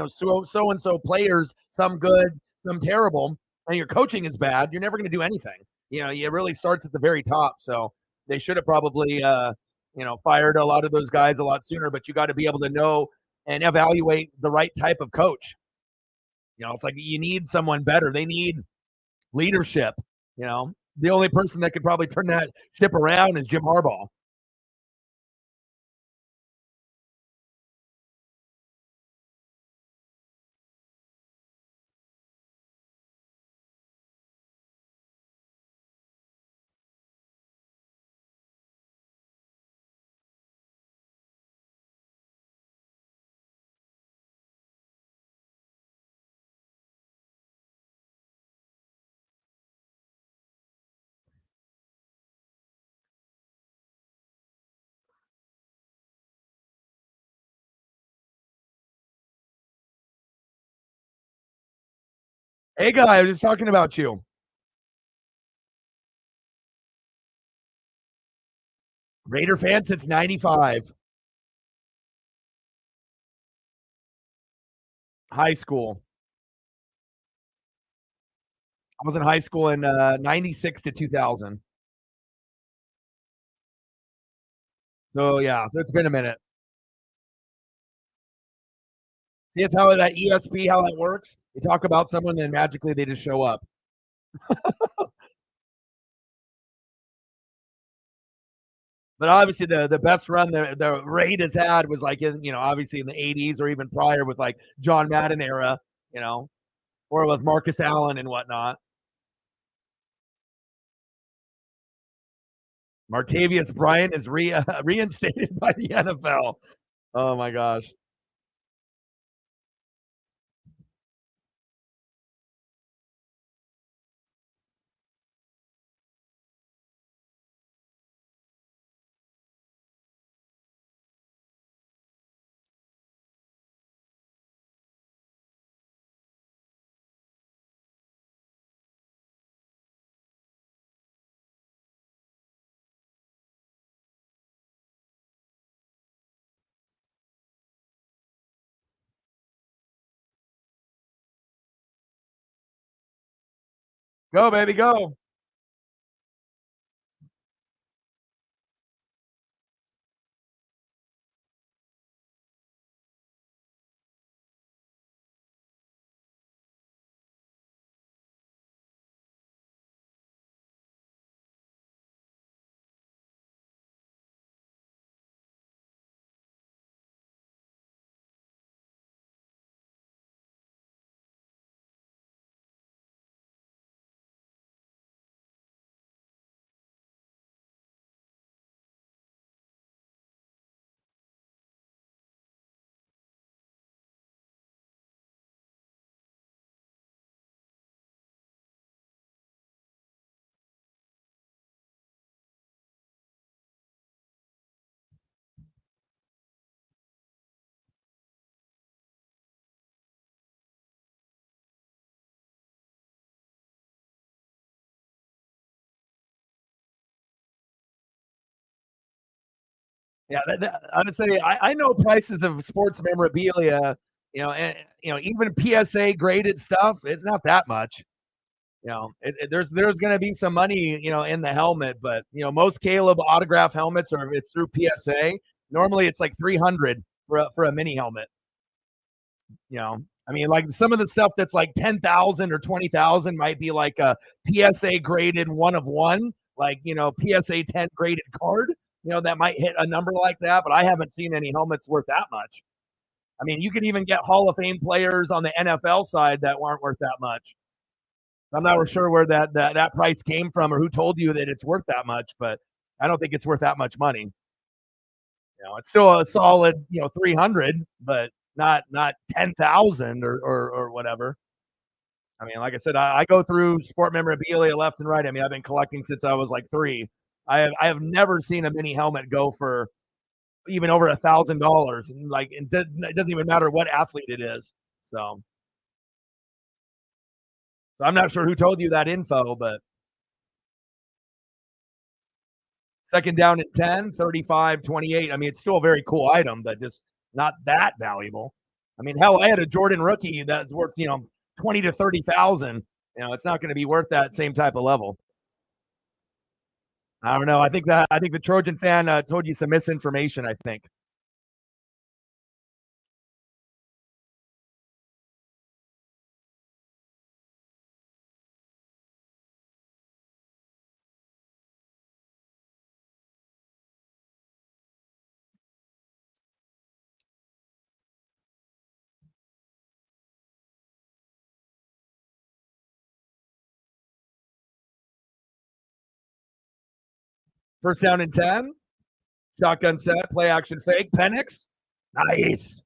so and so players, some good, some terrible, and your coaching is bad, you're never going to do anything. It really starts at the very top. So they should have probably fired a lot of those guys a lot sooner. But you got to be able to know and evaluate the right type of coach. It's like you need someone better. They need leadership. The only person that could probably turn that ship around is Jim Harbaugh. Hey, guy, I was just talking about you. Raider fan since 95. High school. I was in high school in 96 to 2000. So, yeah, so it's been a minute. See, it's how that ESP, how that works. You talk about someone, then magically they just show up. But obviously, the best run the Raiders had was like in obviously in the 80s or even prior with like John Madden era, you know, or with Marcus Allen and whatnot. Martavius Bryant is reinstated by the NFL. Oh my gosh. Go, baby, go. Yeah, honestly, I know prices of sports memorabilia, and even PSA graded stuff. It's not that much. There's going to be some money, in the helmet, but most Caleb autograph helmets are it's through PSA. Normally, it's like 300 for a mini helmet. I mean, like some of the stuff that's like 10,000 or 20,000 might be like a PSA graded one of one, like PSA 10 graded card. That might hit a number like that, but I haven't seen any helmets worth that much. I mean, you could even get Hall of Fame players on the NFL side that aren't worth that much. I'm not sure where that price came from or who told you that it's worth that much, but I don't think it's worth that much money. It's still a solid 300, but not 10,000 or whatever. I mean, like I said, I go through sport memorabilia left and right. I mean, I've been collecting since I was like 3. I have never seen a mini helmet go for even over $1,000. Like it doesn't even matter what athlete it is. So I'm not sure who told you that info, but second down at 10, 35, 28. I mean, it's still a very cool item, but just not that valuable. I mean, hell, I had a Jordan rookie that's worth, 20 to 30,000. It's not going to be worth that same type of level. I don't know. I think the Trojan fan told you some misinformation, I think. First down and 10. Shotgun set, play action fake. Penix. Nice.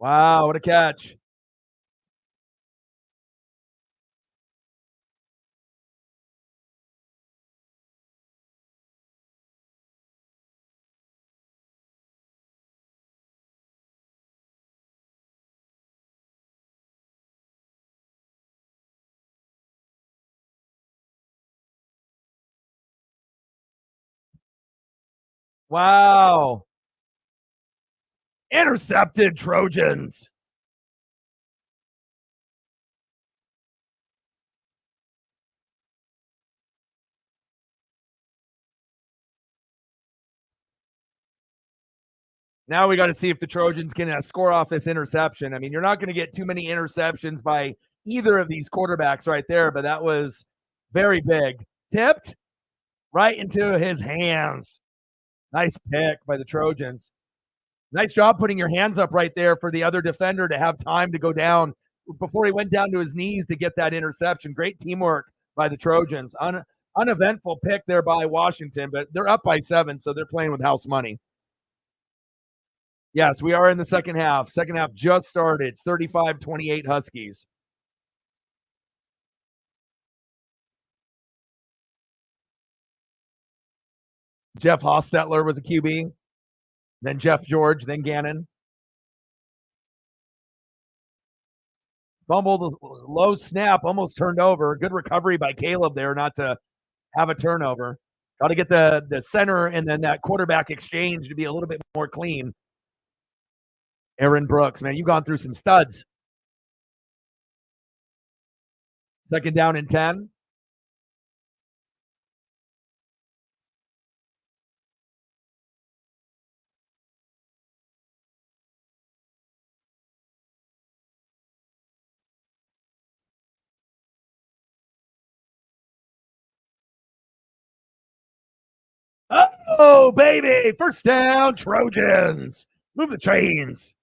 Wow, what a catch. Wow. Intercepted Trojans. Now we got to see if the Trojans can score off this interception. I mean, you're not going to get too many interceptions by either of these quarterbacks right there, but that was very big. Tipped right into his hands. Nice pick by the Trojans. Nice job putting your hands up right there for the other defender to have time to go down before he went down to his knees to get that interception. Great teamwork by the Trojans. Uneventful pick there by Washington, but they're up by 7, so they're playing with house money. Yes, we are in the second half. Second half just started. It's 35-28 Huskies. Jeff Hostetler was a QB. Then Jeff George, then Gannon. Fumbled, low snap, almost turned over. Good recovery by Caleb there not to have a turnover. Got to get the center and then that quarterback exchange to be a little bit more clean. Aaron Brooks, man, you've gone through some studs. Second down and 10. Oh, baby. First down, Trojans. Move the chains.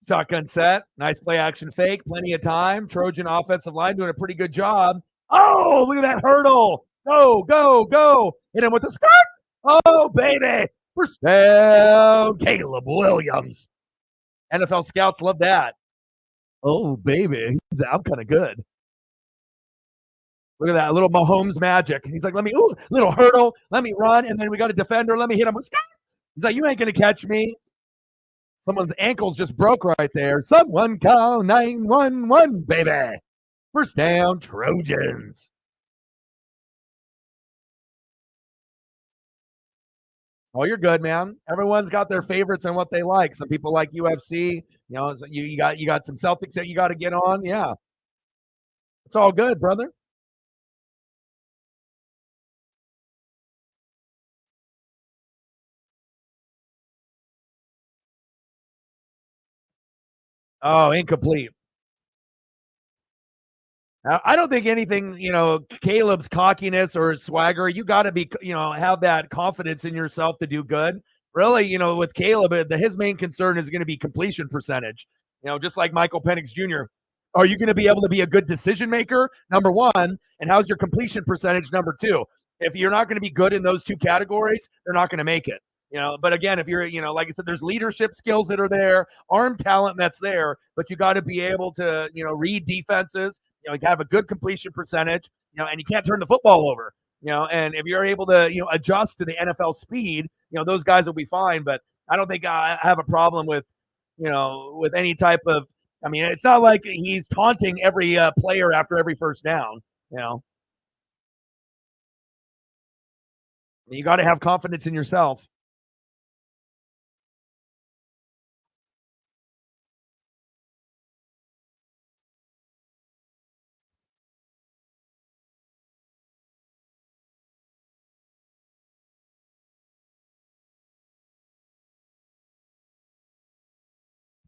Shotgun set. Nice play action fake. Plenty of time. Trojan offensive line doing a pretty good job. Oh, look at that hurdle. Go, go, go. Hit him with the skirt. Oh, baby. First down, Caleb Williams. NFL scouts love that. Oh, baby. I'm kind of good. Look at that. A little Mahomes magic. He's like, little hurdle. Let me run. And then we got a defender. Let me hit him with skirt. He's like, you ain't going to catch me. Someone's ankles just broke right there. Someone call 911, baby. First down, Trojans. Oh, you're good, man. Everyone's got their favorites and what they like. Some people like UFC. You know, you got some Celtics that you got to get on. Yeah, it's all good, brother. Oh, incomplete. I don't think anything, Caleb's cockiness or his swagger, you got to be, have that confidence in yourself to do good. Really, with Caleb, his main concern is going to be completion percentage. Just like Michael Penix Jr. Are you going to be able to be a good decision maker? Number one, and how's your completion percentage? Number two. If you're not going to be good in those two categories, they're not going to make it. But again, if you're, like I said, there's leadership skills that are there, arm talent that's there, but you got to be able to, read defenses. You have a good completion percentage, and you can't turn the football over, and if you're able to, adjust to the NFL speed, those guys will be fine. But I don't think I have a problem with, with any type of I mean, it's not like he's taunting every player after every first down. You know, you got to have confidence in yourself.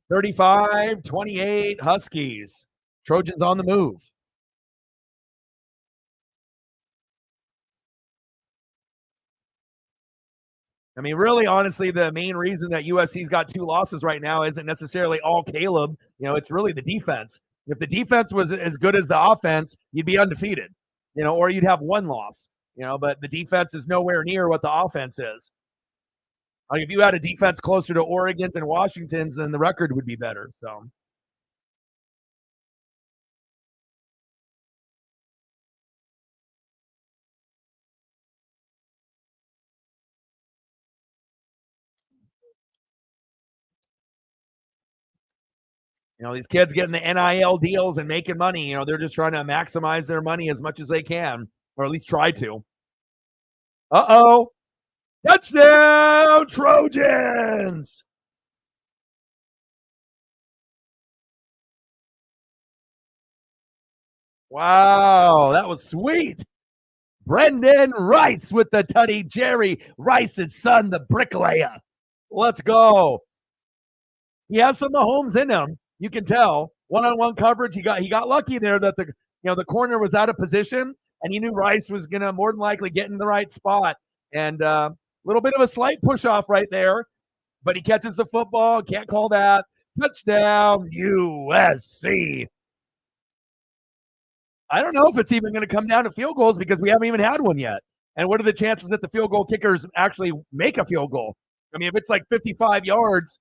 Thirty-five, 28, Huskies. Trojans on the move. I mean, really, honestly, the main reason that USC's got 2 losses right now isn't necessarily all Caleb. It's really the defense. If the defense was as good as the offense, you'd be undefeated, or you'd have 1 loss, but the defense is nowhere near what the offense is. Like if you had a defense closer to Oregon's and Washington's, then the record would be better. So, these kids getting the NIL deals and making money, they're just trying to maximize their money as much as they can, or at least try to. Uh-oh. Touchdown, Trojans! Wow, that was sweet. Brendan Rice with the tutty. Jerry Rice's son, the bricklayer. Let's go. He has some Mahomes in him. You can tell. One-on-one coverage. He got lucky there that the corner was out of position, and he knew Rice was gonna more than likely get in the right spot. And a little bit of a slight push off right there, but he catches the football. Can't call that. Touchdown, USC. I don't know if it's even going to come down to field goals because we haven't even had one yet. And what are the chances that the field goal kickers actually make a field goal? I mean, if it's like 55 yards,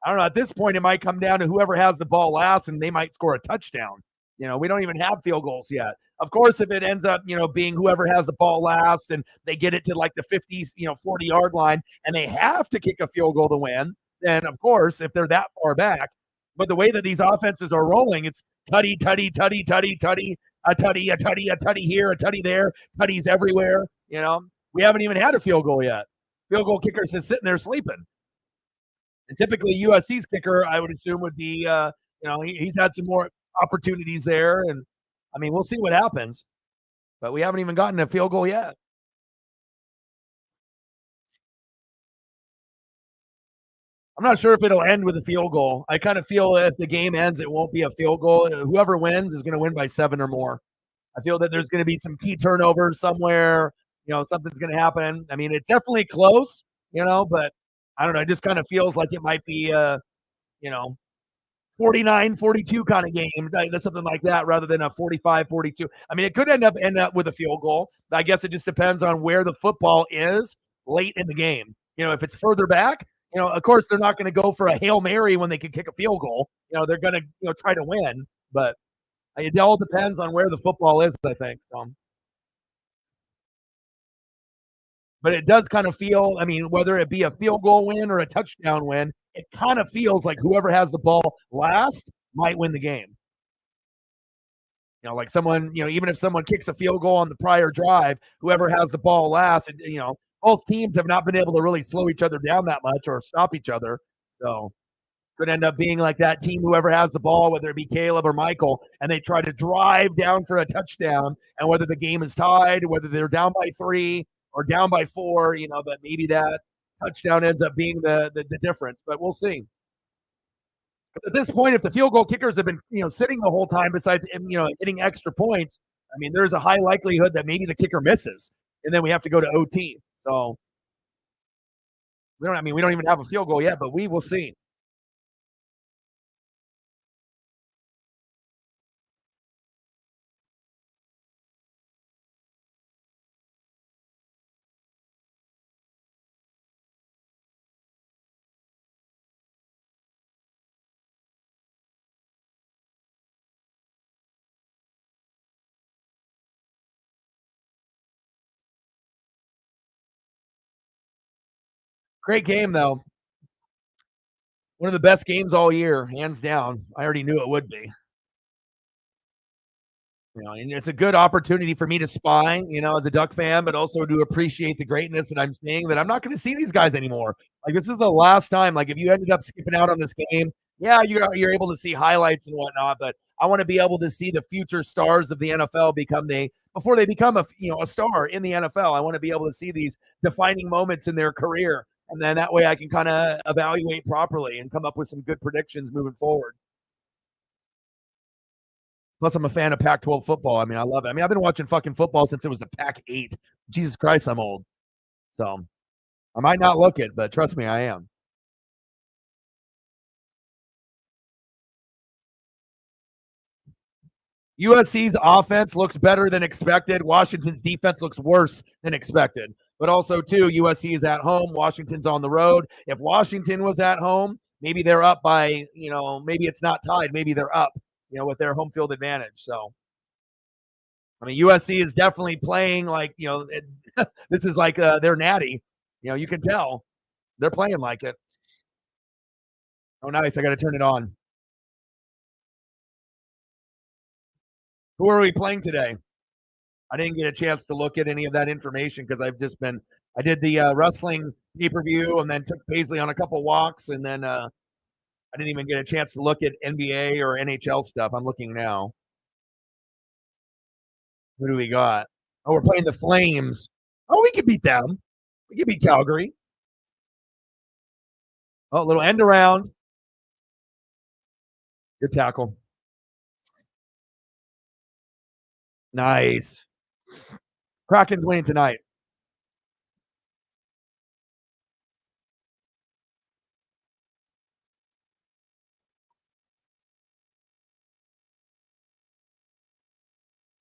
I don't know. At this point, it might come down to whoever has the ball last, and they might score a touchdown. We don't even have field goals yet. Of course, if it ends up, being whoever has the ball last and they get it to like the 50, 40-yard line and they have to kick a field goal to win, then of course, if they're that far back. But the way that these offenses are rolling, it's tutty, tutty, tutty, tutty, tutty, a tutty, a tutty, a tutty here, a tutty there, tutties everywhere. We haven't even had a field goal yet. Field goal kicker's just sitting there sleeping. And typically USC's kicker, I would assume, would be, he's had some more opportunities there. And I mean, we'll see what happens. But we haven't even gotten a field goal yet. I'm not sure if it'll end with a field goal. I kind of feel if the game ends, it won't be a field goal. Whoever wins is going to win by 7 or more. I feel that there's going to be some key turnovers somewhere. Something's going to happen. I mean, it's definitely close, but I don't know. It just kind of feels like it might be, 49-42 kind of game, something like that, rather than a 45-42. I mean, it could end up with a field goal. I guess it just depends on where the football is late in the game. If it's further back, of course they're not going to go for a Hail Mary when they can kick a field goal. They're going to try to win, but it all depends on where the football is, I think. So. But it does kind of feel, I mean, whether it be a field goal win or a touchdown win, it kind of feels like whoever has the ball last might win the game. Like someone, even if someone kicks a field goal on the prior drive, whoever has the ball last, both teams have not been able to really slow each other down that much or stop each other. So could end up being like that team, whoever has the ball, whether it be Caleb or Michael, and they try to drive down for a touchdown, and whether the game is tied, whether they're down by 3 or down by 4, but maybe that touchdown ends up being the difference. But we'll see. At this point, if the field goal kickers have been, sitting the whole time, besides, hitting extra points, I mean, there's a high likelihood that maybe the kicker misses, and then we have to go to OT. So we don't even have a field goal yet, but we will see. Great game, though. One of the best games all year, hands down. I already knew it would be. And it's a good opportunity for me to spy, as a Duck fan, but also to appreciate the greatness that I'm seeing. That I'm not going to see these guys anymore. Like this is the last time. Like if you ended up skipping out on this game, yeah, you're able to see highlights and whatnot, but I want to be able to see the future stars of the NFL before they become a star in the NFL. I want to be able to see these defining moments in their career, and then that way I can kind of evaluate properly and come up with some good predictions moving forward. Plus, I'm a fan of Pac-12 football. I mean, I love it. I mean, I've been watching fucking football since it was the Pac-8. Jesus Christ, I'm old. So I might not look it, but trust me, I am. USC's offense looks better than expected. Washington's defense looks worse than expected. But also, too, USC is at home. Washington's on the road. If Washington was at home, maybe they're up by, maybe it's not tied. Maybe they're up, with their home field advantage. So, I mean, USC is definitely playing like, this is like they're natty. You can tell they're playing like it. Oh, nice. I got to turn it on. Who are we playing today? I didn't get a chance to look at any of that information because I did the wrestling pay-per-view and then took Paisley on a couple walks. And then I didn't even get a chance to look at NBA or NHL stuff. I'm looking now. Who do we got? Oh, we're playing the Flames. Oh, we could beat them. We could beat Calgary. Oh, a little end around. Good tackle. Nice. Kraken's winning tonight.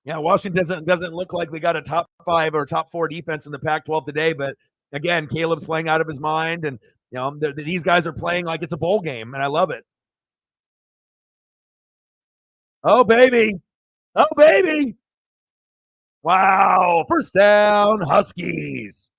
Yeah, Washington doesn't look like they got a top 5 or top 4 defense in the Pac-12 today, but again, Caleb's playing out of his mind, and these guys are playing like it's a bowl game, and I love it. Oh baby, oh baby! Wow, first down, Huskies.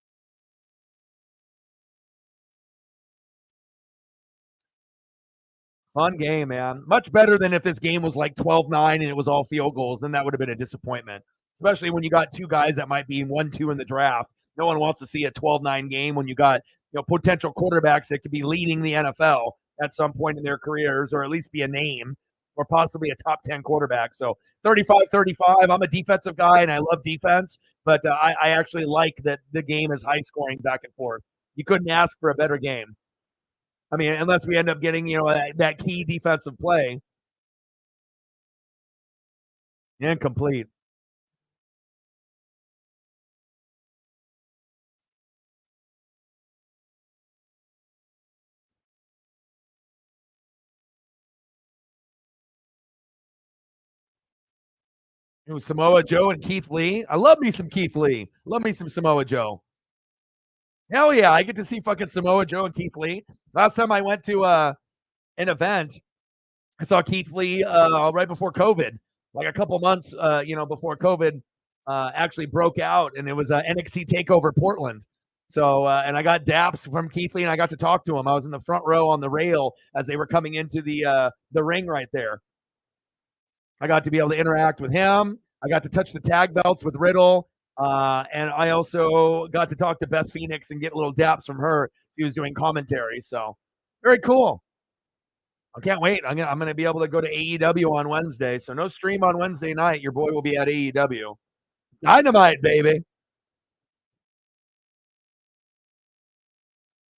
Fun game, man. Much better than if this game was like 12-9 and it was all field goals. Then that would have been a disappointment, especially when you got two guys that might be 1-2 in the draft. No one wants to see a 12-9 game when you got potential quarterbacks that could be leading the NFL at some point in their careers, or at least be a name, or possibly a top 10 quarterback. So 35-35. I'm a defensive guy and I love defense, but I actually like that the game is high scoring back and forth. You couldn't ask for a better game. I mean, unless we end up getting, that key defensive play. Incomplete. It was Samoa Joe and Keith Lee. I love me some Keith Lee. Love me some Samoa Joe. Hell yeah, I get to see fucking Samoa Joe and Keith Lee. Last time I went to an event, I saw Keith Lee right before COVID, like a couple months, before COVID actually broke out, and it was NXT Takeover Portland. So, and I got daps from Keith Lee, and I got to talk to him. I was in the front row on the rail as they were coming into the ring right there. I got to be able to interact with him. I got to touch the tag belts with Riddle. And I also got to talk to Beth Phoenix and get little daps from her. She was doing commentary. So very cool. I can't wait. I'm gonna be able to go to AEW on Wednesday. So no stream on Wednesday night. Your boy will be at AEW. Dynamite, baby.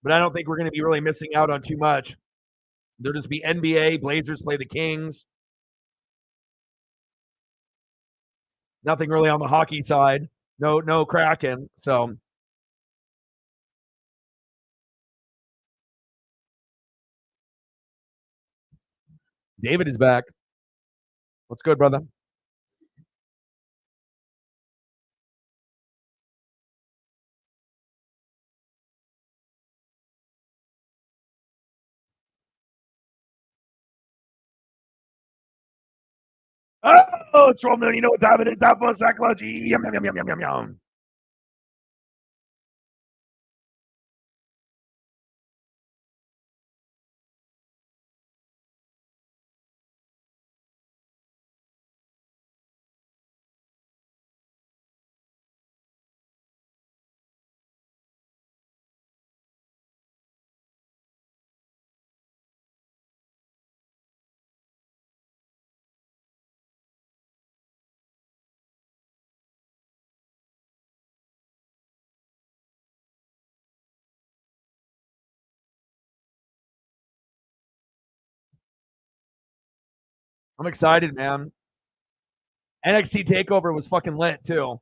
But I don't think we're going to be really missing out on too much. There'll just be NBA. Blazers play the Kings. Nothing really on the hockey side. No Kraken. So David is back. What's good, brother? Oh, it's Roll Moon. You know what time it is? Time for psychology. Yum, yum, yum, yum, yum, yum, yum. I'm excited, man. NXT TakeOver was fucking lit too.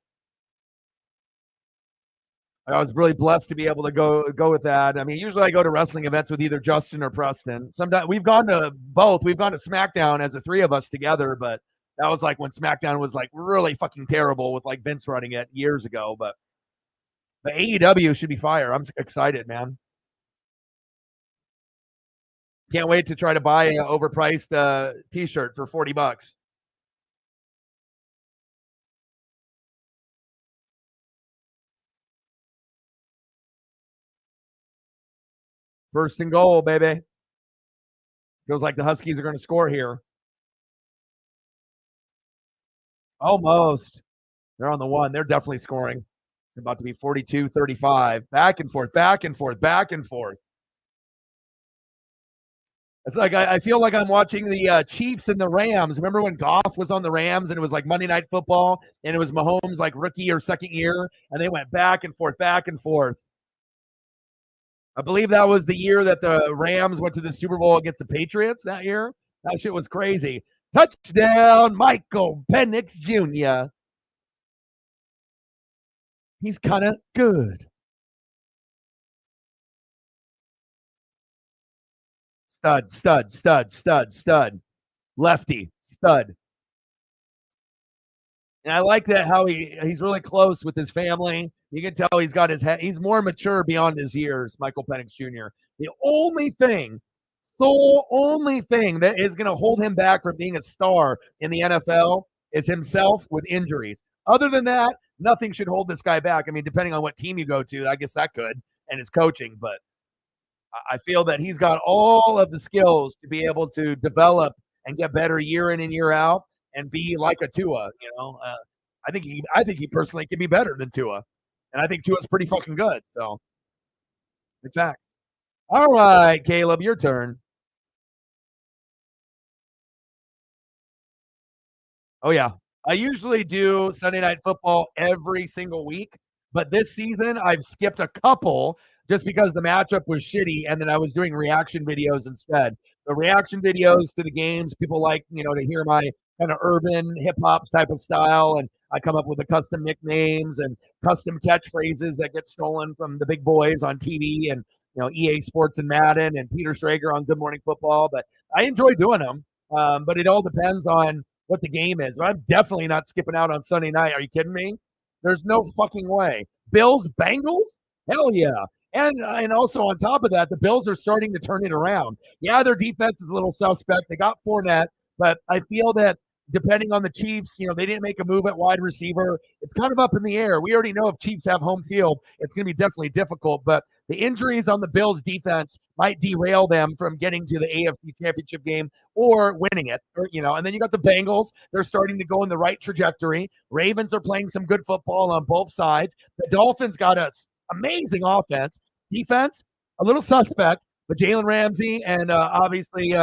I was really blessed to be able to go with that. I mean, usually I go to wrestling events with either Justin or Preston. Sometimes we've gone to both. We've gone to SmackDown as the three of us together, but that was like when SmackDown was like really fucking terrible with like Vince running it years ago. But AEW should be fire. I'm excited, man. Can't wait to try to buy an overpriced T-shirt for $40. First and goal, baby. Feels like the Huskies are going to score here. Almost. They're on the one. They're definitely scoring. It's about to be 42-35. Back and forth, back and forth, back and forth. It's like I feel like I'm watching the Chiefs and the Rams. Remember when Goff was on the Rams and it was like Monday Night Football and it was Mahomes like rookie or second year and they went back and forth, back and forth. I believe that was the year that the Rams went to the Super Bowl against the Patriots that year. That shit was crazy. Touchdown, Michael Penix Jr. He's kind of good. Stud, stud, stud, stud, stud. Lefty, stud. And I like that how he's really close with his family. You can tell he's got his head. He's more mature beyond his years, Michael Penix Jr. The only thing that is going to hold him back from being a star in the NFL is himself with injuries. Other than that, nothing should hold this guy back. I mean, depending on what team you go to, I guess that could, and his coaching. But I feel that he's got all of the skills to be able to develop and get better year in and year out and be like a Tua. I think he personally can be better than Tua, and I think Tua's pretty fucking good. So, in fact, all right, Caleb, your turn. Oh yeah, I usually do Sunday Night Football every single week, but this season I've skipped a couple just because the matchup was shitty, and then I was doing reaction videos instead. So reaction videos to the games, people like to hear my kind of urban hip hop type of style, and I come up with the custom nicknames and custom catchphrases that get stolen from the big boys on TV and EA Sports and Madden and Peter Schrager on Good Morning Football. But I enjoy doing them, but it all depends on what the game is. But I'm definitely not skipping out on Sunday night. Are you kidding me? There's no fucking way. Bills, Bengals? Hell yeah. And also on top of that, the Bills are starting to turn it around. Yeah, their defense is a little suspect. They got Fournette, but I feel that depending on the Chiefs, they didn't make a move at wide receiver. It's kind of up in the air. We already know if Chiefs have home field, it's going to be definitely difficult, but the injuries on the Bills defense might derail them from getting to the AFC Championship game or winning it. And then you got the Bengals. They're starting to go in the right trajectory. Ravens are playing some good football on both sides. The Dolphins got an amazing offense. Defense, a little suspect, but Jalen Ramsey and obviously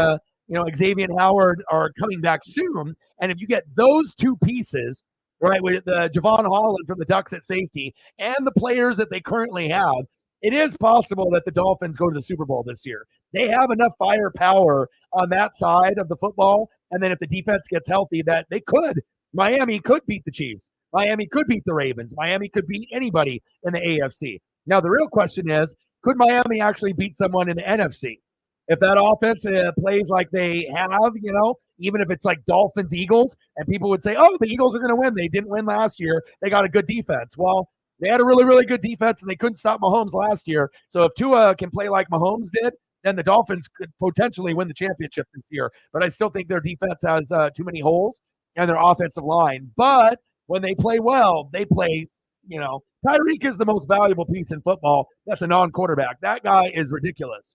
Xavier Howard are coming back soon. And if you get those two pieces, right, with Javon Holland from the Ducks at safety and the players that they currently have, it is possible that the Dolphins go to the Super Bowl this year. They have enough firepower on that side of the football. And then if the defense gets healthy, that they could. Miami could beat the Chiefs. Miami could beat the Ravens. Miami could beat anybody in the AFC. Now, the real question is, could Miami actually beat someone in the NFC? If that offense plays like they have, even if it's like Dolphins, Eagles, and people would say, oh, the Eagles are going to win. They didn't win last year. They got a good defense. Well, they had a really, really good defense, and they couldn't stop Mahomes last year. So if Tua can play like Mahomes did, then the Dolphins could potentially win the championship this year. But I still think their defense has too many holes and their offensive line. But when they play well, they play, Tyreek is the most valuable piece in football. That's a non-quarterback. That guy is ridiculous.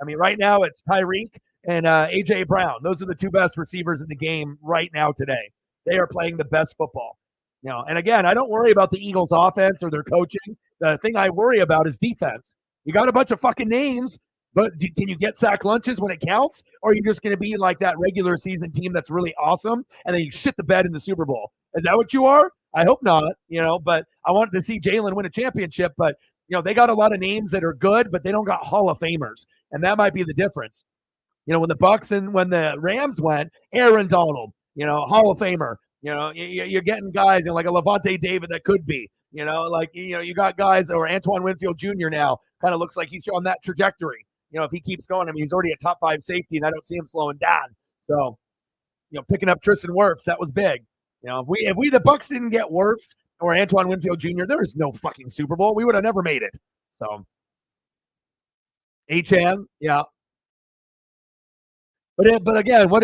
I mean, right now it's Tyreek and A.J. Brown. Those are the two best receivers in the game right now today. They are playing the best football. And again, I don't worry about the Eagles' offense or their coaching. The thing I worry about is defense. You got a bunch of fucking names, but can you get sack lunches when it counts? Or are you just going to be like that regular season team that's really awesome and then you shit the bed in the Super Bowl? Is that what you are? I hope not, but I wanted to see Jalen win a championship. But, they got a lot of names that are good, but they don't got Hall of Famers. And that might be the difference. When the Bucks and when the Rams went, Aaron Donald, Hall of Famer. You're getting guys like a Levante David that could be. You got guys or Antoine Winfield Jr. now kind of looks like he's on that trajectory. If he keeps going, I mean, he's already a top 5 safety, and I don't see him slowing down. So, picking up Tristan Wirfs, that was big. If we the Bucks didn't get Wirfs or Antoine Winfield Jr., there is no fucking Super Bowl. We would have never made it. So, HM, yeah. But again, what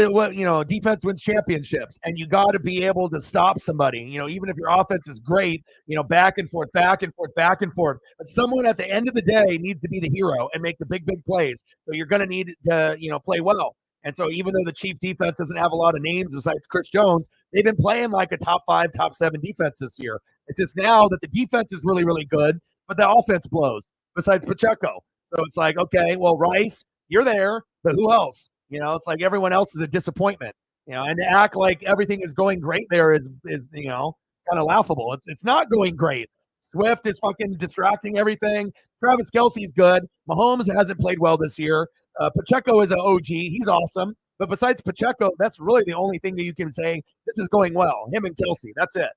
defense wins championships, and you got to be able to stop somebody. Even if your offense is great, back and forth, back and forth, back and forth. But someone at the end of the day needs to be the hero and make the big plays. So you're going to need to play well. And so even though the Chief defense doesn't have a lot of names besides Chris Jones, they've been playing like a top 5, top 7 defense this year. It's just now that the defense is really, really good, but the offense blows. Besides Pacheco, so it's like, okay, well, Rice, you're there, but who else? It's like everyone else is a disappointment. And to act like everything is going great there is kind of laughable. It's not going great. Swift is fucking distracting everything. Travis Kelce's good. Mahomes hasn't played well this year. Pacheco is an OG. He's awesome. But besides Pacheco, that's really the only thing that you can say this is going well. Him and Kelce. That's it.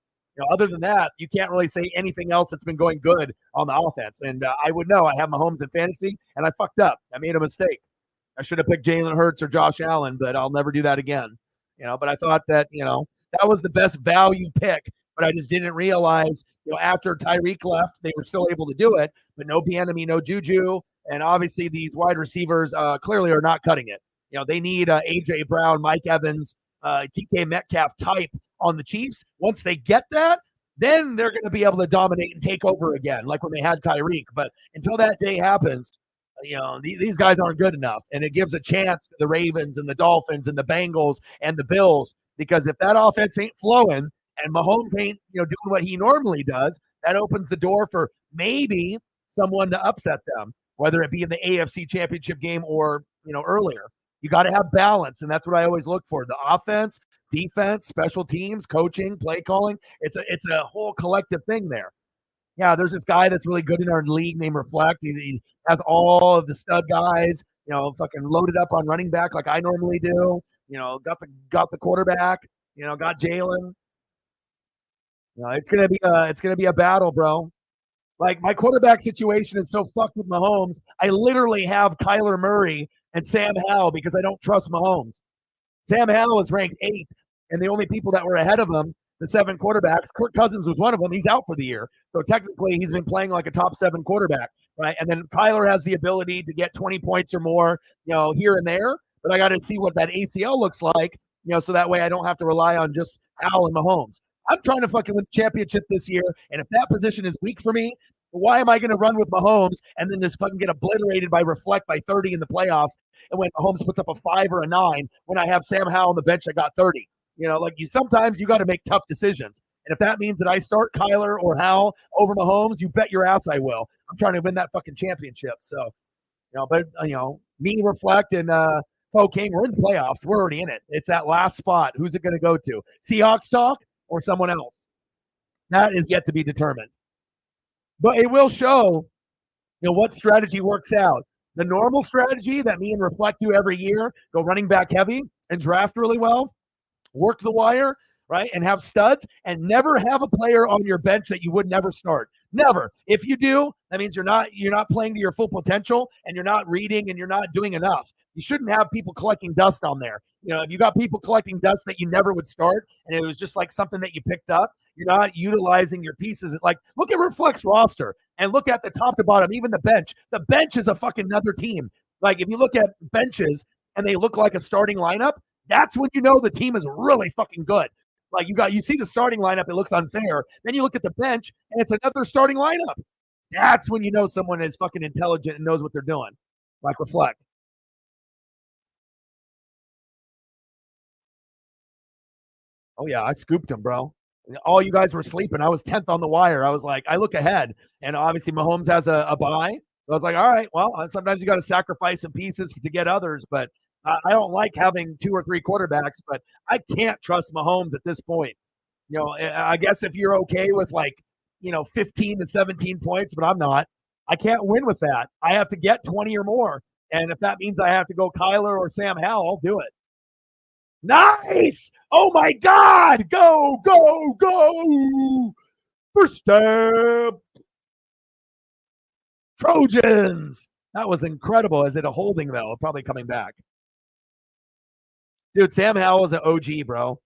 Other than that, you can't really say anything else that's been going good on the offense. And I would know. I have Mahomes in fantasy, and I fucked up. I made a mistake. I should have picked Jalen Hurts or Josh Allen, but I'll never do that again. But I thought that, that was the best value pick, but I just didn't realize, after Tyreek left, they were still able to do it, but no Bieniemy, no Juju, and obviously these wide receivers clearly are not cutting it. They need A.J. Brown, Mike Evans, DK Metcalf type on the Chiefs. Once they get that, then they're going to be able to dominate and take over again, like when they had Tyreek. But until that day happens, these guys aren't good enough, and it gives a chance to the Ravens and the Dolphins and the Bengals and the Bills, because if that offense ain't flowing and Mahomes ain't doing what he normally does, that opens the door for maybe someone to upset them, whether it be in the AFC Championship game or earlier. You got to have balance, and that's what I always look for: the offense, defense, special teams, coaching, play calling. It's a whole collective thing there. Yeah, there's this guy that's really good in our league named Reflect. He has all of the stud guys, fucking loaded up on running back like I normally do. Got the quarterback. Got Jalen. It's gonna be a battle, bro. Like, my quarterback situation is so fucked with Mahomes. I literally have Kyler Murray and Sam Howell because I don't trust Mahomes. Sam Howell is ranked 8th, and the only people that were ahead of him, the 7 quarterbacks, Kirk Cousins was one of them. He's out for the year. So technically he's been playing like a top 7 quarterback, right? And then Kyler has the ability to get 20 points or more, here and there. But I got to see what that ACL looks like, so that way I don't have to rely on just Howell and Mahomes. I'm trying to fucking win championship this year, and if that position is weak for me, why am I going to run with Mahomes and then just fucking get obliterated by Reflect by 30 in the playoffs, and when Mahomes puts up a 5 or a 9 when I have Sam Howell on the bench that got 30? Sometimes you got to make tough decisions. And if that means that I start Kyler or Howell over Mahomes, you bet your ass I will. I'm trying to win that fucking championship. So, me, Reflect, and Poe King, we're in the playoffs. We're already in it. It's that last spot. Who's it going to go to? Seahawks talk or someone else? That is yet to be determined. But it will show, what strategy works out. The normal strategy that me and Reflect do every year, go running back heavy and draft really well, work the wire, right, and have studs, and never have a player on your bench that you would never start. Never. If you do, that means you're not playing to your full potential, and you're not reading, and you're not doing enough. You shouldn't have people collecting dust on there. If you got people collecting dust that you never would start, and it was just like something that you picked up, you're not utilizing your pieces. Like, look at Reflect's roster and look at the top to bottom, even the bench. The bench is a fucking another team. Like, if you look at benches and they look like a starting lineup, that's when you know the team is really fucking good. Like, you see the starting lineup, it looks unfair. Then you look at the bench and it's another starting lineup. That's when you know someone is fucking intelligent and knows what they're doing. Like Reflect. Oh, yeah, I scooped him, bro. All you guys were sleeping. I was 10th on the wire. I was like, I look ahead. And obviously Mahomes has a bye. So I was like, all right, well, sometimes you got to sacrifice some pieces to get others. But I don't like having 2 or 3 quarterbacks, but I can't trust Mahomes at this point. I guess if you're okay with 15 to 17 points, but I'm not. I can't win with that. I have to get 20 or more. And if that means I have to go Kyler or Sam Howell, I'll do it. Nice! Oh my God! Go, go, go! First step! Trojans! That was incredible. Is it a holding, though? Probably coming back. Dude, Sam Howell is an OG, bro.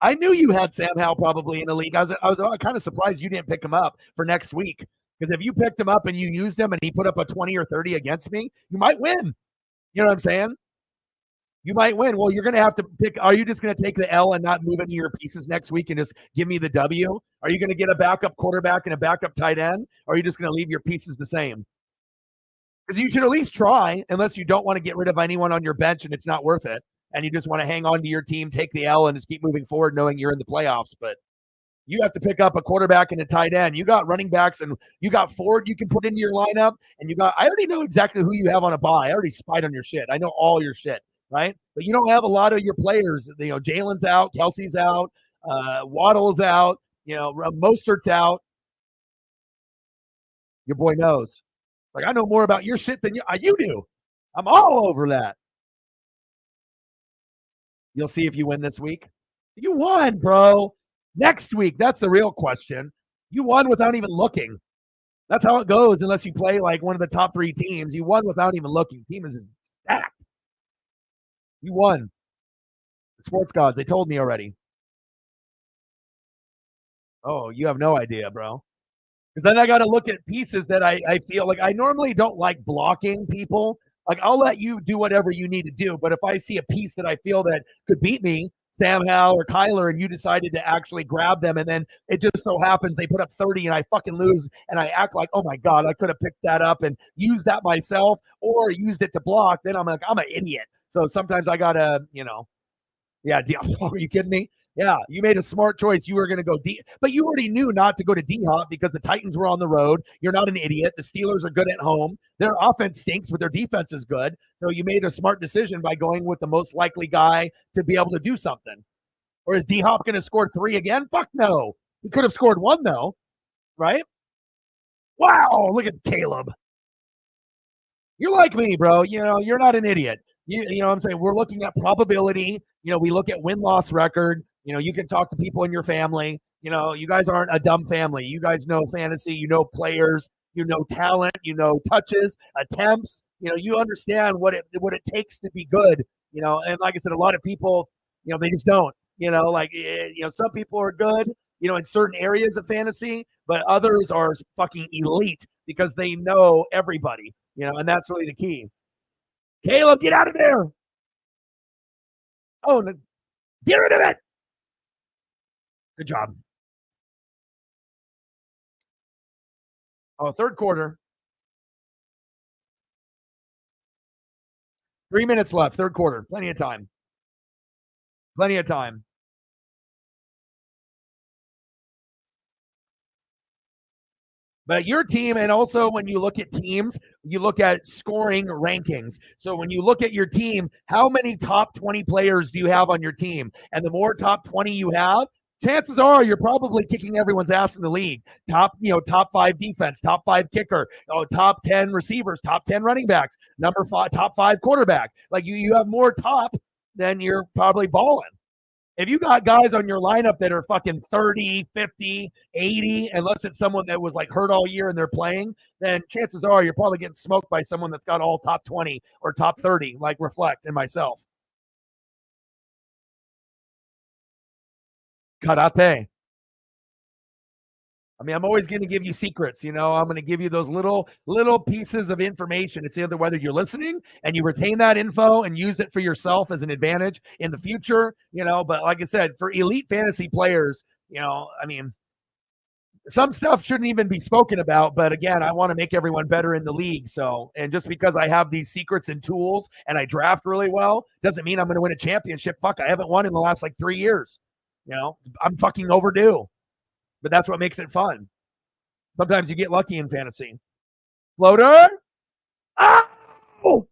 I knew you had Sam Howell probably in the league. I was kind of surprised you didn't pick him up for next week. Because if you picked him up and you used him and he put up a 20 or 30 against me, you might win. You know what I'm saying? You might win. Well, you're going to have to pick. Are you just going to take the L and not move any of your pieces next week and just give me the W? Are you going to get a backup quarterback and a backup tight end? Or are you just going to leave your pieces the same? Because you should at least try, unless you don't want to get rid of anyone on your bench and it's not worth it. And you just want to hang on to your team, take the L, and just keep moving forward knowing you're in the playoffs. But you have to pick up a quarterback and a tight end. You got running backs and you got Ford you can put into your lineup. And I already know exactly who you have on a bye. I already spied on your shit. I know all your shit, right? But you don't have a lot of your players. You know, Jalen's out, Kelsey's out, Waddle's out, Mostert's out. Your boy knows. Like, I know more about your shit than you do. I'm all over that. You'll see if you win this week. You won, bro. Next week, that's the real question. You won without even looking. That's how it goes unless you play like one of the top 3 teams. You won without even looking. Team is just stacked. You won. The sports gods, they told me already. Oh, you have no idea, bro. Because then I got to look at pieces that I feel like I normally don't like blocking people. Like, I'll let you do whatever you need to do. But if I see a piece that I feel that could beat me, Sam Howell or Kyler, and you decided to actually grab them, and then it just so happens they put up 30 and I fucking lose, and I act like, oh my God, I could have picked that up and used that myself or used it to block, then I'm like, I'm an idiot. So sometimes I got to, yeah, are you kidding me? Yeah, you made a smart choice. You were going to go D, but you already knew not to go to D-Hop because the Titans were on the road. You're not an idiot. The Steelers are good at home. Their offense stinks, but their defense is good. So you made a smart decision by going with the most likely guy to be able to do something. Or is D-Hop going to score 3 again? Fuck no. He could have scored 1, though, right? Wow, look at Caleb. You're like me, bro. You're not an idiot. You know what I'm saying? We're looking at probability. We look at win-loss record. You can talk to people in your family. You guys aren't a dumb family. You guys know fantasy. You know players. You know talent. You know touches, attempts. You understand what it takes to be good. And like I said, a lot of people, they just don't. Some people are good, in certain areas of fantasy, but others are fucking elite because they know everybody. And that's really the key. Caleb, get out of there. Oh, get rid of it. Good job. Oh, third quarter. 3 minutes left, third quarter. Plenty of time. Plenty of time. But your team, and also when you look at teams, you look at scoring rankings. So when you look at your team, how many top 20 players do you have on your team? And the more top 20 you have, chances are you're probably kicking everyone's ass in the league. Top 5 defense, top 5 kicker, top 10 receivers, top 10 running backs, top 5 quarterback. Like you have more top than you're probably balling. If you got guys on your lineup that are fucking 30, 50, 80, unless it's someone that was like hurt all year and they're playing, then chances are you're probably getting smoked by someone that's got all top 20 or top 30, like Reflect and myself. Karate. I mean, I'm always going to give you secrets. I'm going to give you those little pieces of information. It's either whether you're listening and you retain that info and use it for yourself as an advantage in the future, but like I said, for elite fantasy players, I mean, some stuff shouldn't even be spoken about. But again, I want to make everyone better in the league. So, and just because I have these secrets and tools and I draft really well, doesn't mean I'm going to win a championship. Fuck, I haven't won in the last like 3 years. I'm fucking overdue. But that's what makes it fun. Sometimes you get lucky in fantasy. Floater. Oh!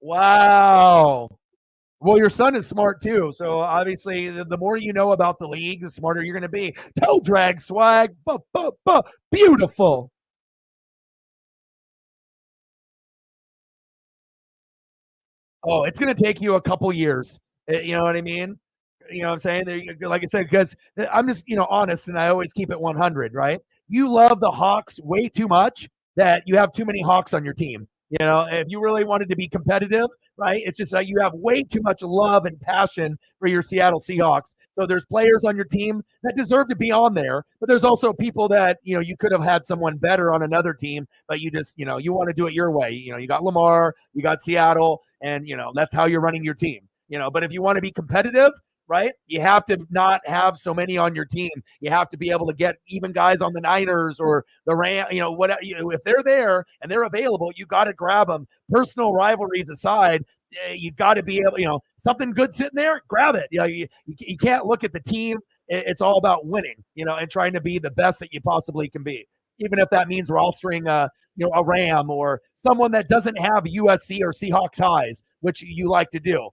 Wow. Well, your son is smart too. So obviously, the more you know about the league, the smarter you're going to be. Toe drag swag, beautiful. Oh, it's going to take you a couple years. You know what I mean? You know what I'm saying? Like I said, because I'm just, honest and I always keep it 100, right? You love the Hawks way too much that you have too many Hawks on your team. If you really wanted to be competitive, right? It's just that you have way too much love and passion for your Seattle Seahawks. So there's players on your team that deserve to be on there, but there's also people that, you could have had someone better on another team, but you just, you want to do it your way. You got Lamar, you got Seattle, and, that's how you're running your team. But if you want to be competitive, right? You have to not have so many on your team. You have to be able to get even guys on the Niners or the Ram. If they're there and they're available, you got to grab them. Personal rivalries aside, you got to be able. Something good sitting there, grab it. You can't look at the team. It's all about winning. And trying to be the best that you possibly can be. Even if that means rostering a Ram or someone that doesn't have USC or Seahawks ties, which you like to do.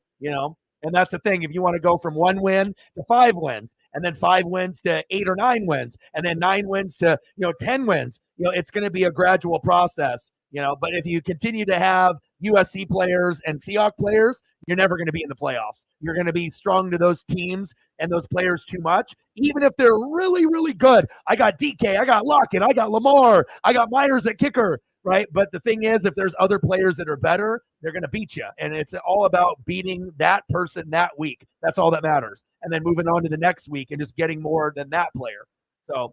And that's the thing. If you want to go from 1 win to 5 wins, and then 5 wins to 8 or 9 wins, and then 9 wins to 10 wins, it's going to be a gradual process. But if you continue to have USC players and Seahawks players, you're never going to be in the playoffs. You're going to be strung to those teams and those players too much, even if they're really, really good. I got DK, I got Lockett, I got Lamar, I got Myers at kicker. Right. But the thing is, if there's other players that are better, they're going to beat you. And it's all about beating that person that week. That's all that matters. And then moving on to the next week and just getting more than that player. So,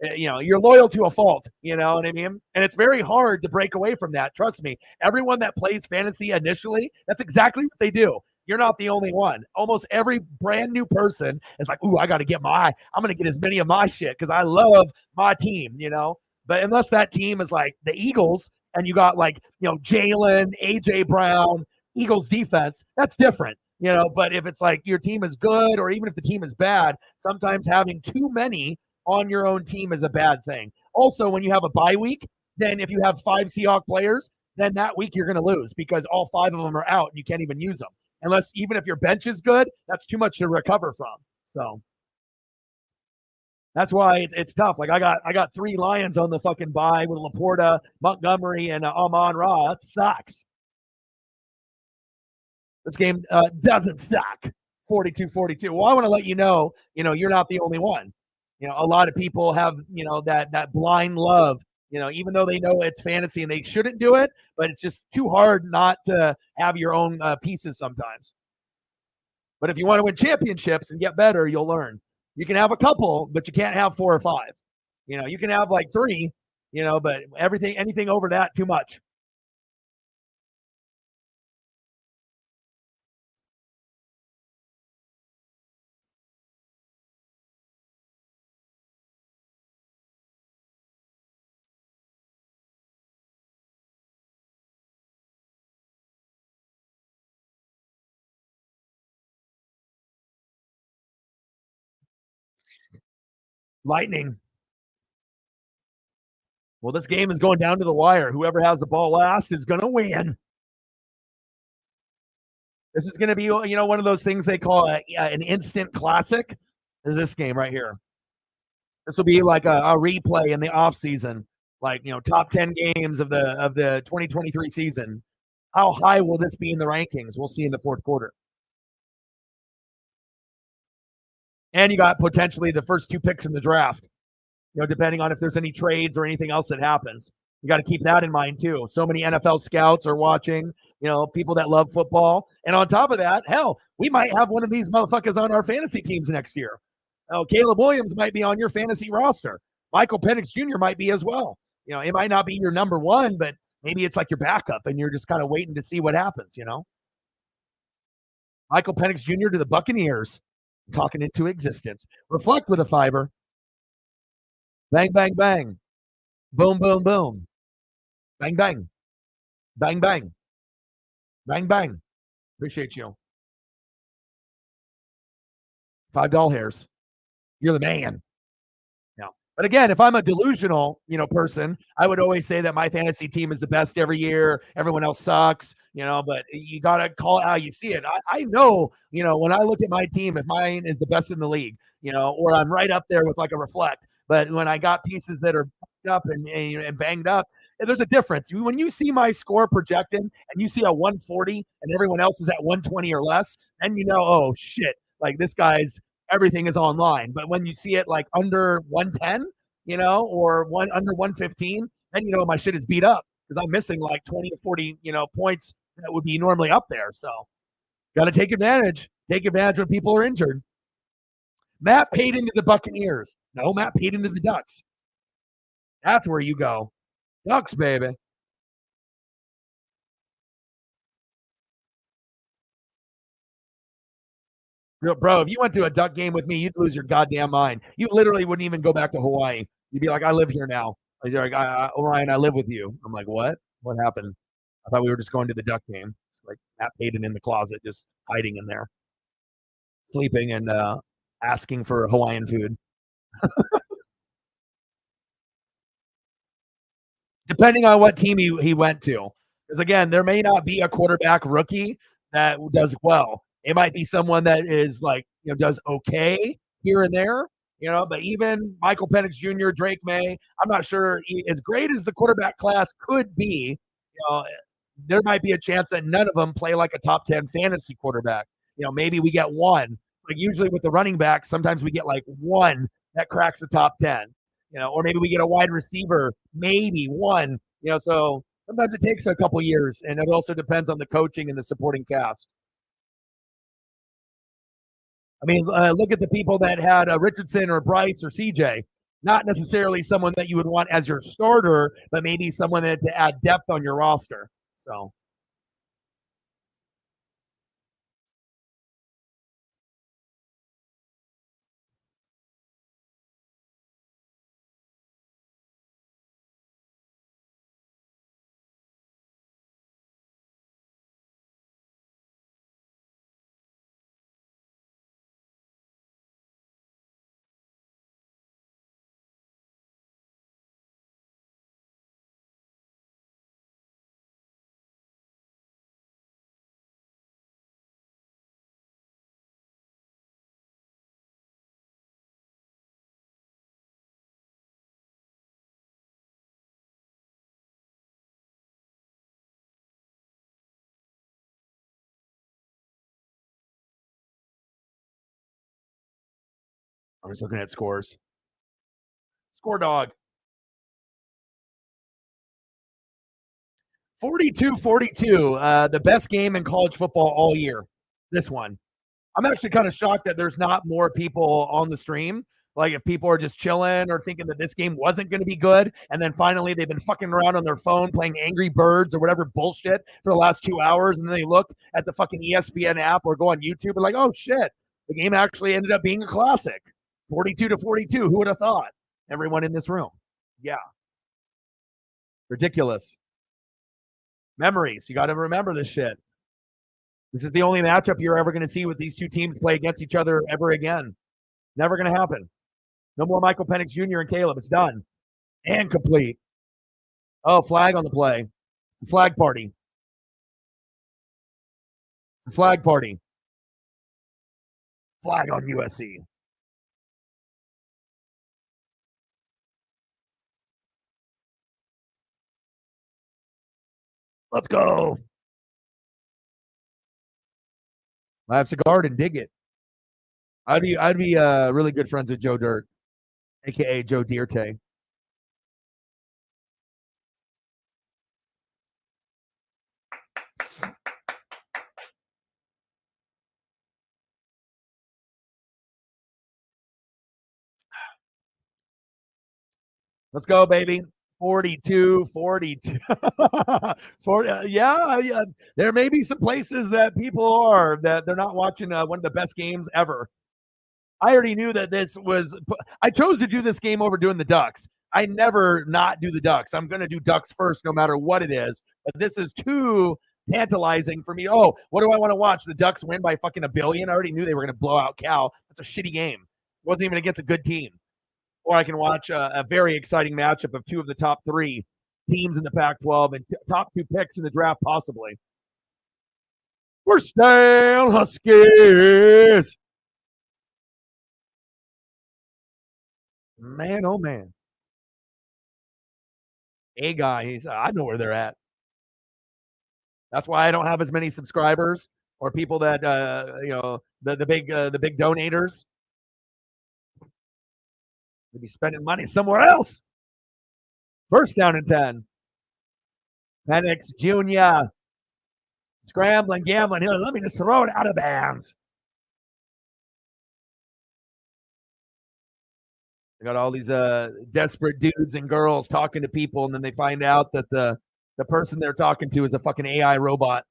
you're loyal to a fault. You know what I mean? And it's very hard to break away from that. Trust me. Everyone that plays fantasy initially, that's exactly what they do. You're not the only one. Almost every brand new person is like, ooh, I'm going to get as many of my shit because I love my team, But unless that team is like the Eagles and you got like, Jalen, AJ Brown, Eagles defense, that's different, But if it's like your team is good or even if the team is bad, sometimes having too many on your own team is a bad thing. Also, when you have a bye week, then if you have 5 Seahawks players, then that week you're going to lose because all 5 of them are out and you can't even use them. Unless even if your bench is good, that's too much to recover from. So that's why it's tough. Like I got 3 Lions on the fucking bye with Laporta, Montgomery, and Amon-Ra. That sucks. This game doesn't suck. 42-42. Well, I want to let you know, you're not the only one. A lot of people have, that blind love, even though they know it's fantasy and they shouldn't do it, but it's just too hard not to have your own pieces sometimes. But if you want to win championships and get better, you'll learn. You can have a couple, but you can't have 4 or 5. You can have like 3, but anything over that, too much. Lightning. Well, this game is going down to the wire. Whoever has the ball last is going to win. This is going to be, one of those things they call an instant classic. Is this game right here? This will be like a replay in the off season, like top 10 games of the 2023 season. How high will this be in the rankings? We'll see in the fourth quarter. And you got potentially the first 2 picks in the draft. Depending on if there's any trades or anything else that happens. You got to keep that in mind too. So many NFL scouts are watching, people that love football. And on top of that, hell, we might have one of these motherfuckers on our fantasy teams next year. Caleb Williams might be on your fantasy roster. Michael Penix Jr. might be as well. It might not be your number 1, but maybe it's like your backup and you're just kind of waiting to see what happens, Michael Penix Jr. to the Buccaneers, talking into existence. Reflect with a fiber. Bang, bang, bang. Boom, boom, boom. Bang, bang. Bang, bang. Bang, bang. Appreciate you. $5 hairs. You're the man. Now, But again, if I'm a delusional, person, I would always say that my fantasy team is the best every year. Everyone else sucks, but you got to call it how you see it. I know, when I look at my team, if mine is the best in the league, or I'm right up there with like a reflect. But when I got pieces that are up and banged up, there's a difference. When you see my score projected and you see a 140 and everyone else is at 120 or less, then oh shit, like this guy's everything is online. But when you see it like under 110, or under 115, then my shit is beat up because I'm missing like 20 to 40, points that would be normally up there. So got to take advantage. Take advantage when people are injured. Matt paid into the Buccaneers. No, Matt paid into the Ducks. That's where you go. Ducks, baby. Bro, if you went to a Duck game with me, you'd lose your goddamn mind. You literally wouldn't even go back to Hawaii. You'd be like, I live here now. You're like, Orion, I live with you. I'm like, what? What happened? I thought we were just going to the Duck game. It's like Matt Payton in the closet, just hiding in there, sleeping and asking for Hawaiian food. Depending on what team he went to. Because again, there may not be a quarterback rookie that does well. It might be someone that is like, does okay here and there, but even Michael Penix Jr., Drake May, I'm not sure as great as the quarterback class could be, there might be a chance that none of them play like a top 10 fantasy quarterback. Maybe we get one. Like usually with the running back, sometimes we get like one that cracks the top 10, or maybe we get a wide receiver, maybe one, so sometimes it takes a couple years, and it also depends on the coaching and the supporting cast. I mean, look at the people that had Richardson or Bryce or CJ. Not necessarily someone that you would want as your starter, but maybe someone that to add depth on your roster. So I'm just looking at scores. Score dog. 42-42, the best game in college football all year. This one. I'm actually kind of shocked that there's not more people on the stream. Like if people are just chilling or thinking that this game wasn't going to be good, and then finally they've been fucking around on their phone playing Angry Birds or whatever bullshit for the last 2 hours, and then they look at the fucking ESPN app or go on YouTube and like, oh shit, the game actually ended up being a classic. 42-42. Who would have thought? Everyone in this room. Yeah. Ridiculous. Memories. You got to remember this shit. This is the only matchup you're ever going to see with these two teams play against each other ever again. Never going to happen. No more Michael Penix Jr. and Caleb. It's done. And complete. Oh, flag on the play. It's a flag party. It's a flag party. Flag on USC. Let's go. I have to guard and dig it. I'd be really good friends with Joe Dirt, aka Joe Dierte. Let's go, baby. 42. 40, yeah, there may be some places that people are that they're not watching one of the best games ever. I already knew that this was. I chose to do this game over doing the Ducks. I never not do the Ducks. I'm going to do Ducks first, no matter what it is. But this is too tantalizing for me. Oh, what do I want to watch? The Ducks win by fucking $1 billion. I already knew they were going to blow out Cal. That's a shitty game. It wasn't even against a good team. or I can watch a very exciting matchup of two of the top three teams in the Pac-12 and top two picks in the draft, possibly. We're staying Huskies. Man, oh man. A guy, I know where they're at. That's why I don't have as many subscribers or people that the big donators. They'd be spending money somewhere else. First down and 10. Penix Jr. Scrambling, gambling. Here, let me just throw it out of bounds. They got all these desperate dudes and girls talking to people, and then they find out that the person they're talking to is a fucking AI robot.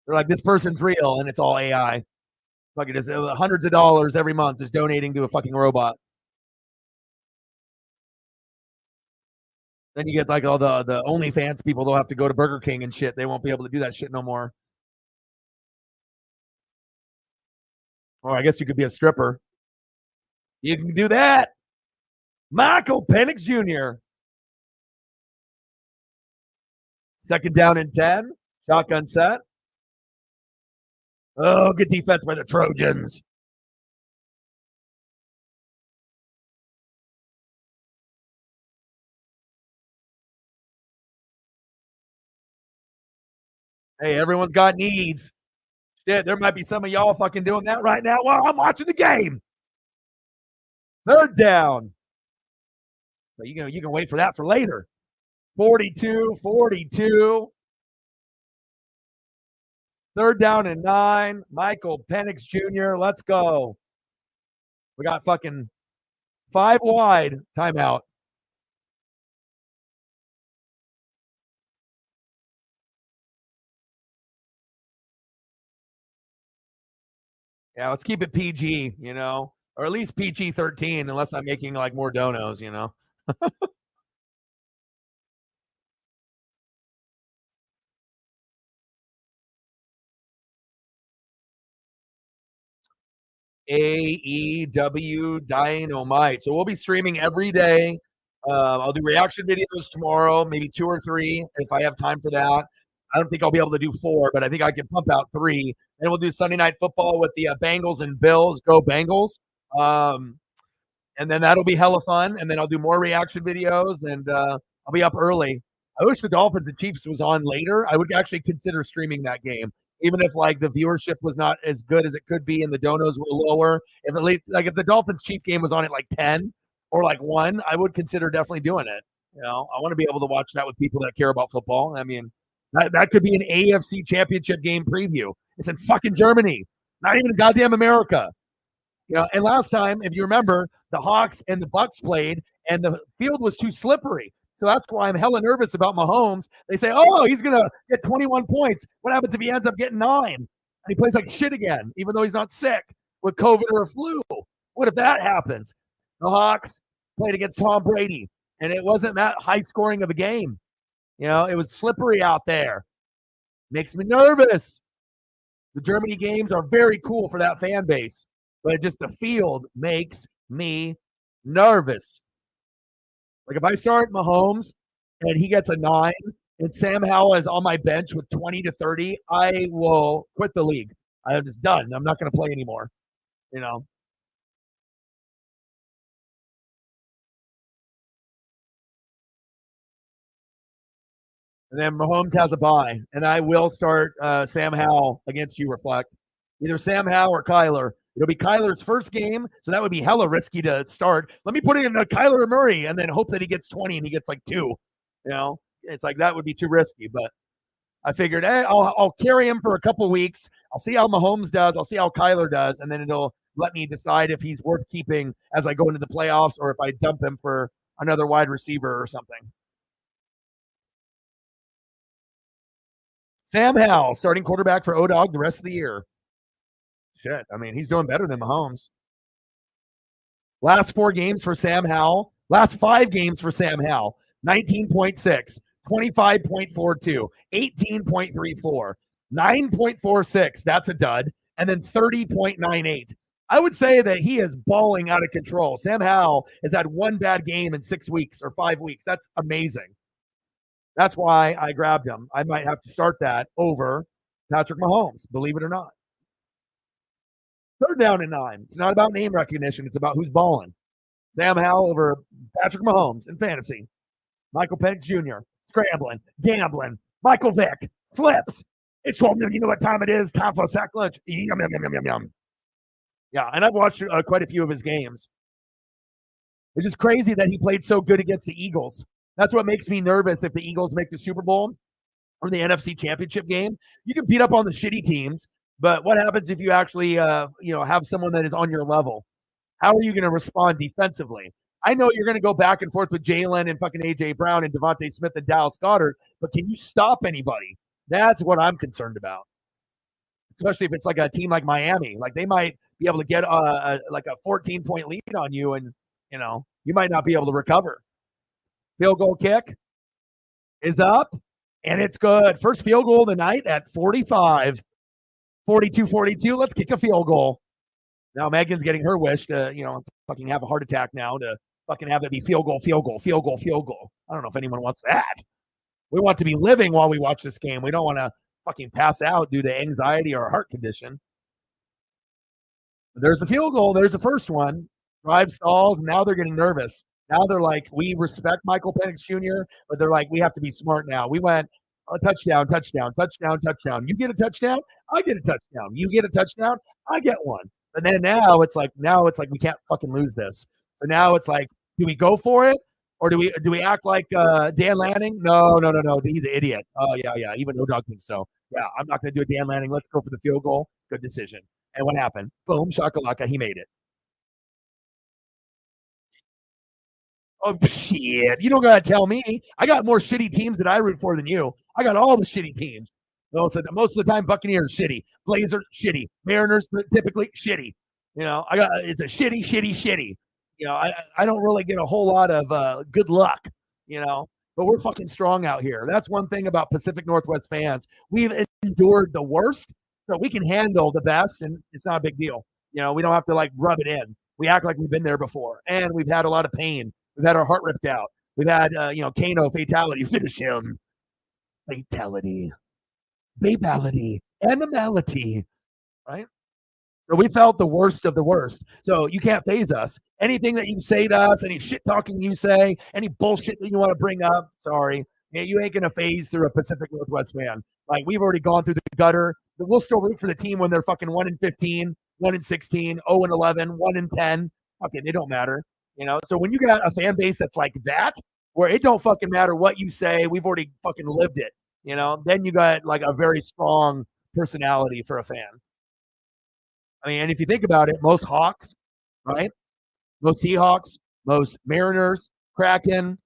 They're like, this person's real, and it's all AI. Fucking just hundreds of dollars every month just donating to a fucking robot. Then you get like all the OnlyFans people. They'll have to go to Burger King and shit. They won't be able to do that shit no more. Or I guess you could be a stripper. You can do that. Michael Penix Jr. Second down and 10. Shotgun set. Oh, good defense by the Trojans. Hey, everyone's got needs. Shit, there might be some of y'all fucking doing that right now while I'm watching the game. Third down. So you can wait for that for later. 42-42. Third down and 9. Michael Penix Jr. Let's go. We got fucking 5 wide. Timeout. Yeah, let's keep it PG, or at least PG-13, unless I'm making like more donos, AEW Dynamite. So we'll be streaming every day. I'll do reaction videos tomorrow, maybe 2 or 3 if I have time for that. I don't think I'll be able to do 4, but I think I can pump out 3. And we'll do Sunday Night Football with the Bengals and Bills. Go Bengals. And then that'll be hella fun. And then I'll do more reaction videos, and I'll be up early. I wish the Dolphins and Chiefs was on later. I would actually consider streaming that game, even if like the viewership was not as good as it could be and the donos were lower. If the Dolphins Chief game was on at like 10 or like 1, I would consider definitely doing it. I want to be able to watch that with people that care about football. I mean, that could be an AFC Championship game preview. It's in fucking Germany, not even goddamn America. And last time, if you remember, the Hawks and the Bucks played, and the field was too slippery. So that's why I'm hella nervous about Mahomes. They say, oh, he's going to get 21 points. What happens if he ends up getting 9? And he plays like shit again, even though he's not sick with COVID or a flu? What if that happens? The Hawks played against Tom Brady, and it wasn't that high scoring of a game. It was slippery out there. Makes me nervous. The Germany games are very cool for that fan base, but just the field makes me nervous. Like if I start Mahomes and he gets a 9 and Sam Howell is on my bench with 20 to 30, I will quit the league. I'm just done. I'm not going to play anymore. And then Mahomes has a bye, and I will start Sam Howell against you, Reflect. Either Sam Howell or Kyler. It'll be Kyler's first game, so that would be hella risky to start. Let me put it in Kyler Murray and then hope that he gets 20 and he gets like 2. It's like that would be too risky. But I figured, hey, I'll carry him for a couple weeks. I'll see how Mahomes does. I'll see how Kyler does, and then it'll let me decide if he's worth keeping as I go into the playoffs or if I dump him for another wide receiver or something. Sam Howell, starting quarterback for O-Dog the rest of the year. Shit, I mean, he's doing better than Mahomes. Last 4 games for Sam Howell. Last 5 games for Sam Howell. 19.6, 25.42, 18.34, 9.46. That's a dud. And then 30.98. I would say that he is balling out of control. Sam Howell has had one bad game in 6 weeks or 5 weeks. That's amazing. That's why I grabbed him. I might have to start that over Patrick Mahomes, believe it or not. 3rd down and 9. It's not about name recognition. It's about who's balling. Sam Howell over Patrick Mahomes in fantasy. Michael Penix Jr. scrambling, gambling. Michael Vick slips. It's 12 noon. You know what time it is? Time for a sack lunch. Yum, yum, yum, yum, yum, yum. Yeah, and I've watched quite a few of his games. It's just crazy that he played so good against the Eagles. That's what makes me nervous if the Eagles make the Super Bowl or the NFC Championship game. You can beat up on the shitty teams, but what happens if you actually have someone that is on your level? How are you going to respond defensively? I know you're going to go back and forth with Jalen and fucking A.J. Brown and Devontae Smith and Dallas Goedert, but can you stop anybody? That's what I'm concerned about, especially if it's like a team like Miami. Like they might be able to get a 14-point lead on you, and you might not be able to recover. Field goal kick is up, and it's good. First field goal of the night at 45, 42-42. Let's kick a field goal. Now Megan's getting her wish to, fucking have a heart attack now to fucking have it be field goal, field goal, field goal, field goal. I don't know if anyone wants that. We want to be living while we watch this game. We don't want to fucking pass out due to anxiety or a heart condition. There's the field goal. There's the first one. Drive stalls. Now they're getting nervous. Now they're like, we respect Michael Penix Jr., but they're like, we have to be smart now. We went touchdown, touchdown, touchdown, touchdown. You get a touchdown, I get a touchdown. You get a touchdown, I get one. But then now it's like we can't fucking lose this. So now it's like, do we go for it? Or do we act like Dan Lanning? No. He's an idiot. Oh, yeah. Even no dog thinks so. Yeah, I'm not going to do a Dan Lanning. Let's go for the field goal. Good decision. And what happened? Boom, shakalaka. He made it. Oh, shit. You don't got to tell me. I got more shitty teams that I root for than you. I got all the shitty teams. Most of the time, Buccaneers, shitty. Blazers, shitty. Mariners, typically, shitty. It's a shitty. I don't really get a whole lot of good luck, but we're fucking strong out here. That's one thing about Pacific Northwest fans. We've endured the worst, so we can handle the best, and it's not a big deal. We don't have to rub it in. We act like we've been there before, and we've had a lot of pain. We've had our heart ripped out. We've had, Kano fatality, finish him. Fatality, animality, right? So we felt the worst of the worst. So you can't phase us. Anything that you say to us, any shit talking you say, any bullshit that you want to bring up, sorry. You ain't going to phase through a Pacific Northwest fan. We've already gone through the gutter. But we'll still root for the team when they're fucking 1-15, 1-16, 0-11, 1-10. Okay, they don't matter. So when you got a fan base that's like that, where it don't fucking matter what you say, we've already fucking lived it. Then you got a very strong personality for a fan. I mean, and if you think about it, most Hawks, right? Most Seahawks, most Mariners, Kraken,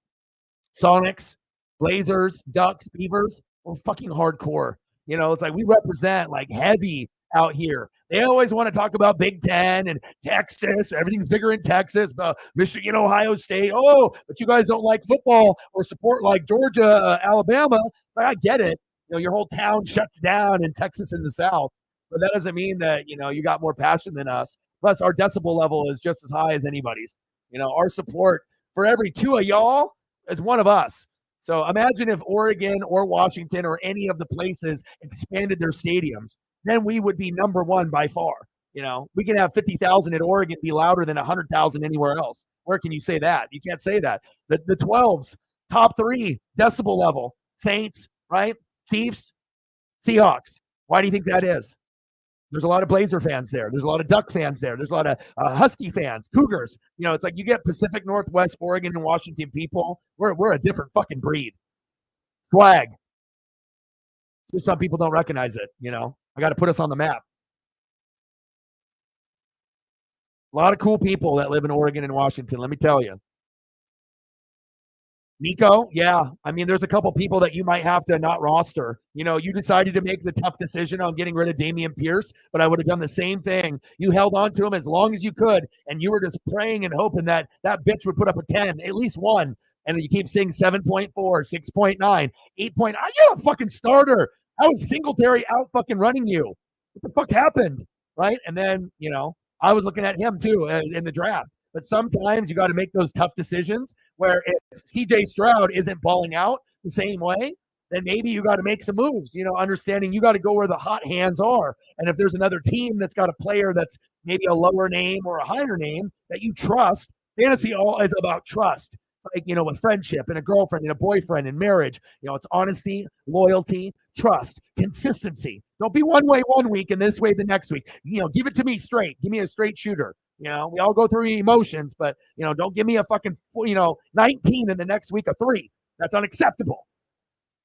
Sonics, Blazers, Ducks, Beavers, we're fucking hardcore. It's like we represent heavy out here. They always want to talk about Big Ten and Texas. Everything's bigger in Texas, Michigan, Ohio State. Oh, but you guys don't like football or support Georgia, Alabama. I get it. Your whole town shuts down in Texas in the South. But that doesn't mean that, you got more passion than us. Plus, our decibel level is just as high as anybody's. Our support for every two of y'all is one of us. So imagine if Oregon or Washington or any of the places expanded their stadiums. Then we would be number one by far. We can have 50,000 at Oregon be louder than 100,000 anywhere else. Where can you say that? You can't say that. The 12s, top 3 decibel level. Saints, right? Chiefs, Seahawks. Why do you think that is? There's a lot of Blazer fans there. There's a lot of Duck fans there. There's a lot of Husky fans, Cougars. It's like you get Pacific Northwest, Oregon, and Washington people. We're a different fucking breed. Swag. Just some people don't recognize it, I got to put us on the map. A lot of cool people that live in Oregon and Washington, let me tell you. Nico, yeah. I mean, there's a couple people that you might have to not roster. You decided to make the tough decision on getting rid of Dameon Pierce, but I would have done the same thing. You held on to him as long as you could, and you were just praying and hoping that bitch would put up a 10, at least one. And you keep saying 7.4, 6.9, 8. You're a fucking starter. How is Singletary out fucking running you? What the fuck happened? Right? And then, I was looking at him too in the draft. But sometimes you got to make those tough decisions where if CJ Stroud isn't balling out the same way, then maybe you got to make some moves, understanding you got to go where the hot hands are. And if there's another team that's got a player that's maybe a lower name or a higher name that you trust, fantasy all is about trust. Like, with friendship and a girlfriend and a boyfriend and marriage, it's honesty, loyalty, trust, consistency. Don't be one way one week and this way the next week. Give it to me straight. Give me a straight shooter. We all go through emotions, but, don't give me a fucking, 19 and the next week a 3. That's unacceptable.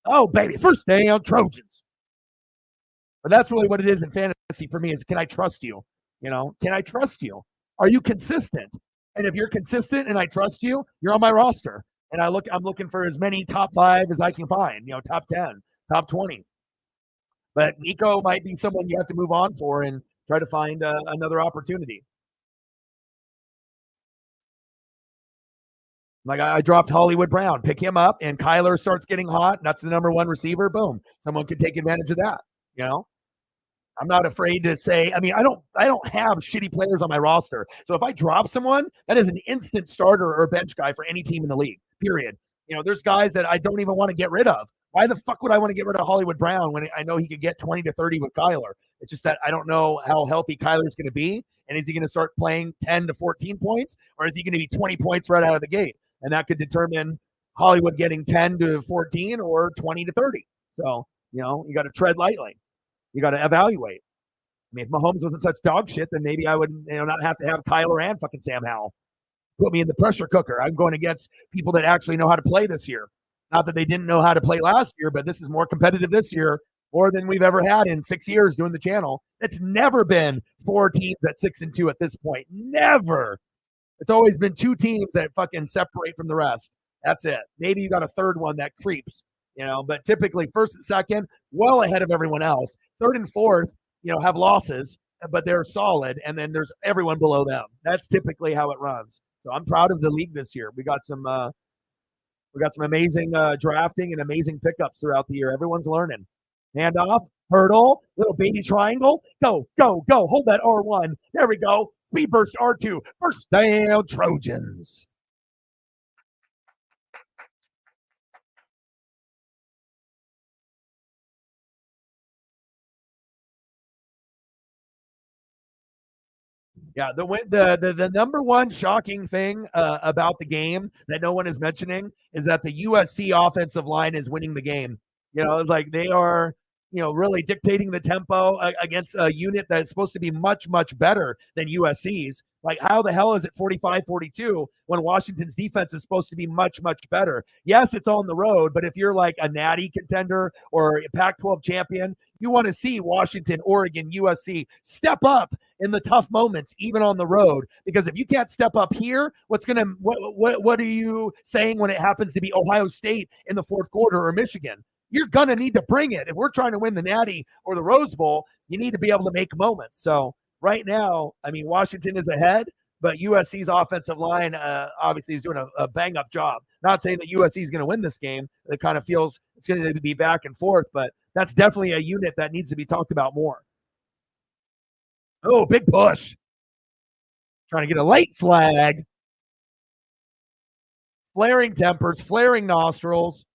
Oh, baby, first down Trojans. But that's really what it is in fantasy for me is, can I trust you? Can I trust you? Are you consistent? And if you're consistent and I trust you, you're on my roster. And I'm looking for as many top 5 as I can find, top 10, top 20. But Nico might be someone you have to move on for and try to find another opportunity. Like I dropped Hollywood Brown, pick him up, and Kyler starts getting hot. That's the number 1 receiver. Boom. Someone could take advantage of that. I'm not afraid to say, I don't have shitty players on my roster. So if I drop someone, that is an instant starter or bench guy for any team in the league, period. There's guys that I don't even want to get rid of. Why the fuck would I want to get rid of Hollywood Brown when I know he could get 20 to 30 with Kyler? It's just that I don't know how healthy Kyler's going to be. And is he going to start playing 10 to 14 points? Or is he going to be 20 points right out of the gate? And that could determine Hollywood getting 10 to 14 or 20 to 30. So, you got to tread lightly. You got to evaluate. I mean, if Mahomes wasn't such dog shit, then maybe I would not have to have Kyler and fucking Sam Howell. Put me in the pressure cooker. I'm going against people that actually know how to play this year. Not that they didn't know how to play last year, but this is more competitive this year, more than we've ever had in 6 years doing the channel. It's never been 4 teams at 6-2 at this point. Never. It's always been 2 teams that fucking separate from the rest. That's it. Maybe you got a third one that creeps, but typically first and second, well ahead of everyone else. Third and fourth, have losses, but they're solid. And then there's everyone below them. That's typically how it runs. So I'm proud of the league this year. We got some amazing drafting and amazing pickups throughout the year. Everyone's learning. Handoff, hurdle, little baby triangle. Go, go, go. Hold that R1. There we go. Speed burst R2. First down Trojans. Yeah, the number one shocking thing about the game that no one is mentioning is that the USC offensive line is winning the game. Like they are, really dictating the tempo against a unit that is supposed to be much, much better than USC's. Like, how the hell is it 45-42 when Washington's defense is supposed to be much, much better? Yes, it's on the road, but if you're like a natty contender or a Pac-12 champion, you want to see Washington, Oregon, USC step up in the tough moments, even on the road. Because if you can't step up here, what are you saying when it happens to be Ohio State in the fourth quarter or Michigan? You're going to need to bring it. If we're trying to win the Natty or the Rose Bowl, you need to be able to make moments. So right now, Washington is ahead, but USC's offensive line obviously is doing a bang-up job. Not saying that USC is going to win this game. It kind of feels it's going to be back and forth, but that's definitely a unit that needs to be talked about more. Oh, big push. Trying to get a late flag. Flaring tempers, flaring nostrils.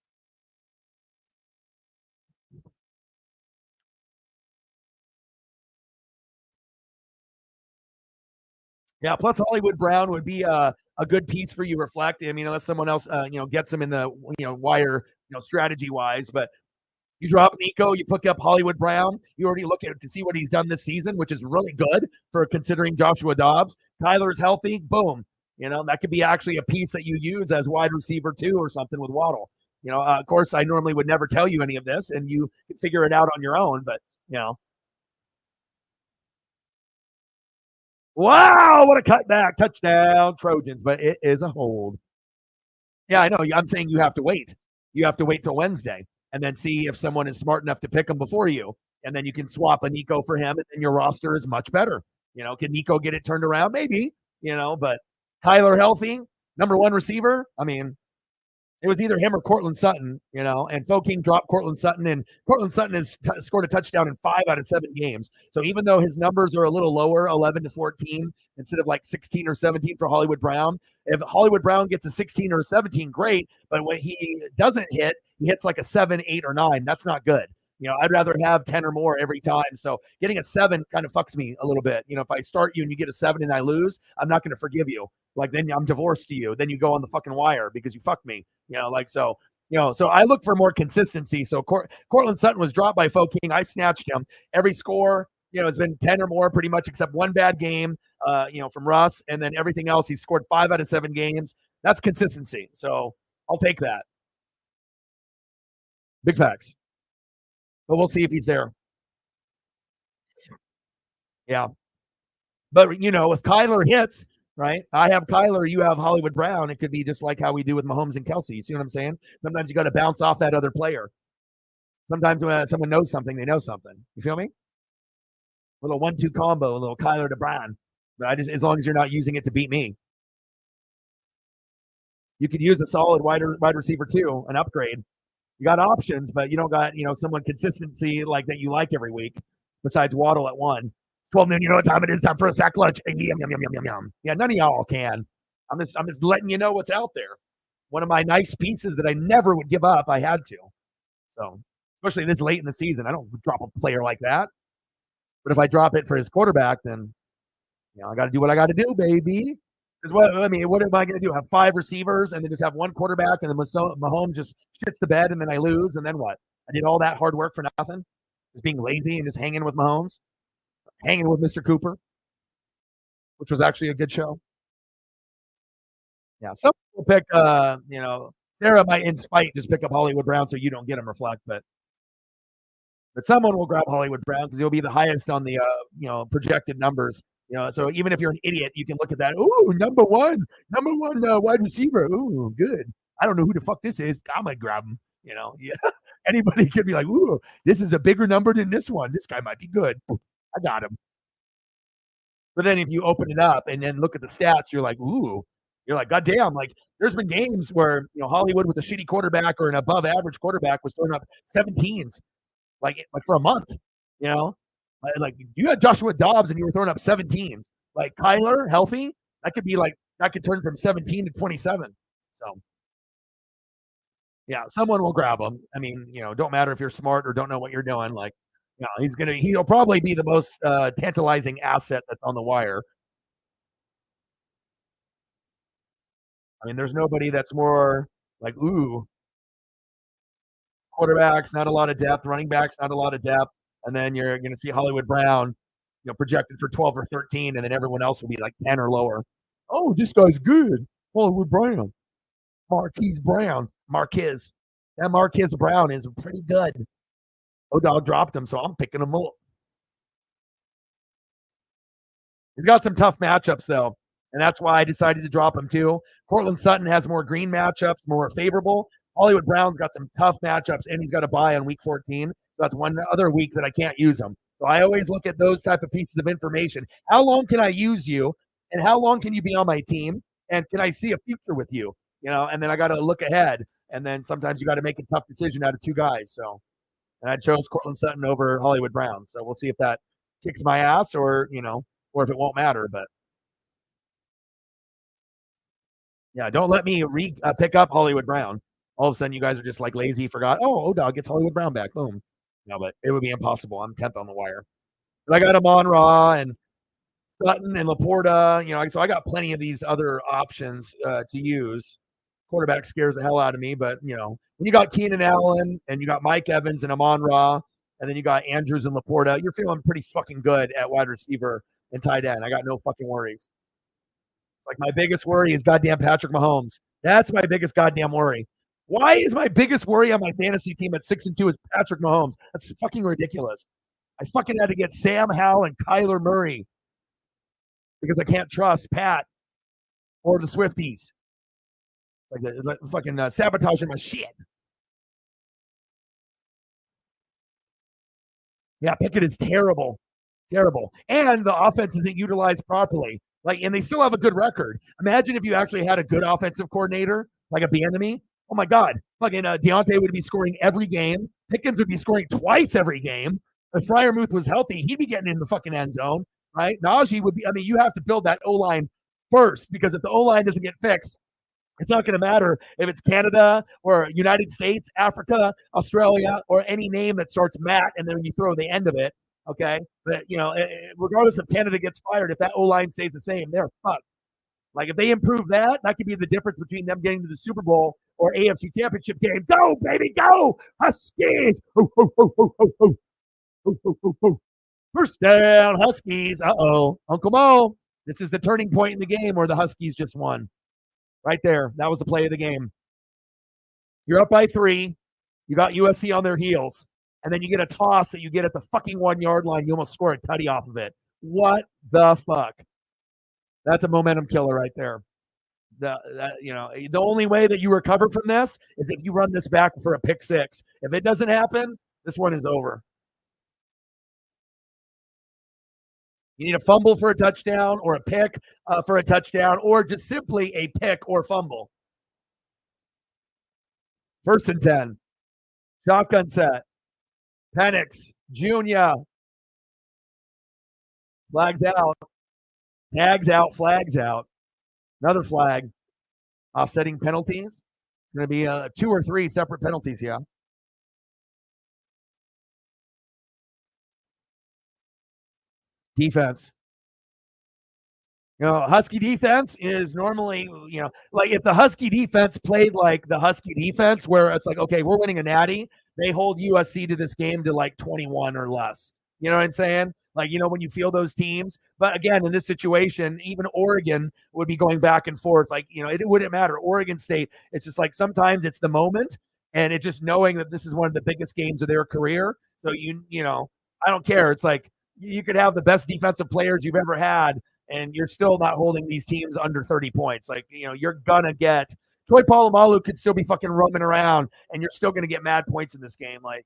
Yeah, plus Hollywood Brown would be a good piece for you to reflect. Unless someone else, gets him in the, wire, strategy-wise. But you drop Nico, you pick up Hollywood Brown. You already look at to see what he's done this season, which is really good for considering Joshua Dobbs. Kyler's healthy. Boom. That could be actually a piece that you use as wide receiver 2 or something with Waddle. Of course, I normally would never tell you any of this, and you can figure it out on your own. But, wow, what a cutback. Touchdown, Trojans, but it is a hold. Yeah, I know. I'm saying you have to wait. You have to wait till Wednesday and then see if someone is smart enough to pick him before you. And then you can swap a Nico for him, and then your roster is much better. Can Nico get it turned around? Maybe, but Kyler healthy, number 1 receiver. It was either him or Cortland Sutton, and Foking dropped Cortland Sutton, and Cortland Sutton has scored a touchdown in 5 out of 7 games. So even though his numbers are a little lower, 11 to 14, instead of like 16 or 17 for Hollywood Brown, if Hollywood Brown gets a 16 or a 17, great. But when he doesn't hit, he hits like a 7, 8, or 9. That's not good. I'd rather have 10 or more every time. So getting a 7 kind of fucks me a little bit. If I start you and you get a 7 and I lose, I'm not going to forgive you. Like, then I'm divorced to you. Then you go on the fucking wire because you fucked me. So I look for more consistency. So Cortland Sutton was dropped by Foking. I snatched him. Every score, has been 10 or more pretty much, except one bad game, from Russ. And then everything else, he scored 5 out of 7 games. That's consistency. So I'll take that. Big facts. But we'll see if he's there. Yeah. But, if Kyler hits, right, I have Kyler, you have Hollywood Brown. It could be just like how we do with Mahomes and Kelsey. You see what I'm saying? Sometimes you got to bounce off that other player. Sometimes when someone knows something, they know something. You feel me? A little 1-2 combo, a little Kyler to Brown. But as long as you're not using it to beat me. You could use a solid wide receiver too, an upgrade. You got options, but you don't got, someone consistency like that you like every week besides Waddle at 1. 12 noon, you know what time it is? Time for a sack lunch. Yum, yum, yum, yum, yum. Yeah, none of y'all can. I'm just letting you know what's out there. One of my nice pieces that I never would give up, I had to. So, especially this late in the season, I don't drop a player like that. But if I drop it for his quarterback, then, I got to do what I got to do, baby. Because what am I going to do? Have 5 receivers and then just have one quarterback, and then Mahomes just shits the bed, and then I lose, and then what? I did all that hard work for nothing? Just being lazy and just hanging with Mahomes? Hanging with Mr. Cooper, which was actually a good show. Yeah, some people pick, Sarah might in spite just pick up Hollywood Brown so you don't get him reflect, but someone will grab Hollywood Brown because he'll be the highest on the, projected numbers. So even if you're an idiot, you can look at that. Ooh, number one wide receiver. Ooh, good. I don't know who the fuck this is. I'm gonna grab him. Yeah. Anybody could be like, ooh, this is a bigger number than this one. This guy might be good. I got him. But then if you open it up and then look at the stats, you're like, ooh. You're like, goddamn. Like, there's been games where Hollywood with a shitty quarterback or an above average quarterback was throwing up 17s, like for a month. Like you had Joshua Dobbs and you were throwing up 17s. Like Kyler, healthy, that could turn from 17 to 27. So yeah, someone will grab him. I mean, don't matter if you're smart or don't know what you're doing. Like, he'll probably be the most tantalizing asset that's on the wire. I mean, there's nobody that's more like, ooh, quarterbacks, not a lot of depth, running backs, not a lot of depth. And then you're going to see Hollywood Brown, projected for 12 or 13, and then everyone else will be like 10 or lower. Oh, this guy's good. Hollywood Brown. Marquise. That Marquise Brown is pretty good. O-Dog dropped him, so I'm picking him up. He's got some tough matchups, though, and that's why I decided to drop him, too. Cortland Sutton has more green matchups, more favorable. Hollywood Brown's got some tough matchups, and he's got a bye on week 14. So that's one other week that I can't use him. So I always look at those type of pieces of information. How long can I use you, and how long can you be on my team, and can I see a future with you? And then I got to look ahead, and then sometimes you got to make a tough decision out of 2 guys. So, and I chose Cortland Sutton over Hollywood Brown. So we'll see if that kicks my ass or if it won't matter. But yeah, don't let me pick up Hollywood Brown. All of a sudden, you guys are just like lazy, forgot. Oh, O-Dog gets Hollywood Brown back. Boom. No, but it would be impossible. I'm 10th on the wire. But I got Amon-Ra and Sutton and Laporta. So I got plenty of these other options to use. Quarterback scares the hell out of me, but when you got Keenan Allen and you got Mike Evans and Amon-Ra, and then you got Andrews and Laporta, you're feeling pretty fucking good at wide receiver and tight end. I got no fucking worries. Like, my biggest worry is goddamn Patrick Mahomes. That's my biggest goddamn worry. Why is my biggest worry on my fantasy team at 6-2 is Patrick Mahomes? That's fucking ridiculous. I fucking had to get Sam Howell and Kyler Murray because I can't trust Pat or the Swifties. Like fucking sabotaging my shit. Yeah, Pickett is terrible. Terrible. And the offense isn't utilized properly. And they still have a good record. Imagine if you actually had a good offensive coordinator, like a Bieniemy. Oh my God, fucking Deontay would be scoring every game. Pickens would be scoring twice every game. If Freiermuth was healthy, he'd be getting in the fucking end zone, right? Najee would be. I mean, you have to build that O line first, because if the O line doesn't get fixed, it's not going to matter if it's Canada or United States, Africa, Australia, or any name that starts Matt and then you throw the end of it. Okay, but regardless if Canada gets fired, if that O line stays the same, they're fucked. Like if they improve that, that could be the difference between them getting to the Super Bowl or AFC Championship game. Go, baby, go! Huskies! Ho, ho, ho, ho, ho, ho. Ho, ho, ho, ho. First down, Huskies. Uh-oh. Uncle Mo, this is the turning point in the game where the Huskies just won. Right there. That was the play of the game. You're up by 3. You got USC on their heels. And then you get a toss that you get at the fucking 1-yard line. You almost score a tutty off of it. What the fuck? That's a momentum killer right there. The only way that you recover from this is if you run this back for a pick 6. If it doesn't happen, this one is over. You need a fumble for a touchdown or a pick for a touchdown, or just simply a pick or fumble. 1st and 10. Shotgun set. Penix Jr. Flags out. Tags out. Flags out. Another flag. Offsetting penalties. It's going to be 2 or 3 separate penalties, yeah. Defense. Husky defense is normally, like if the Husky defense played like the Husky defense, where it's like, okay, we're winning a natty, they hold USC to this game to like 21 or less. You know what I'm saying? Like, when you feel those teams. But again, in this situation, even Oregon would be going back and forth. Like, it wouldn't matter. Oregon State, it's just like sometimes it's the moment, and it's just knowing that this is one of the biggest games of their career. So, I don't care. It's like you could have the best defensive players you've ever had, and you're still not holding these teams under 30 points. Like, you're going to get – Troy Polamalu could still be fucking roaming around, and you're still going to get mad points in this game. Like,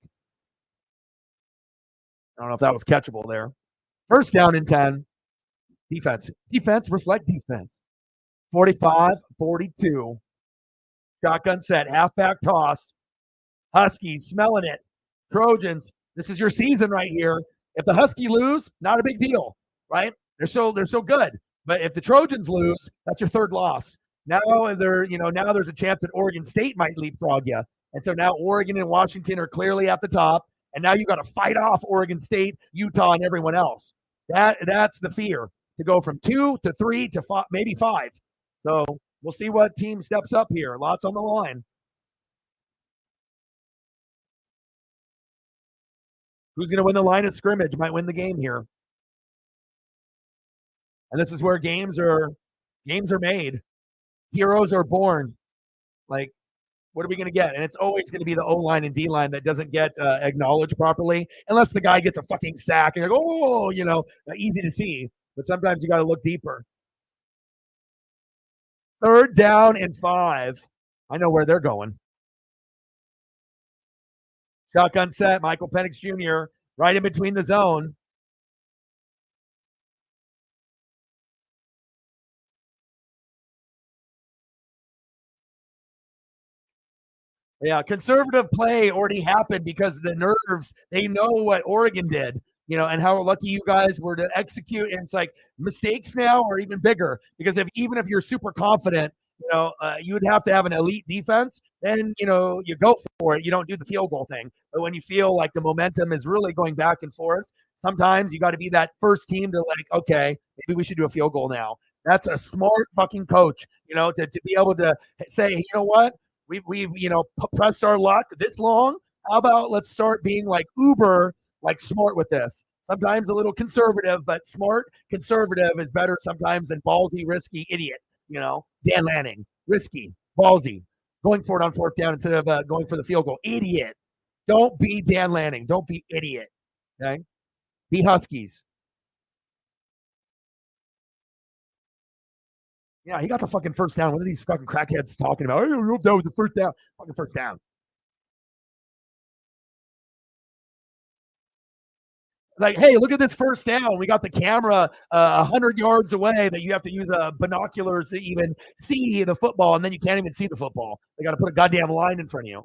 I don't know if that was catchable there. 1st down and 10. Defense. Defense, reflect defense. 45-42. Shotgun set, halfback toss. Huskies smelling it. Trojans, this is your season right here. If the Huskies lose, not a big deal, right? They're so good. But if the Trojans lose, that's your 3rd loss. Now now there's a chance that Oregon State might leapfrog you. And so now Oregon and Washington are clearly at the top. And now you got to fight off Oregon State, Utah, and everyone else. That's the fear, to go from 2 to 3 to 5, maybe 5. So we'll see what team steps up here. Lots on the line. Who's going to win the line of scrimmage might win the game here. And this is where games are made. Heroes are born. Like, what are we going to get? And it's always going to be the O-line and D-line that doesn't get acknowledged properly, unless the guy gets a fucking sack and you're like, oh, easy to see. But sometimes you got to look deeper. 3rd down and 5. I know where they're going. Shotgun set, Michael Penix Jr. right in between the zone. Yeah, conservative play already happened because the nerves, they know what Oregon did, and how lucky you guys were to execute. And it's like mistakes now are even bigger, because even if you're super confident, you would have to have an elite defense. Then, you go for it. You don't do the field goal thing. But when you feel like the momentum is really going back and forth, sometimes you got to be that first team to like, okay, maybe we should do a field goal now. That's a smart fucking coach, to be able to say, hey, you know what? We've pressed our luck this long. How about let's start being like uber, like smart with this. Sometimes a little conservative, but smart conservative is better sometimes than ballsy, risky idiot. Dan Lanning, risky, ballsy, going for it on 4th down instead of going for the field goal. Idiot. Don't be Dan Lanning. Don't be idiot. Okay? Be Huskies. Yeah, he got the fucking 1st down. What are these fucking crackheads talking about? Oh, that was the 1st down. Fucking 1st down. Like, hey, look at this first down. We got the camera 100 yards away that you have to use binoculars to even see the football, and then you can't even see the football. They got to put a goddamn line in front of you.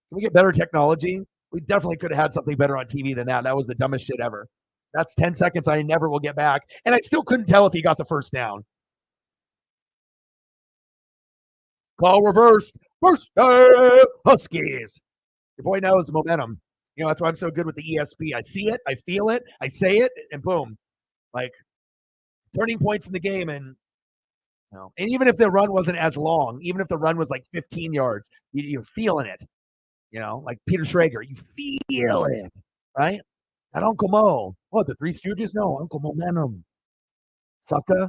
Can we get better technology? We definitely could have had something better on TV than that. That was the dumbest shit ever. That's 10 seconds I never will get back. And I still couldn't tell if he got the first down. Call reversed. First down, Huskies. Your boy knows momentum. That's why I'm so good with the ESP. I see it, I feel it, I say it, and boom. Like turning points in the game. And and even if the run wasn't as long, even if the run was like 15 yards, you're feeling it. Like Peter Schrager, you feel it, right? At Uncle Mo. What, the Three Stooges? No, Uncle Momentum. Sucker.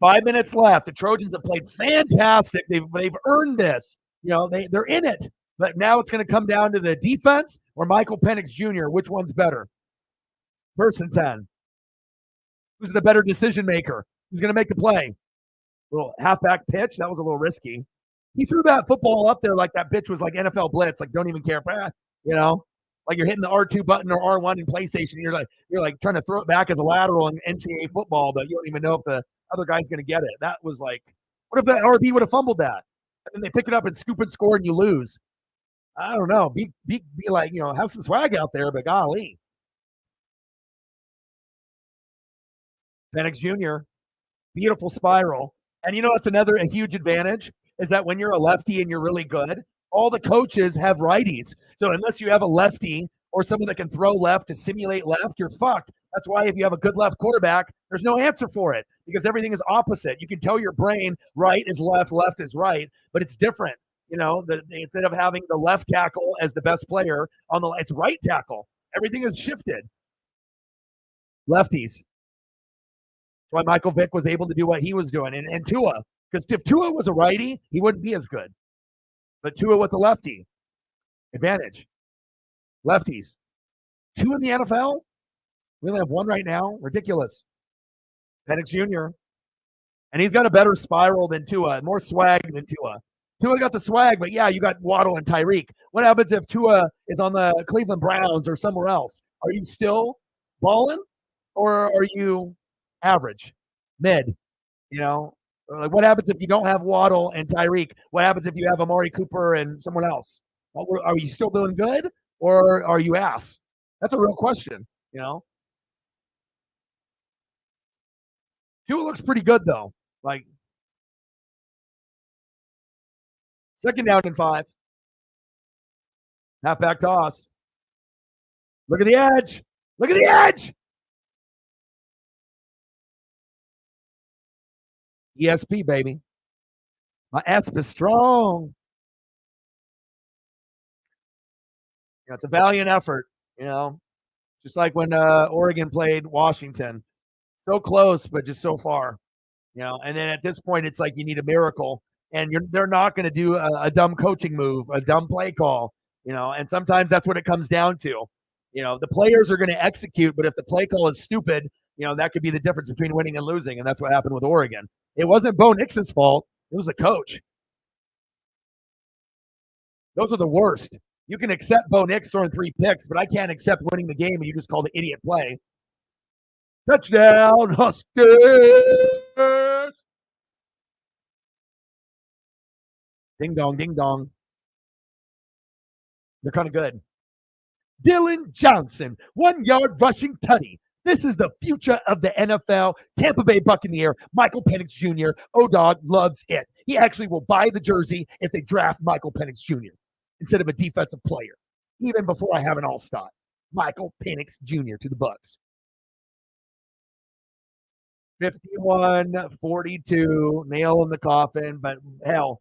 5 minutes left. The Trojans have played fantastic. They've earned this. They're in it. But now it's going to come down to the defense or Michael Penix Jr. Which one's better? 1st and 10. Who's the better decision maker? Who's going to make the play? Little halfback pitch. That was a little risky. He threw that football up there like that bitch was like NFL blitz. Like, don't even care. Like you're hitting the R2 button or R1 in PlayStation. You're like trying to throw it back as a lateral in NCAA football, but you don't even know if the other guy's going to get it. That was like, what if that RB would have fumbled that? And then they pick it up and scoop and score and you lose. I don't know. Be like, have some swag out there, but golly. Penix Jr., beautiful spiral. And it's a huge advantage is that when you're a lefty and you're really good, all the coaches have righties. So unless you have a lefty or someone that can throw left to simulate left, you're fucked. That's why if you have a good left quarterback, there's no answer for it because everything is opposite. You can tell your brain right is left, left is right, but it's different. Instead of having the left tackle as the best player it's right tackle. Everything is shifted. Lefties. That's why Michael Vick was able to do what he was doing. And Tua, because if Tua was a righty, he wouldn't be as good. But Tua with the lefty. Advantage. Lefties. 2 in the NFL? We only have 1 right now. Ridiculous. Penix Jr. And he's got a better spiral than Tua, more swag than Tua. Tua got the swag, but yeah, you got Waddle and Tyreek. What happens if Tua is on the Cleveland Browns or somewhere else? Are you still balling or are you average, mid? Like what happens if you don't have Waddle and Tyreek? What happens if you have Amari Cooper and someone else? Are you still doing good or are you ass? That's a real question, Tua looks pretty good though. Like, 2nd down and 5. Halfback toss. Look at the edge. Look at the edge. ESP, baby. My ESP is strong. It's a valiant effort, just like when Oregon played Washington. So close, but just so far, and then at this point, it's like you need a miracle. And they're not going to do a dumb coaching move, a dumb play call, and sometimes that's what it comes down to. The players are going to execute, but if the play call is stupid, that could be the difference between winning and losing, and that's what happened with Oregon. It wasn't Bo Nix's fault. It was the coach. Those are the worst. You can accept Bo Nix throwing 3 picks, but I can't accept winning the game and you just called an idiot play. Touchdown, Huskies! Ding dong, ding dong. They're kind of good. Dylan Johnson, 1-yard rushing tutty. This is the future of the NFL. Tampa Bay Buccaneer, Michael Penix Jr. O-Dog loves it. He actually will buy the jersey if they draft Michael Penix Jr. instead of a defensive player, even before I have an all-star. Michael Penix Jr. to the Bucs. 51-42, nail in the coffin, but hell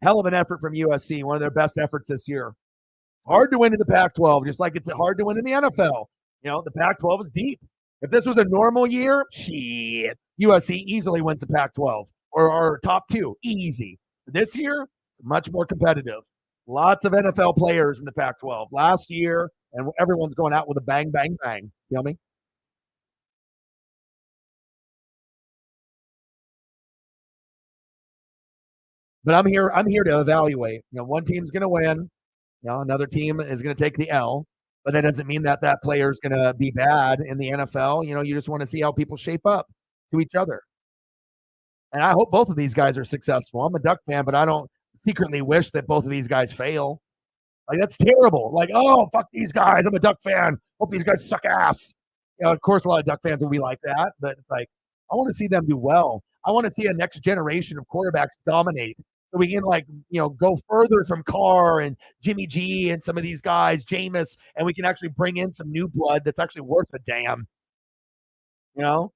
of an effort from USC, one of their best efforts this year. Hard to win in the Pac-12, just like it's hard to win in the NFL. The Pac-12 is deep. If this was a normal year, shit, USC easily wins the Pac-12 or top 2, easy. This year, much more competitive. Lots of NFL players in the Pac-12 last year, and everyone's going out with a bang, bang, bang. You know me? But I'm here to evaluate. One team's going to win. Another team is going to take the L. But that doesn't mean that that player is going to be bad in the NFL. You just want to see how people shape up to each other. And I hope both of these guys are successful. I'm a Duck fan, but I don't secretly wish that both of these guys fail. Like, that's terrible. Like, oh, fuck these guys. I'm a Duck fan. Hope these guys suck ass. Of course, a lot of Duck fans will be like that, but it's like, I want to see them do well. I want to see a next generation of quarterbacks dominate so we can, like, go further from Carr and Jimmy G and some of these guys, Jameis, and we can actually bring in some new blood that's actually worth a damn. You know?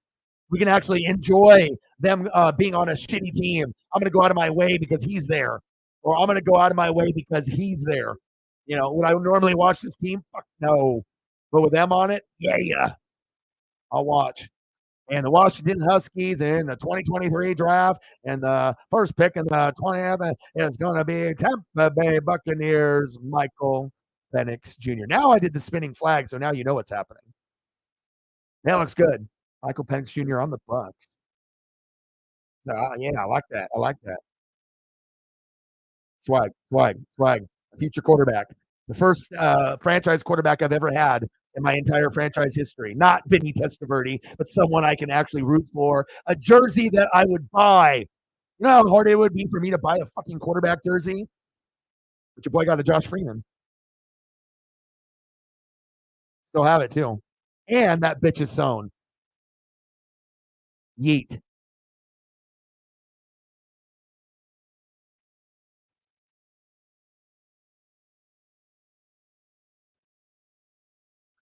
We can actually enjoy them being on a shitty team. I'm going to go out of my way because he's there, or I'm going to go out of my way because he's there. Would I normally watch this team? Fuck no. But with them on it, yeah, I'll watch. And the Washington Huskies in the 2023 draft and the first pick in the 20th is going to be Tampa Bay Buccaneers, Michael Penix Jr. Now I did the spinning flag, so now you know what's happening. That looks good. Michael Penix Jr. on the Bucs. So, yeah, I like that. I like that. Swag. A future quarterback. The first franchise quarterback I've ever had in my entire franchise history. Not Vinny Testaverde, but someone I can actually root for. A jersey that I would buy. You know how hard it would be for me to buy a fucking quarterback jersey? But your boy got a Josh Freeman. Still have it, too. And that bitch is sewn. Yeet.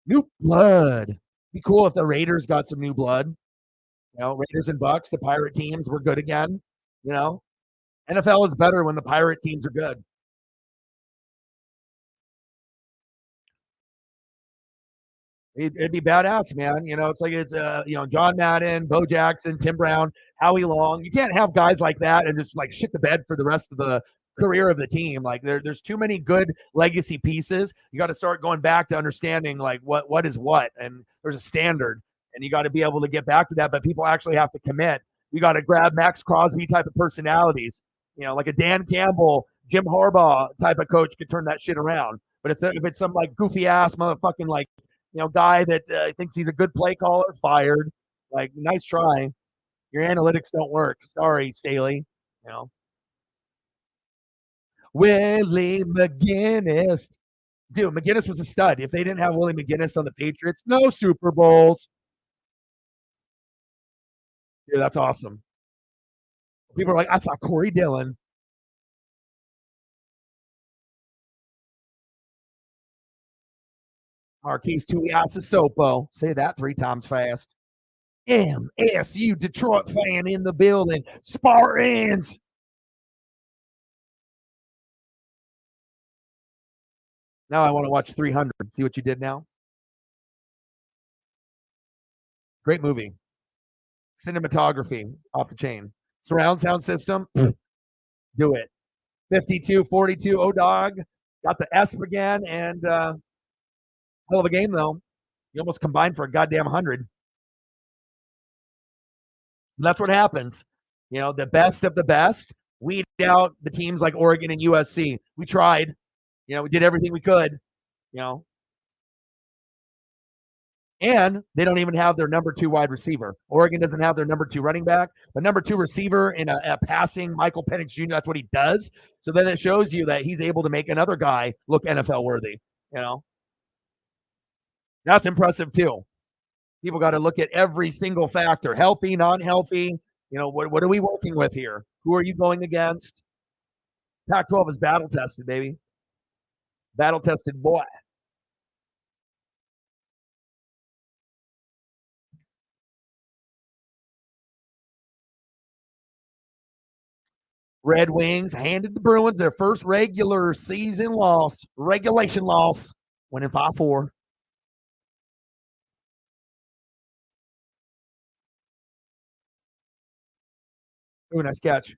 New blood. Be cool if the Raiders got some new blood. Raiders and Bucks, the Pirate teams were good again. NFL is better when the Pirate teams are good. It'd be badass, man. It's like it's John Madden, Bo Jackson, Tim Brown, Howie Long. You can't have guys like that and just like shit the bed for the rest of the career of the team. Like there's too many good legacy pieces. You got to start going back to understanding like what is what, and there's a standard, and you got to be able to get back to that. But people actually have to commit. You got to grab Max Crosby type of personalities. Like a Dan Campbell, Jim Harbaugh type of coach could turn that shit around. But if it's some like goofy ass motherfucking like guy that thinks he's a good play caller, fired. Like, nice try. Your analytics don't work. Sorry, Staley. You know. Willie McGinnis. Dude, McGinnis was a stud. If they didn't have Willie McGinnis on the Patriots, no Super Bowls. Dude, that's awesome. People are like, I thought Corey Dillon. Marquise Tuiasosopo. Say that 3 times fast. MSU Detroit fan in the building. Spartans. Now I want to watch 300. See what you did now? Great movie. Cinematography off the chain. Surround sound system. Do it. 52-42. O-Dog got the ESP again. And hell of a game, though. You almost combined for a goddamn 100. That's what happens. The best of the best weed out the teams like Oregon and USC. We tried. We did everything we could. And they don't even have their number 2 wide receiver. Oregon doesn't have their number 2 running back. The number 2 receiver in a passing Michael Penix Jr., that's what he does. So then it shows you that he's able to make another guy look NFL worthy. That's impressive too. People got to look at every single factor, healthy, non-healthy. What are we working with here? Who are you going against? Pac-12 is battle-tested, baby. Battle-tested boy. Red Wings handed the Bruins their first regular season loss, regulation loss, winning 5-4. Ooh, nice catch.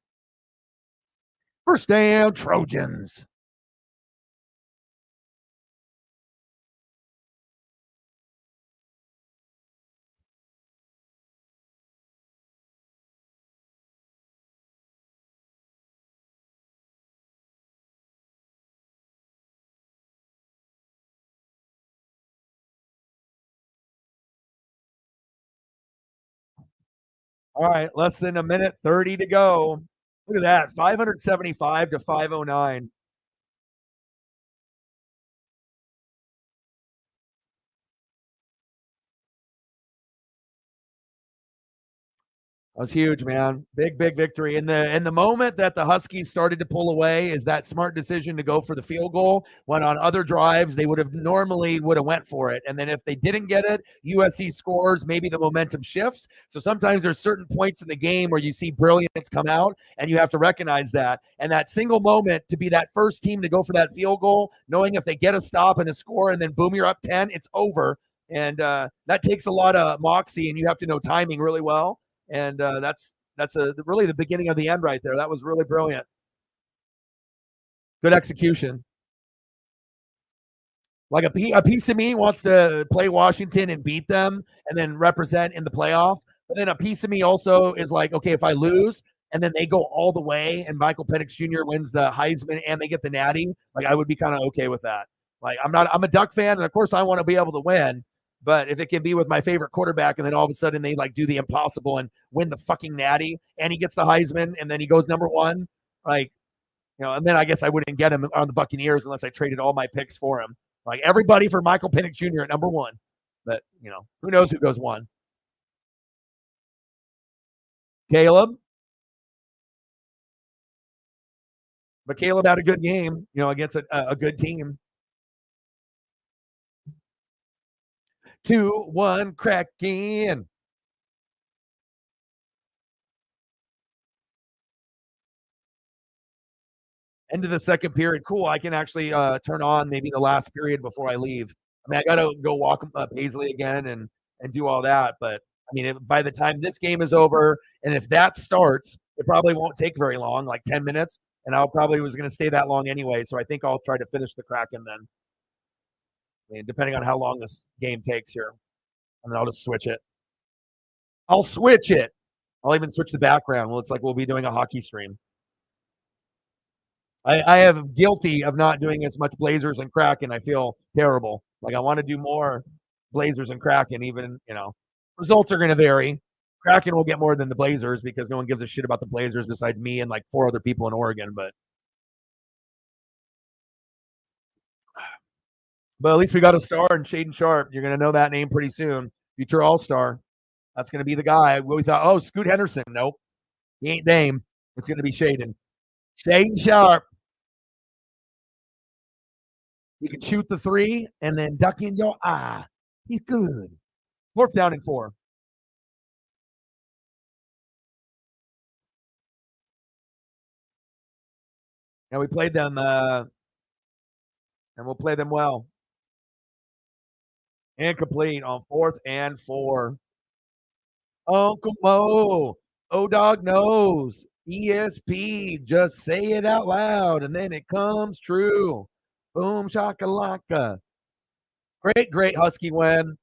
First down, Trojans. All right, less than a minute 30 to go. Look at that, 575 to 509. That was huge, man. Big victory. In the moment that the Huskies started to pull away is that smart decision to go for the field goal, when on other drives they would have went for it. And then if they didn't get it, USC scores, maybe the momentum shifts. So sometimes there's certain points in the game where you see brilliance come out and you have to recognize that. And that single moment to be that first team to go for that field goal, knowing if they get a stop and a score and then boom, you're up 10, it's over. And that takes a lot of moxie, and you have to know timing really well. And that's really the beginning of the end right there. That was really brilliant. Good execution. Like a piece of me wants to play Washington and beat them and then represent in the playoff. But then a piece of me also is like, okay, if I lose and then they go all the way and Michael Penix Jr. wins the Heisman and they get the Natty, like I would be kind of okay with that. Like I'm a Duck fan, and of course I want to be able to win. But if it can be with my favorite quarterback and then all of a sudden they like do the impossible and win the fucking Natty and he gets the Heisman and then he goes number one, like, and then I guess I wouldn't get him on the Buccaneers unless I traded all my picks for him. Like everybody for Michael Penix Jr. at number one. But, who knows who goes one? Caleb. But Caleb had a good game, against a good team. 2-1 cracking. End of the second period. Cool. I can actually turn on maybe the last period before I leave. I mean, I got to go walk Paisley again and do all that. But, I mean, by the time this game is over, and if that starts, it probably won't take very long, like 10 minutes. And I probably was going to stay that long anyway. So I think I'll try to finish the Kraken then. I mean, depending on how long this game takes here. And then I'll just switch it. I'll switch it. I'll even switch the background. Well, it's like we'll be doing a hockey stream. I am guilty of not doing as much Blazers and Kraken. I feel terrible. Like I want to do more Blazers and Kraken. Even results are going to vary. Kraken will get more than the Blazers because no one gives a shit about the Blazers besides me and like 4 other people in Oregon. But at least we got a star in Shaden Sharp. You're going to know that name pretty soon. Future All-Star. That's going to be the guy. We thought, oh, Scoot Henderson. Nope. He ain't Dame. It's going to be Shaden. Shaden Sharp. He can shoot the 3 and then duck in your eye. He's good. 4th down and 4. And we played them, and we'll play them well. Incomplete on 4th and 4. Uncle Mo. O-Dog knows. ESP. Just say it out loud, and then it comes true. Boom shakalaka. Great Husky win. Let's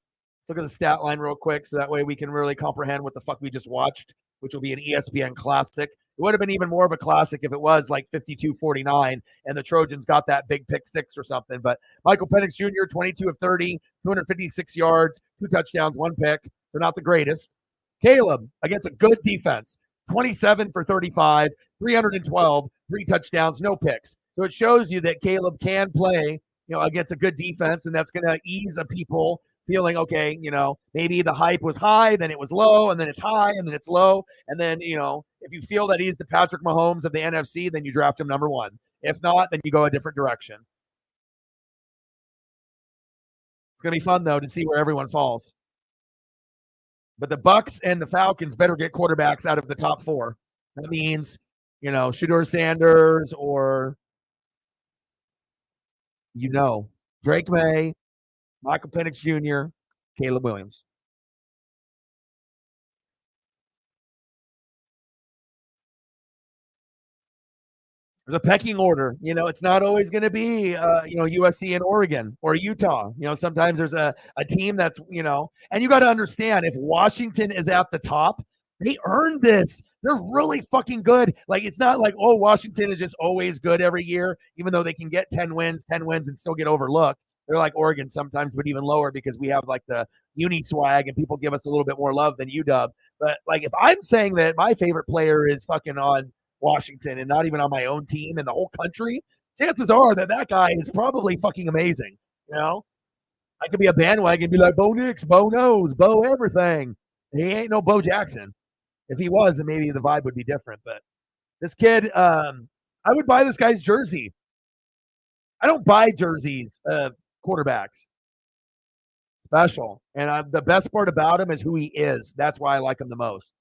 look at the stat line real quick so that way we can really comprehend what the fuck we just watched, which will be an ESPN classic. It would have been even more of a classic if it was like 52-49 and the Trojans got that big pick 6 or something. But Michael Penix Jr., 22 of 30, 256 yards, 2 touchdowns, 1 pick. They're not the greatest. Caleb against a good defense, 27 for 35, 312, 3 touchdowns, no picks. So it shows you that Caleb can play, against a good defense, and that's going to ease people feeling, okay, maybe the hype was high, then it was low, and then it's high, and then it's low. And then, if you feel that he's the Patrick Mahomes of the NFC, then you draft him number 1. If not, then you go a different direction. It's going to be fun, though, to see where everyone falls. But the Bucks and the Falcons better get quarterbacks out of the top 4. That means, Shedeur Sanders or, Drake May, Michael Penix Jr., Caleb Williams. There's a pecking order. It's not always going to be, USC and Oregon or Utah. Sometimes there's a team that's, and you got to understand, if Washington is at the top, they earned this. They're really fucking good. Like, it's not like, oh, Washington is just always good every year, even though they can get 10 wins and still get overlooked. They're like Oregon sometimes, but even lower because we have like the uni swag and people give us a little bit more love than UW. But like, if I'm saying that my favorite player is fucking on Washington and not even on my own team in the whole country, chances are that that guy is probably fucking amazing. You know, I could be a bandwagon and be like, Bo Nix, Bo knows, Bo everything. He ain't no Bo Jackson. If he was, then maybe the vibe would be different. But this kid, I would buy this guy's jersey. I don't buy jerseys of quarterbacks. Special. And the best part about him is who he is. That's why I like him the most.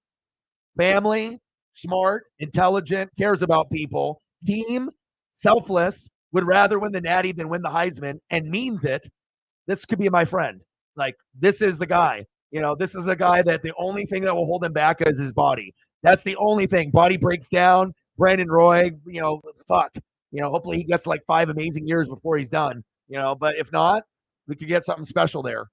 Family, smart, intelligent, cares about people, team, selfless, would rather win the Natty than win the Heisman, and means it. This could be my friend. Like, this is the guy. You know, this is a guy that the only thing that will hold him back is his body. That's the only thing. Body breaks down. Brandon Roy, you know, fuck. You know, hopefully he gets like 5 amazing years before he's done. You know, but if not, we could get something special there.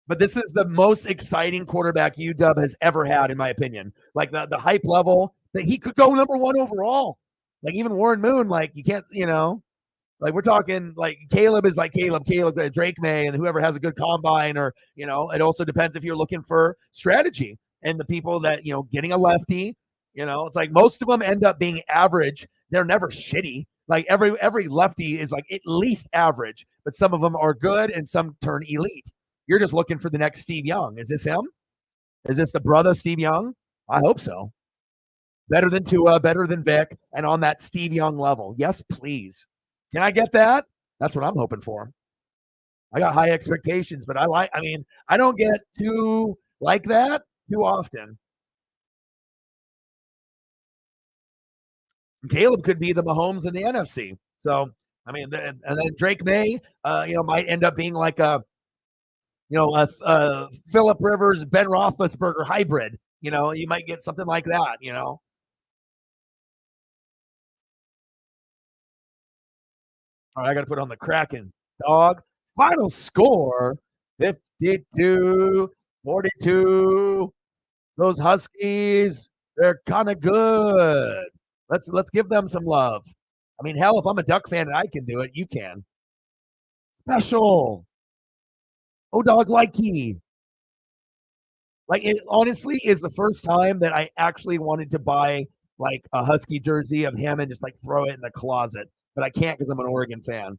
But this is the most exciting quarterback UW has ever had, in my opinion. Like the hype level that he could go number 1 overall. Like even Warren Moon, like you can't, you know, like we're talking like Caleb is like Caleb, Drake May, and whoever has a good combine, or, you know, it also depends if you're looking for strategy. And the people that, you know, getting a lefty, you know, it's like most of them end up being average. They're never shitty. Like every lefty is like at least average, but some of them are good and some turn elite. You're just looking for the next Steve Young. Is this him? Is this the brother Steve Young? I hope so. Better than Tua, better than Vic, and on that Steve Young level. Yes, please. Can I get that? That's what I'm hoping for. I got high expectations, but I don't get too like that too often. Caleb could be the Mahomes in the NFC. So, I mean, and then Drake May, you know, might end up being like a, you know, a Philip Rivers, Ben Roethlisberger hybrid. You know, you might get something like that, you know. All right, I got to put on the Kraken. Dog. Final score 52-42. Those Huskies, they're kind of good. Let's give them some love. I mean, hell, if I'm a Duck fan and I can do it, you can. Special. Oh, dog, likey. Like, it honestly is the first time that I actually wanted to buy like a Husky jersey of him and just like throw it in the closet, but I can't because I'm an Oregon fan.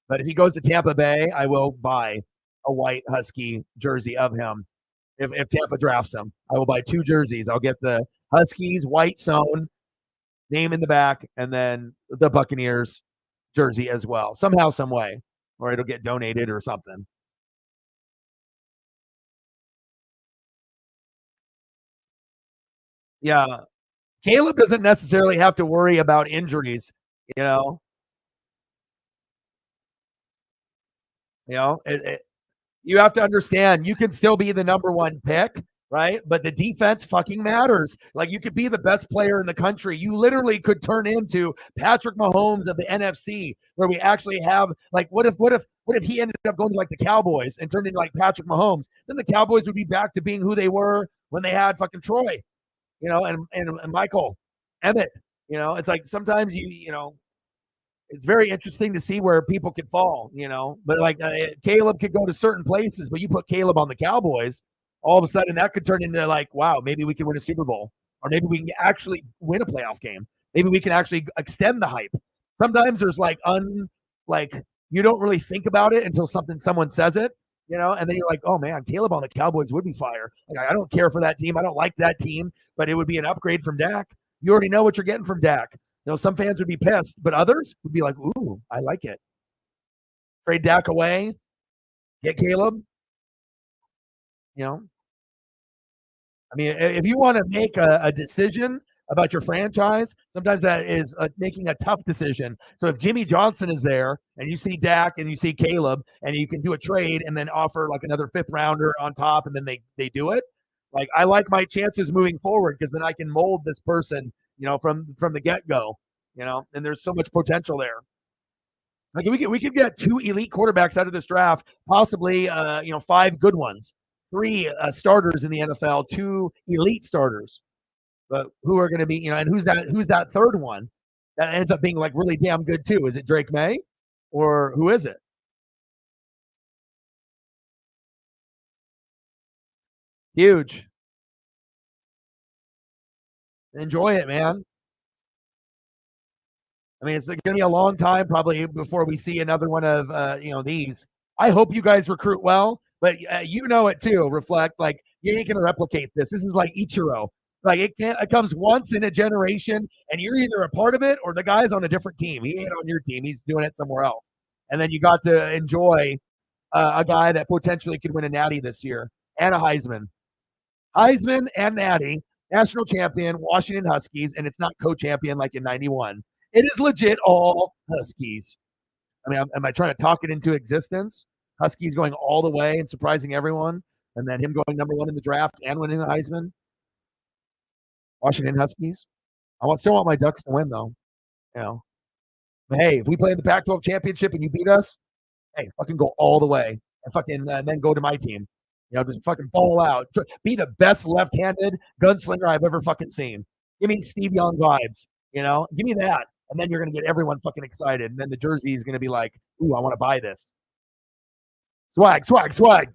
But if he goes to Tampa Bay, I will buy a white Husky jersey of him. If Tampa drafts him, I will buy 2 jerseys. I'll get the Huskies white sewn name in the back, and then the Buccaneers jersey as well, somehow, some way, or it'll get donated or something. Yeah, Caleb doesn't necessarily have to worry about injuries. You know, you have to understand you can still be the number 1 pick, right? But the defense fucking matters. Like, you could be the best player in the country. You literally could turn into Patrick Mahomes of the NFC, where we actually have like, what if he ended up going to like the Cowboys and turned into like Patrick Mahomes? Then the Cowboys would be back to being who they were when they had fucking Troy, you know, and Michael Emmett. You know, it's like sometimes you know, it's very interesting to see where people could fall, you know. But like Caleb could go to certain places, but you put Caleb on the Cowboys, all of a sudden that could turn into like, wow, maybe we can win a Super Bowl, or maybe we can actually win a playoff game. Maybe we can actually extend the hype. Sometimes there's like like you don't really think about it until someone says it, you know, and then you're like, oh man, Caleb on the Cowboys would be fire. Like, I don't care for that team. I don't like that team, but it would be an upgrade from Dak. You already know what you're getting from Dak. You know, some fans would be pissed, but others would be like, ooh, I like it. Trade Dak away, get Caleb. You know, I mean, if you want to make a decision about your franchise, sometimes that is making a tough decision. So if Jimmy Johnson is there and you see Dak and you see Caleb and you can do a trade and then offer like another 5th rounder on top, and then they do it, like, I like my chances moving forward because then I can mold this person, you know, from the get-go, you know, and there's so much potential there. Like, we could get 2 elite quarterbacks out of this draft, possibly you know, 5 good ones, 3 starters in the NFL, 2 elite starters. But who are going to be, you know, and who's that third one that ends up being like really damn good too? Is it Drake May, or who is it? Huge. Enjoy it, man. I mean, it's going to be a long time probably before we see another one of these. I hope you guys recruit well, but you know it too. Reflect like you ain't going to replicate this. This is like Ichiro. Like it comes once in a generation, and you're either a part of it or the guy's on a different team. He ain't on your team. He's doing it somewhere else. And then you got to enjoy a guy that potentially could win a Natty this year and a Heisman and Natty, national champion, Washington Huskies, and it's not co-champion like in '91. It is legit all Huskies. I mean, am I trying to talk it into existence? Huskies going all the way and surprising everyone, and then him going number one in the draft and winning the Heisman. Washington Huskies. Still want my Ducks to win, though. But hey, if we play in the Pac-12 championship and you beat us, hey, fucking go all the way and fucking then go to my team. Just fucking ball out. Be the best left-handed gunslinger I've ever fucking seen. Give me Steve Young vibes. Give me that. And then you're going to get everyone fucking excited. And then the jersey is going to be like, ooh, I want to buy this. Swag, swag, swag.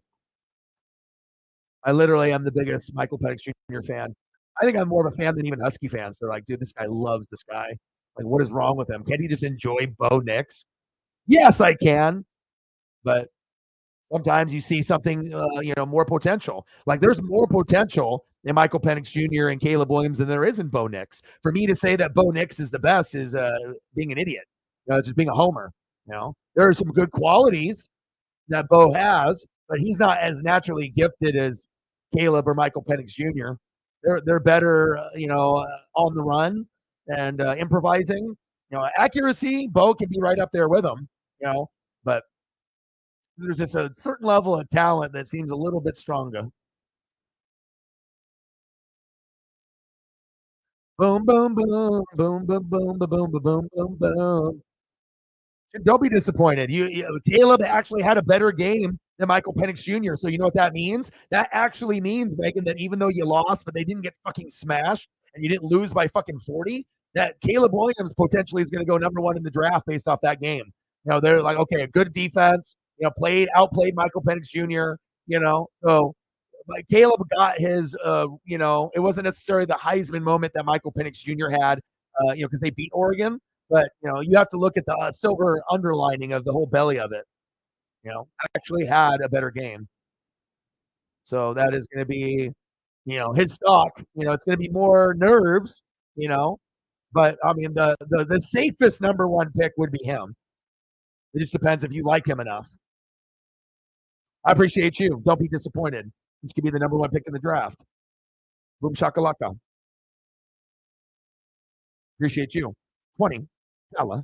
I literally am the biggest Michael Penix Jr. fan. I think I'm more of a fan than even Husky fans. They're like, dude, this guy loves this guy. Like, what is wrong with him? Can't he just enjoy Bo Nix? Yes, I can. But sometimes you see something, more potential. Like there's more potential in Michael Penix Jr. and Caleb Williams than there is in Bo Nix. For me to say that Bo Nix is the best is being an idiot. It's just being a homer. There are some good qualities that Bo has, but he's not as naturally gifted as Caleb or Michael Penix Jr. They're better, on the run and improvising. Accuracy, Bo can be right up there with them. But there's just a certain level of talent that seems a little bit stronger. Boom, boom, boom, boom, boom, boom, boom, boom, boom, boom, boom. Don't be disappointed. Caleb actually had a better game than Michael Penix Jr. So you know what that means? That actually means, Megan, that even though you lost, but they didn't get fucking smashed and you didn't lose by fucking 40, that Caleb Williams potentially is going to go number one in the draft based off that game. They're like, okay, a good defense, outplayed Michael Penix Jr., so like Caleb got his, it wasn't necessarily the Heisman moment that Michael Penix Jr. had, because they beat Oregon. But, you have to look at the silver underlining of the whole belly of it. Actually had a better game. So that is going to be, his stock. It's going to be more nerves, But, I mean, the safest number one pick would be him. It just depends if you like him enough. I appreciate you. Don't be disappointed. This could be the number one pick in the draft. Boom shakalaka. Appreciate you. 20. Holla.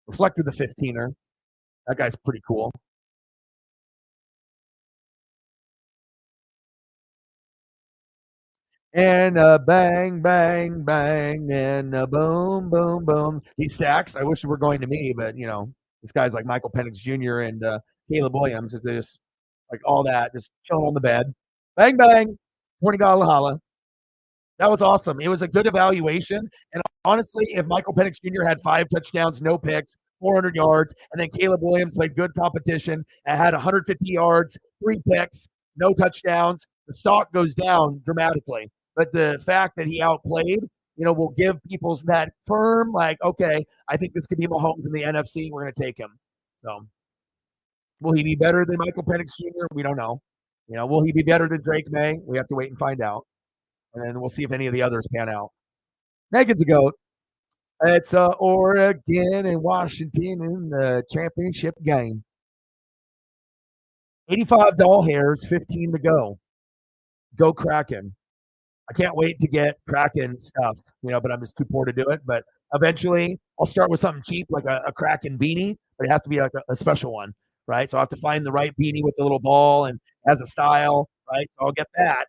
Reflector the 15er. That guy's pretty cool. And bang, bang, bang, and boom, boom, boom. These stacks, I wish they were going to me, but, this guy's like Michael Penix Jr. and Caleb Williams. It's just like all that, just chilling on the bed. Bang, bang. $20 holla. That was awesome. It was a good evaluation. And honestly, if Michael Penix Jr. had 5 touchdowns, no picks, 400 yards, and then Caleb Williams played good competition and had 150 yards, 3 picks, no touchdowns, the stock goes down dramatically. But the fact that he outplayed, will give people that firm, like, okay, I think this could be Mahomes in the NFC. We're going to take him. So will he be better than Michael Penix Jr.? We don't know. Will he be better than Drake May? We have to wait and find out. And then we'll see if any of the others pan out. Megan's a goat. It's Oregon and Washington in the championship game. 85 doll hairs, 15 to go. Go Kraken. I can't wait to get Kraken stuff, but I'm just too poor to do it. But eventually I'll start with something cheap like a Kraken beanie, but it has to be like a special one, right? So I have to find the right beanie with the little ball and has a style, right? So I'll get that.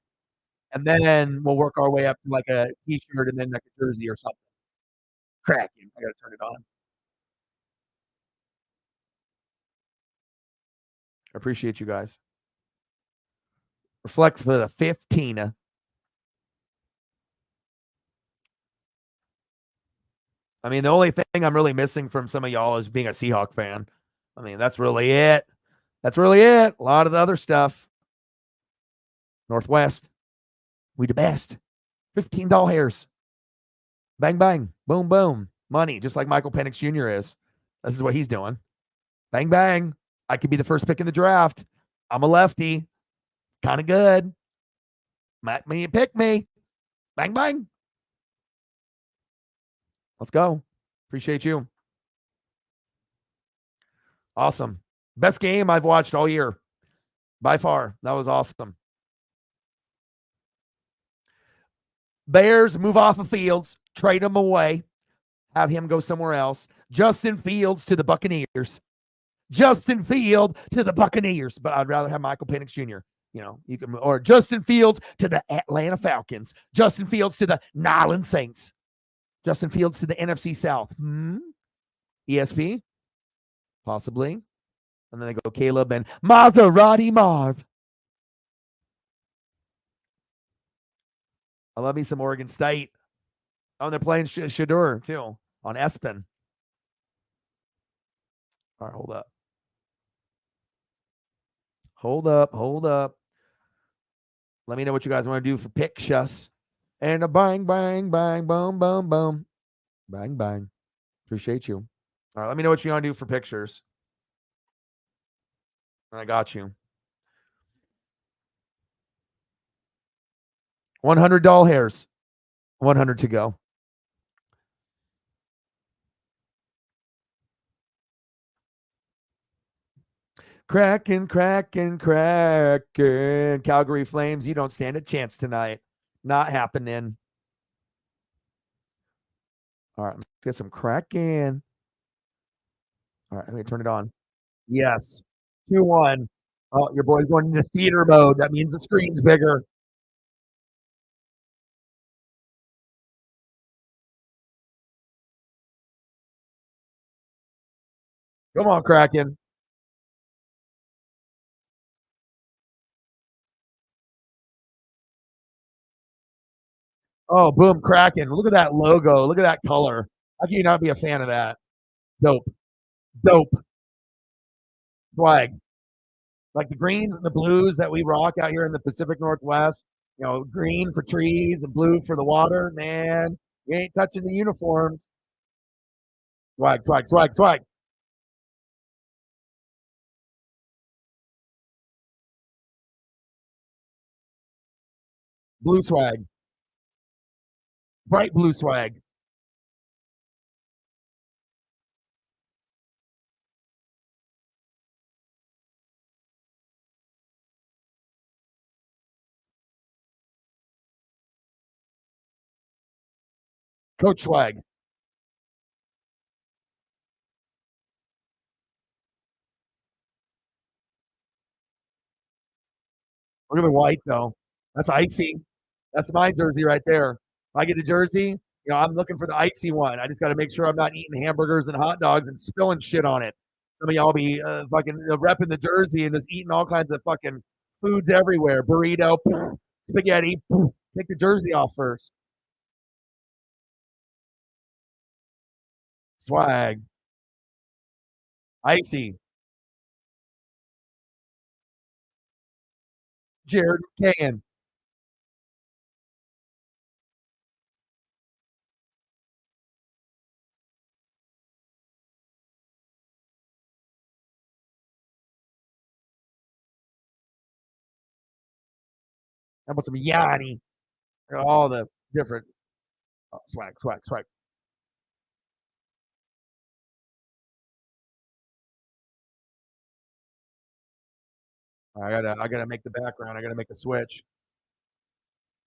And then we'll work our way up to like a t-shirt and then like a jersey or something. Kraken. I got to turn it on. I appreciate you guys. Reflect for the 15. I mean, the only thing I'm really missing from some of y'all is being a Seahawk fan. I mean, that's really it. That's really it. A lot of the other stuff. Northwest, we the best. $15 hairs. Bang, bang. Boom, boom. Money, just like Michael Penix Jr. is. This is what he's doing. Bang, bang. I could be the first pick in the draft. I'm a lefty. Kind of good. Pick me. Bang, bang. Let's go. Appreciate you. Awesome. Best game I've watched all year. By far. That was awesome. Bears move off of Fields. Trade him away. Have him go somewhere else. Justin Fields to the Buccaneers. Justin Fields to the Buccaneers. But I'd rather have Michael Penix Jr. You can, or Justin Fields to the Atlanta Falcons. Justin Fields to the Nyland Saints. Justin Fields to the NFC South. ESP? Possibly. And then they go Caleb and Maserati Marv. I love me some Oregon State. Oh, they're playing Shadur too on Espen. All right, hold up. Hold up. Let me know what you guys want to do for pictures. And a bang, bang, bang, boom, boom, boom. Bang, bang. Appreciate you. All right, let me know what you want to do for pictures. I got you. $100 hairs. 100 to go. Cracking. Calgary Flames, you don't stand a chance tonight. Not happening. All right, let's get some cracking. All right, let me turn it on. Yes. 2-1. Oh, your boy's going into theater mode. That means the screen's bigger. Come on, Kraken. Oh, boom, Kraken. Look at that logo. Look at that color. How can you not be a fan of that? Dope. Swag. Like the greens and the blues that we rock out here in the Pacific Northwest. Green for trees and blue for the water. Man, you ain't touching the uniforms. Swag. Blue swag. Bright blue swag. Coach swag. Look at the white, though. That's icy. That's my jersey right there. If I get a jersey, I'm looking for the icy one. I just got to make sure I'm not eating hamburgers and hot dogs and spilling shit on it. Some of y'all be fucking repping the jersey and just eating all kinds of fucking foods everywhere. Burrito, spaghetti. Take the jersey off first. Swag. Icy. Jared McCann. How about some Yanni? All the different swag. I gotta make the background. I gotta make a switch.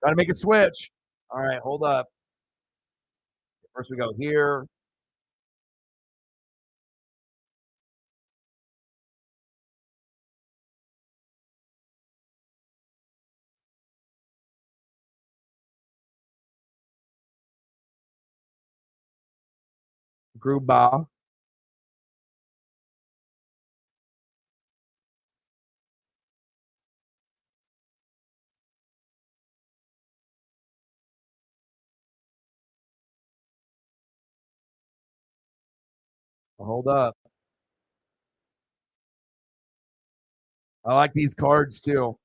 Gotta make a switch. All right, hold up. First we go here. Gruba. Hold up. I like these cards too.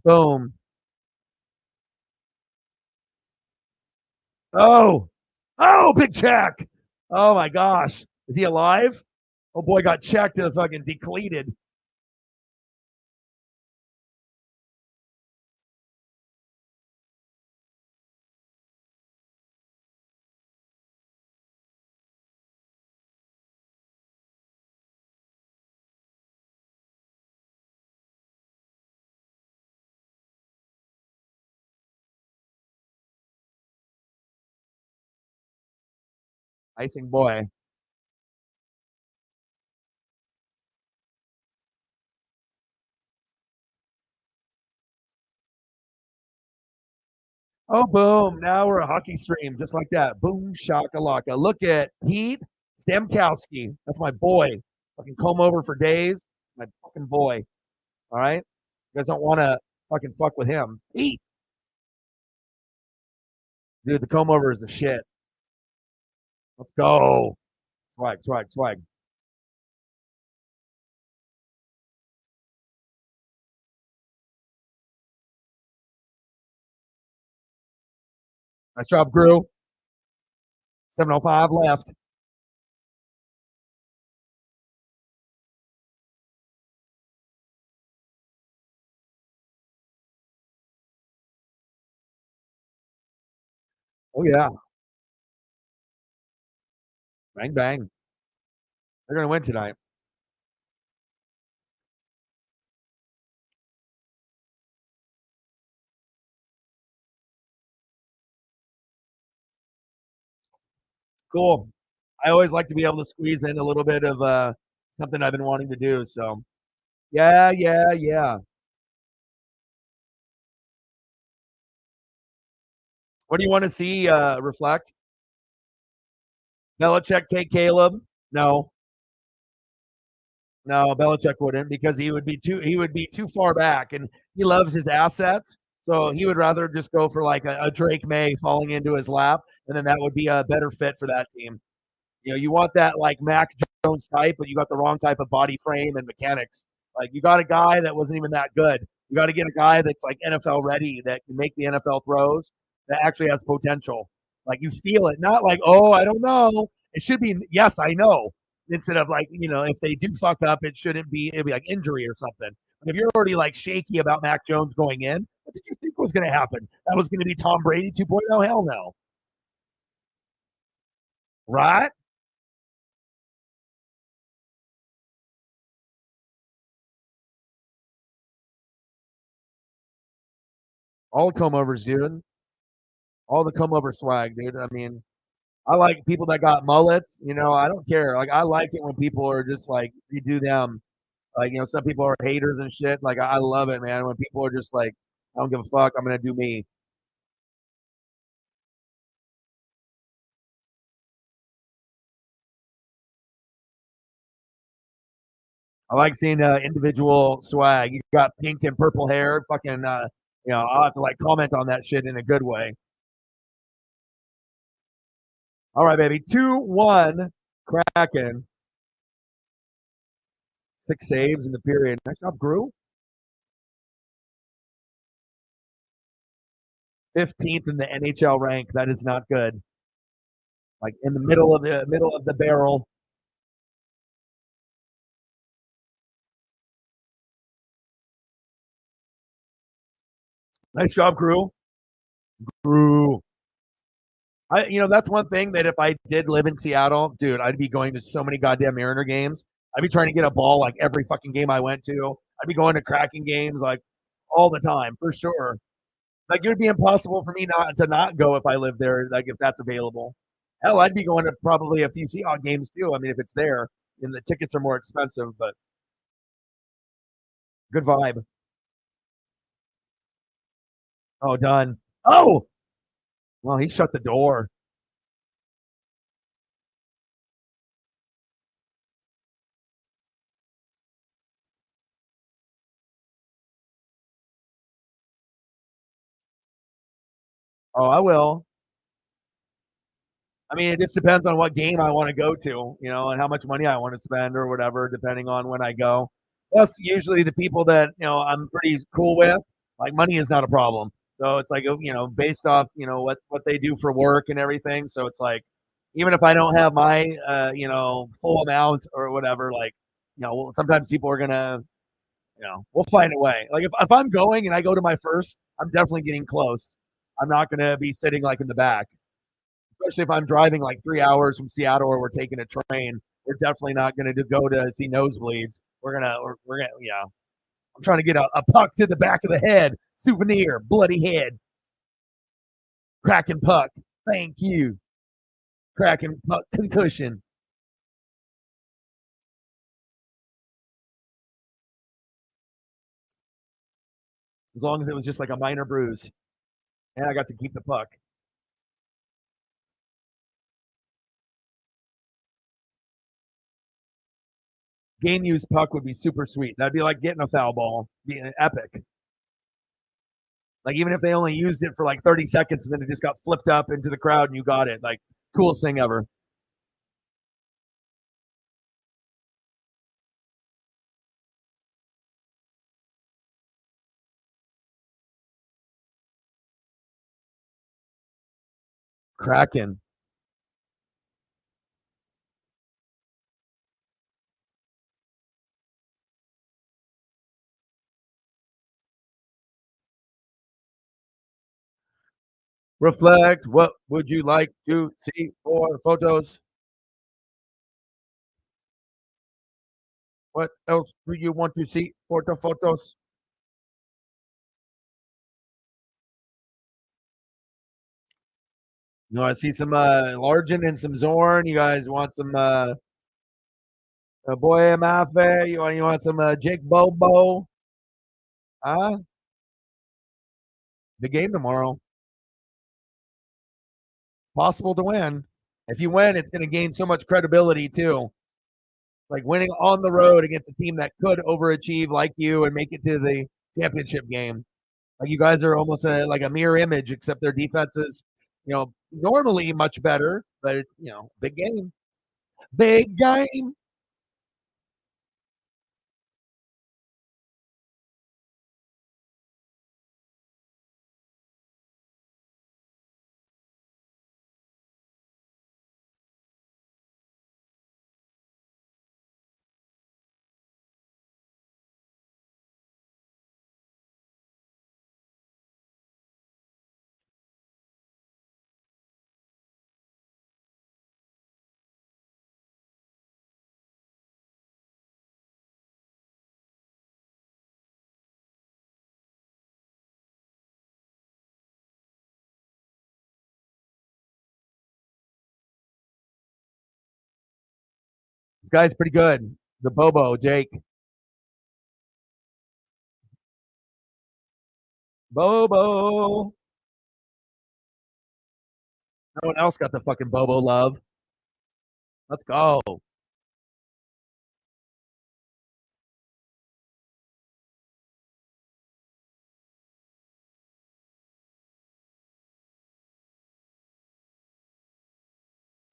Boom. Oh, oh, big check. Oh my gosh. Is he alive? Oh boy, got checked and fucking depleted. Icing boy. Oh, boom. Now we're a hockey stream just like that. Boom, shakalaka. Look at Pete Stemkowski. That's my boy. Fucking comb over for days. My fucking boy. All right. You guys don't want to fucking fuck with him. Pete. Dude, the comb over is the shit. Let's go. Swag, swag, swag. Nice job, Grew. 7:05 left. Oh, yeah. Bang, bang. They're going to win tonight. Cool. I always like to be able to squeeze in a little bit of something I've been wanting to do. So, yeah, yeah, yeah. What do you want to see reflect? Belichick take Caleb? No, no, Belichick wouldn't because he would be too far back, and he loves his assets. So he would rather just go for like a Drake May falling into his lap, and then that would be a better fit for that team. You know, you want that like Mac Jones type, but you got the wrong type of body frame and mechanics. Like you got a guy that wasn't even that good. You got to get a guy that's like NFL ready that can make the NFL throws that actually has potential. Like you feel it, not like oh I don't know. It should be yes I know instead of like if they do fuck up it shouldn't be it'd be like injury or something. But if you're already like shaky about Mac Jones going in, what did you think was going to happen? That was going to be Tom Brady 2.0? Hell no, right? All the come overs, dude. All the come over swag, dude. I mean, I like people that got mullets. I don't care. Like, I like it when people are just like you do them. Like, some people are haters and shit. Like, I love it, man. When people are just like, I don't give a fuck. I'm gonna do me. I like seeing individual swag. You got pink and purple hair. Fucking, I'll have to like comment on that shit in a good way. All right, baby. 2-1 Kraken. 6 saves in the period. Nice job, Grew. 15th in the NHL rank. That is not good. Like in the middle of the barrel. Nice job, Crew. Crew. That's one thing that if I did live in Seattle, dude, I'd be going to so many goddamn Mariner games. I'd be trying to get a ball like every fucking game I went to. I'd be going to Kraken games like all the time for sure. Like it would be impossible for me not go if I lived there. Like if that's available. Hell, I'd be going to probably a few Seahawks games too. I mean, if it's there, and the tickets are more expensive, but good vibe. Oh, done. Oh, well, he shut the door. Oh, I will. I mean, it just depends on what game I want to go to, and how much money I want to spend or whatever, depending on when I go. Plus, usually the people that I'm pretty cool with, like money is not a problem. So it's like based off what they do for work and everything. So it's like even if I don't have my full amount or whatever, like sometimes people are gonna we'll find a way. Like if I'm going and I go to my first, I'm definitely getting close. I'm not gonna be sitting like in the back, especially if I'm driving like 3 hours from Seattle or we're taking a train. We're definitely not going to go to see nosebleeds. We're gonna, yeah. I'm trying to get a puck to the back of the head, souvenir, bloody head, cracking puck. Thank you, cracking puck concussion. As long as it was just like a minor bruise, and I got to keep the puck. Game used puck would be super sweet. That'd be like getting a foul ball, being epic. Like even if they only used it for like 30 seconds and then it just got flipped up into the crowd and you got it, like coolest thing ever. Kraken. Reflect. What would you like to see for photos? What else do you want to see for the photos? I see some Largent and some Zorn. You guys want some Boy Mafe? You want some Jake Bobo? Huh? The game tomorrow. Possible to win. If you win, it's going to gain so much credibility too. Like winning on the road against a team that could overachieve like you and make it to the championship game. Like you guys are almost like a mirror image, except their defense is, normally much better. But big game, big game. This guy's pretty good. The Bobo, Jake. Bobo. No one else got the fucking Bobo love. Let's go.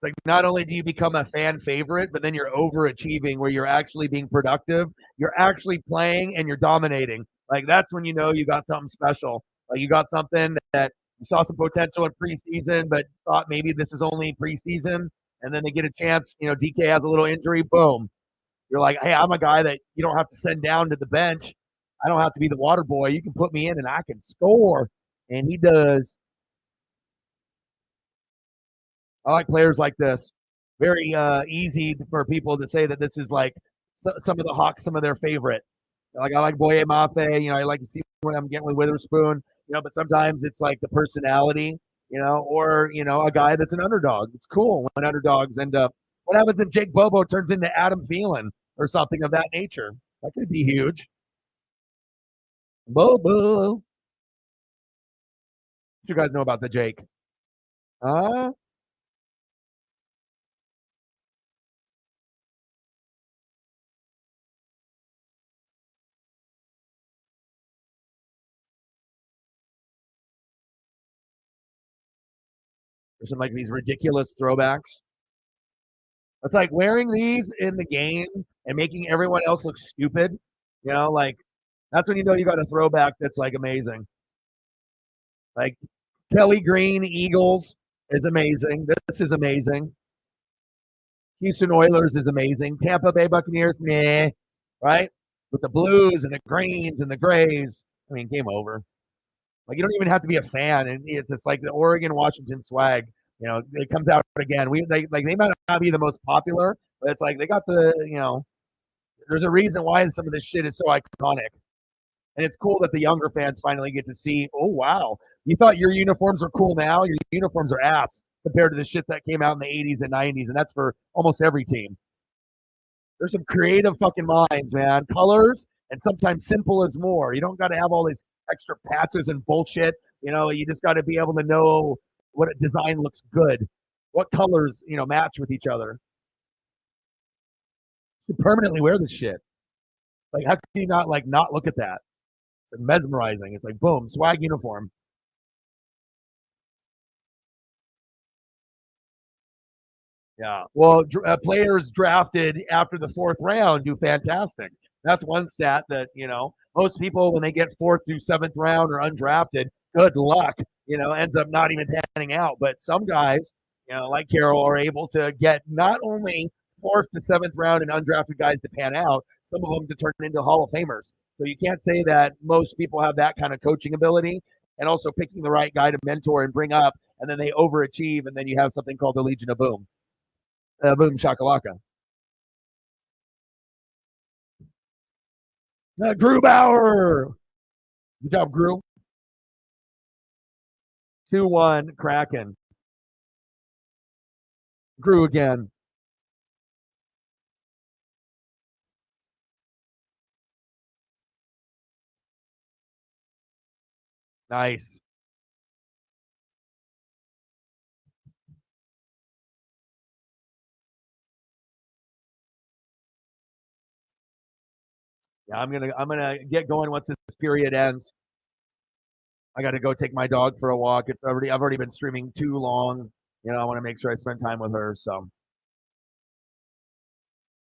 It's like not only do you become a fan favorite, but then you're overachieving where you're actually being productive. You're actually playing and you're dominating. Like that's when you know you got something special. Like you got something that you saw some potential in preseason, but thought maybe this is only preseason. And then they get a chance. DK has a little injury. Boom. You're like, hey, I'm a guy that you don't have to send down to the bench. I don't have to be the water boy. You can put me in and I can score. And he does. I like players like this. Very easy for people to say that this is like some of the Hawks, some of their favorite. Like I like Boye Mafe. I like to see when I'm getting with Witherspoon. But sometimes it's like the personality. Or a guy that's an underdog. It's cool when underdogs end up. What happens if Jake Bobo turns into Adam Thielen or something of that nature? That could be huge. Bobo. What you guys know about the Jake? Huh? There's some like these ridiculous throwbacks. It's like wearing these in the game and making everyone else look stupid. Like that's when you know you got a throwback that's like amazing. Like Kelly Green Eagles is amazing. This is amazing. Houston Oilers is amazing. Tampa Bay Buccaneers, nah, right? With the blues and the greens and the grays. I mean, game over. Like you don't even have to be a fan, and it's just like the Oregon Washington swag. It comes out again. They might not be the most popular, but it's like they got the. There's a reason why some of this shit is so iconic, and it's cool that the younger fans finally get to see. Oh wow, you thought your uniforms are cool now? Your uniforms are ass compared to the shit that came out in the 80s and 90s, and that's for almost every team. There's some creative fucking minds, man. Colors and sometimes simple is more. You don't got to have all these extra patches and bullshit. You just got to be able to know what a design looks good, what colors match with each other. You permanently wear this shit. Like, how can you not look at that? It's like mesmerizing. It's like boom, swag uniform. Yeah. Well, players drafted after the fourth round do fantastic. That's one stat that, most people, when they get fourth through seventh round or undrafted, good luck, ends up not even panning out. But some guys, like Carroll, are able to get not only fourth to seventh round and undrafted guys to pan out, some of them to turn into Hall of Famers. So you can't say that most people have that kind of coaching ability and also picking the right guy to mentor and bring up, and then they overachieve, and then you have something called the Legion of Boom. Boom shakalaka. Grubauer. Good job, Gru. 2-1 Kraken. Gru again. Nice. Yeah, I'm gonna get going once this period ends. I got to go take my dog for a walk. I've already been streaming too long. I want to make sure I spend time with her. So,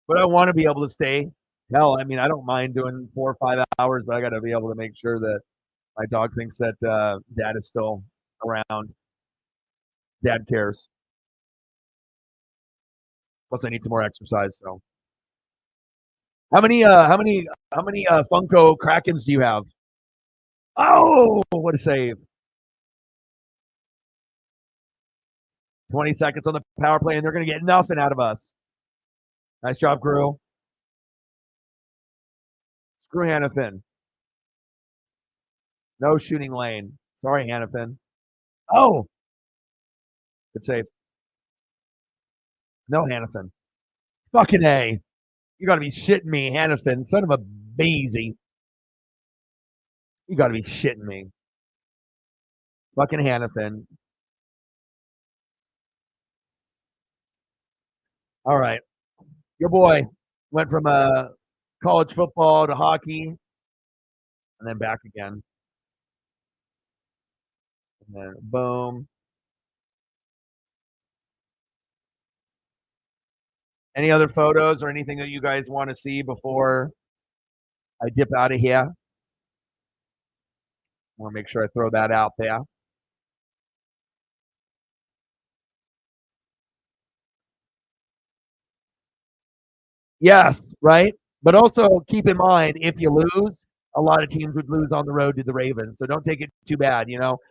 but I want to be able to stay. Hell, I mean, I don't mind doing 4 or 5 hours, but I got to be able to make sure that my dog thinks that dad is still around. Dad cares. Plus, I need some more exercise. So, how many Funko Krakens do you have? Oh, what a save! 20 seconds on the power play, and they're going to get nothing out of us. Nice job, Gru. Screw Hannafin. No shooting lane. Sorry, Hannafin. Oh, good save. No Hannafin. Fucking A. You got to be shitting me, Hannafin. Son of a beezy. You got to be shitting me. Fucking Hannafin. All right. Your boy went from college football to hockey and then back again. And then boom. Any other photos or anything that you guys want to see before I dip out of here? I want to make sure I throw that out there. Yes, right? But also keep in mind, if you lose, a lot of teams would lose on the road to the Ravens. So don't take it too bad.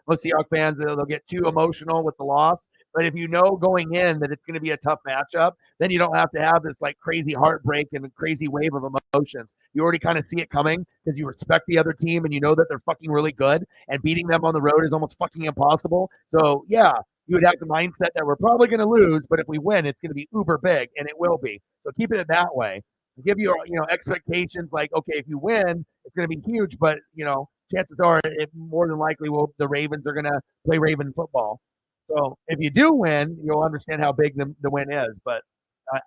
Most Seahawks fans, they'll get too emotional with the loss. But if you know going in that it's going to be a tough matchup, then you don't have to have this like crazy heartbreak and a crazy wave of emotions. You already kind of see it coming because you respect the other team and you know that they're fucking really good, and beating them on the road is almost fucking impossible. So yeah, you would have the mindset that we're probably going to lose, but if we win, it's going to be uber big, and it will be. So keep it that way. Give you expectations like, okay, if you win, it's going to be huge, but chances are it more than likely the Ravens are going to play Raven football. So if you do win, you'll understand how big the win is. But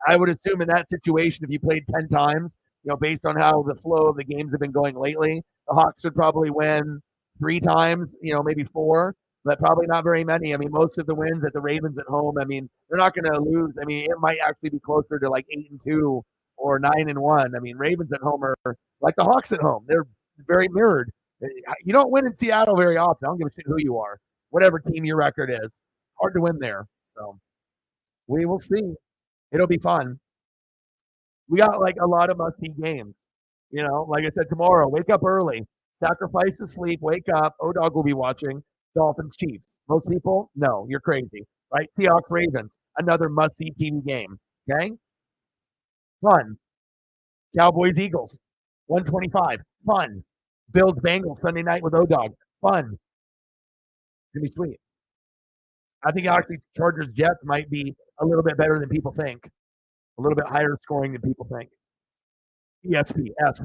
I would assume in that situation, if you played 10 times, based on how the flow of the games have been going lately, the Hawks would probably win 3 times, maybe 4. but probably not very many. I mean, most of the wins at the Ravens at home, I mean, they're not going to lose. I mean, it might actually be closer to like 8-2 or 9-1. I mean, Ravens at home are like the Hawks at home. They're very mirrored. You don't win in Seattle very often. I don't give a shit who you are, whatever team your record is. Hard to win there. So we will see. It'll be fun. We got like a lot of must-see games. You know, like I said, tomorrow, wake up early, sacrifice the sleep, wake up. O-Dog will be watching Dolphins Chiefs. Most people, no, you're crazy, right? Seahawks Ravens, another must-see TV game. Okay, fun. Cowboys Eagles, 125, fun. Bills Bengals Sunday night with O-Dog, fun. It's gonna be sweet. I think actually Chargers Jets might be a little bit better than people think, a little bit higher scoring than people think. ESPS.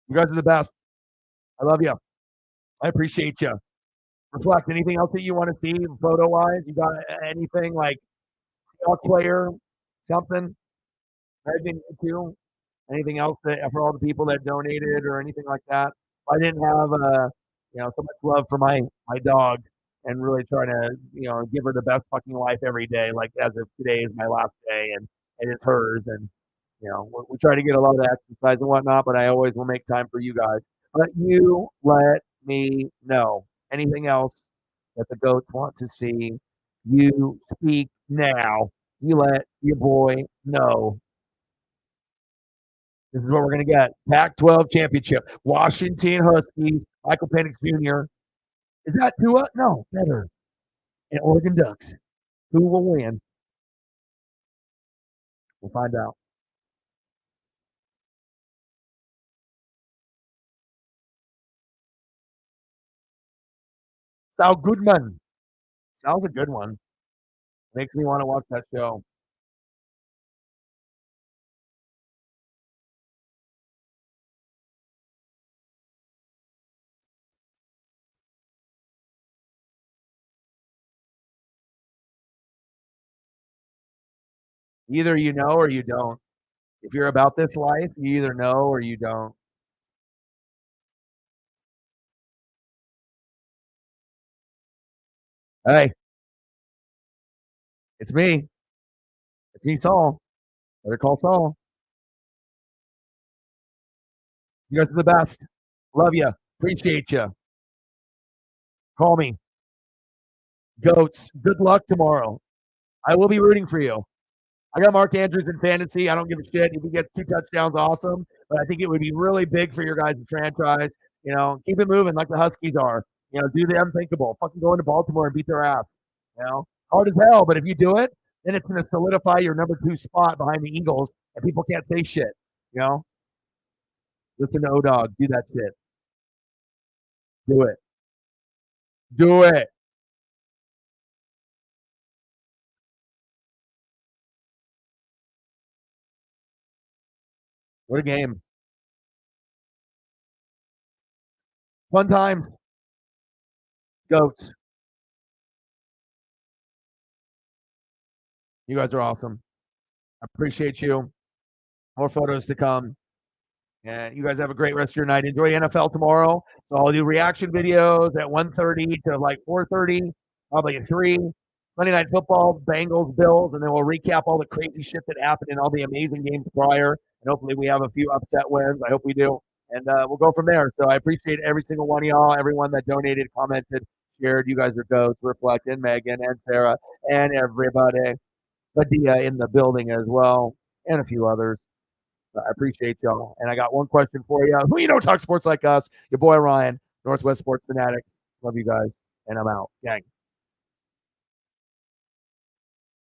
You guys are the best. I love you. I appreciate you. Reflect. Anything else that you want to see photo wise? You got anything like Seahawks player, something? Anything too? Anything else that for all the people that donated or anything like that? I didn't have so much love for my dog and really trying to give her the best fucking life every day. Like as if today is my last day and it's hers and we try to get a lot of exercise and whatnot, but I always will make time for you guys. But you let me know. Anything else that the goats want to see, you speak now. You let your boy know. This is what we're going to get. Pac-12 championship. Washington Huskies. Michael Penix Jr. Is that Tua? No, better. And Oregon Ducks. Who will win? We'll find out. Sal Goodman. Sal's a good one. Makes me want to watch that show. Either you know or you don't. If you're about this life, you either know or you don't. Hey, it's me. It's me, Saul. Better call Saul. You guys are the best. Love you. Appreciate you. Call me. Goats. Good luck tomorrow. I will be rooting for you. I got Mark Andrews in fantasy. I don't give a shit. If he gets 2 touchdowns, awesome. But I think it would be really big for your guys' franchise. Keep it moving like the Huskies are. Do the unthinkable. Fucking go into Baltimore and beat their ass. Hard as hell. But if you do it, then it's going to solidify your number 2 spot behind the Eagles, and people can't say shit. Listen to O-Dog. Do that shit. Do it. Do it. What a game. Fun times. Goats. You guys are awesome. I appreciate you. More photos to come. And you guys have a great rest of your night. Enjoy NFL tomorrow. So I'll do reaction videos at 1:30 to like 4:30, probably at 3. Sunday Night Football, Bengals, Bills, and then we'll recap all the crazy shit that happened in all the amazing games prior. And hopefully we have a few upset wins. I hope we do. And we'll go from there. So I appreciate every single one of y'all, everyone that donated, commented, shared. You guys are goats. Reflect and Megan and Sarah and everybody. Padilla in the building as well, and a few others. I appreciate y'all. And I got one question for you. Who talk sports like us? Your boy Ryan, Northwest Sports Fanatics. Love you guys. And I'm out. Gang.